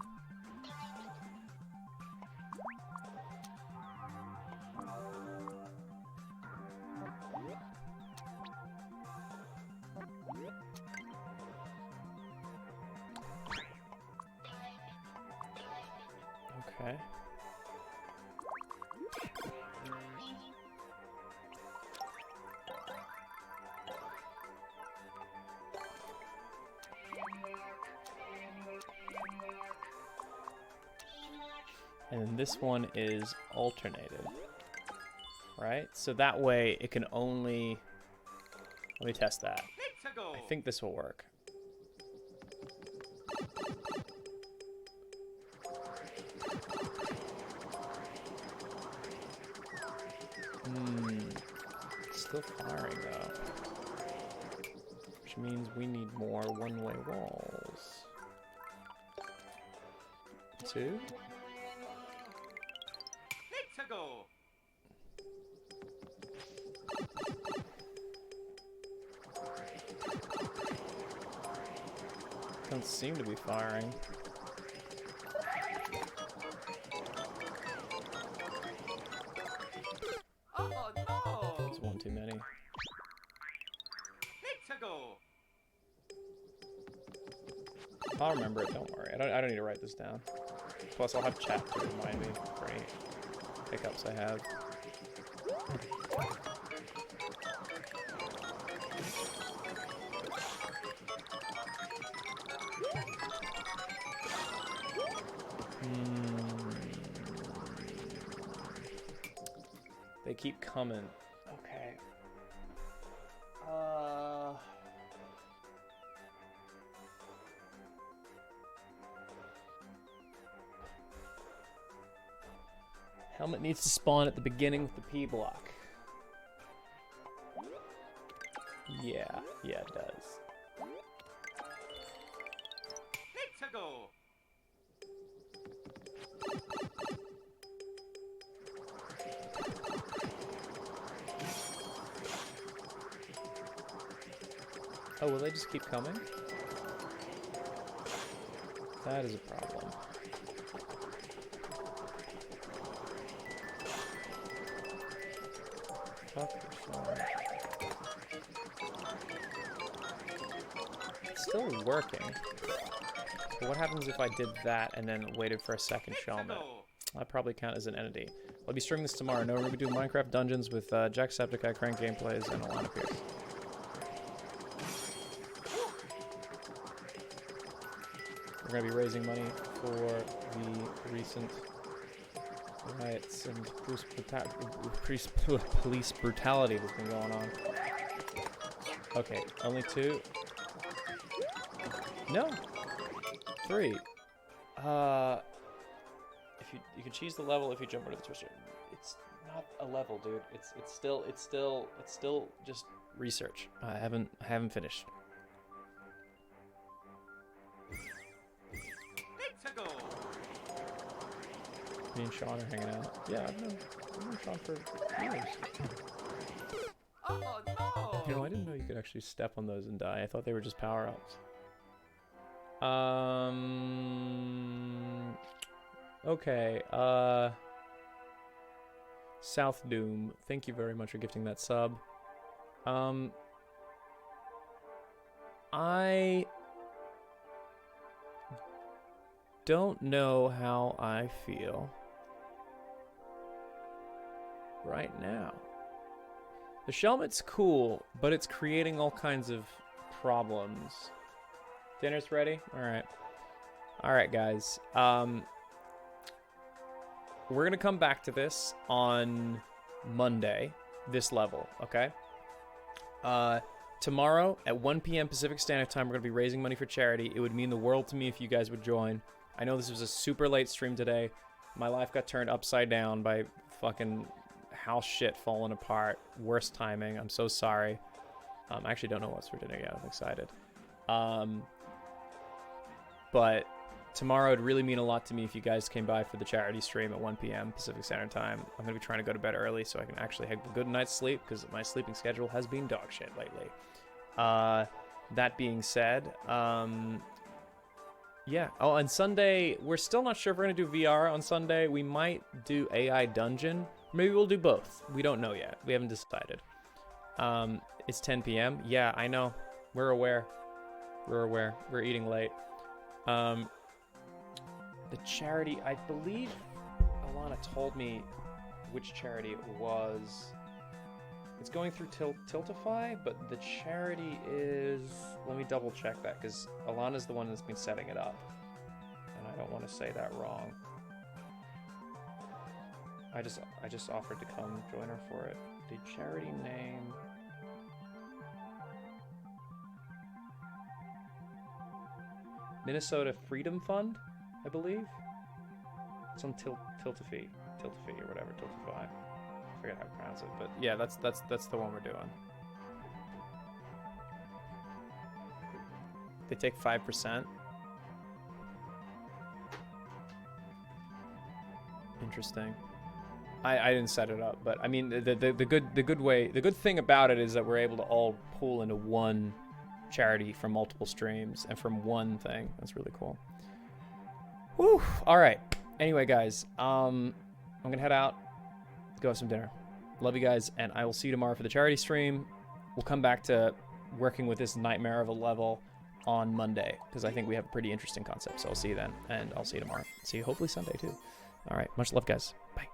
Okay. And this one is alternated, right? So that way it can only... Let me test that. Let's go. I think this will work. Still firing though. Which means we need more one-way walls. 2? Let's go. Don't seem to be firing. Oh no. There's one too many. Let's go. I'll remember it, don't worry. I don't need to write this down. Plus, I'll have chat to remind me for any hiccups I have. They keep coming. Okay. Helmet needs to spawn at the beginning with the P block. Yeah, it does. Let's go. Oh, will they just keep coming? That is a problem. It's still working. But what happens if I did that and then waited for a second Shelmet? I'd probably count as an entity. I'll be streaming this tomorrow. No, we're going to be doing Minecraft Dungeons with Jacksepticeye, Crank Gameplays, and Alana Pierce. We're going to be raising money for the recent riots and police brutality that's been going on. Okay, only 2. No. 3. If you can cheese the level if you jump over the twister. It's not a level, dude. It's still just research. I haven't finished. Let's go. Me and Sean are hanging out. Yeah, I've known Sean for years. Oh no. You know, I didn't know you could actually step on those and die. I thought they were just power-ups. Okay, South Doom, thank you very much for gifting that sub. I don't know how I feel right now. The Shelmet's cool, but it's creating all kinds of problems. Dinner's ready? Alright. Alright, guys. We're going to come back to this on Monday, this level, okay? Tomorrow at 1 p.m. Pacific Standard Time, we're going to be raising money for charity. It would mean the world to me if you guys would join. I know this was a super late stream today. My life got turned upside down by fucking house shit falling apart. Worst timing. I'm so sorry. I actually don't know what's for dinner yet. I'm excited. But tomorrow would really mean a lot to me if you guys came by for the charity stream at 1 p.m. Pacific Standard Time. I'm going to be trying to go to bed early so I can actually have a good night's sleep because my sleeping schedule has been dog shit lately. That being said, yeah. Oh, and Sunday, we're still not sure if we're going to do VR on Sunday. We might do AI Dungeon. Maybe we'll do both. We don't know yet. We haven't decided. It's 10 p.m. Yeah, I know. We're aware. We're aware. We're eating late. The charity, I believe Alana told me which charity it was. It's going through Tiltify, but the charity is... Let me double check that, because Alana's the one that's been setting it up. And I don't want to say that wrong. I just offered to come join her for it. The charity name... Minnesota Freedom Fund, I believe. It's on Tiltify or whatever, Tiltify. I forget how to pronounce it, but yeah, that's the one we're doing. They take 5%. Interesting. I didn't set it up, but I mean the good thing about it is that we're able to all pool into one charity from multiple streams and from one thing. That's really cool. Woo! All right. Anyway, guys, I'm gonna head out, go have some dinner. Love you guys, and I will see you tomorrow for the charity stream. We'll come back to working with this nightmare of a level. on Monday, because I think we have a pretty interesting concept. So I'll see you then, and I'll see you tomorrow. See you hopefully Sunday too. All right, much love, guys. Bye.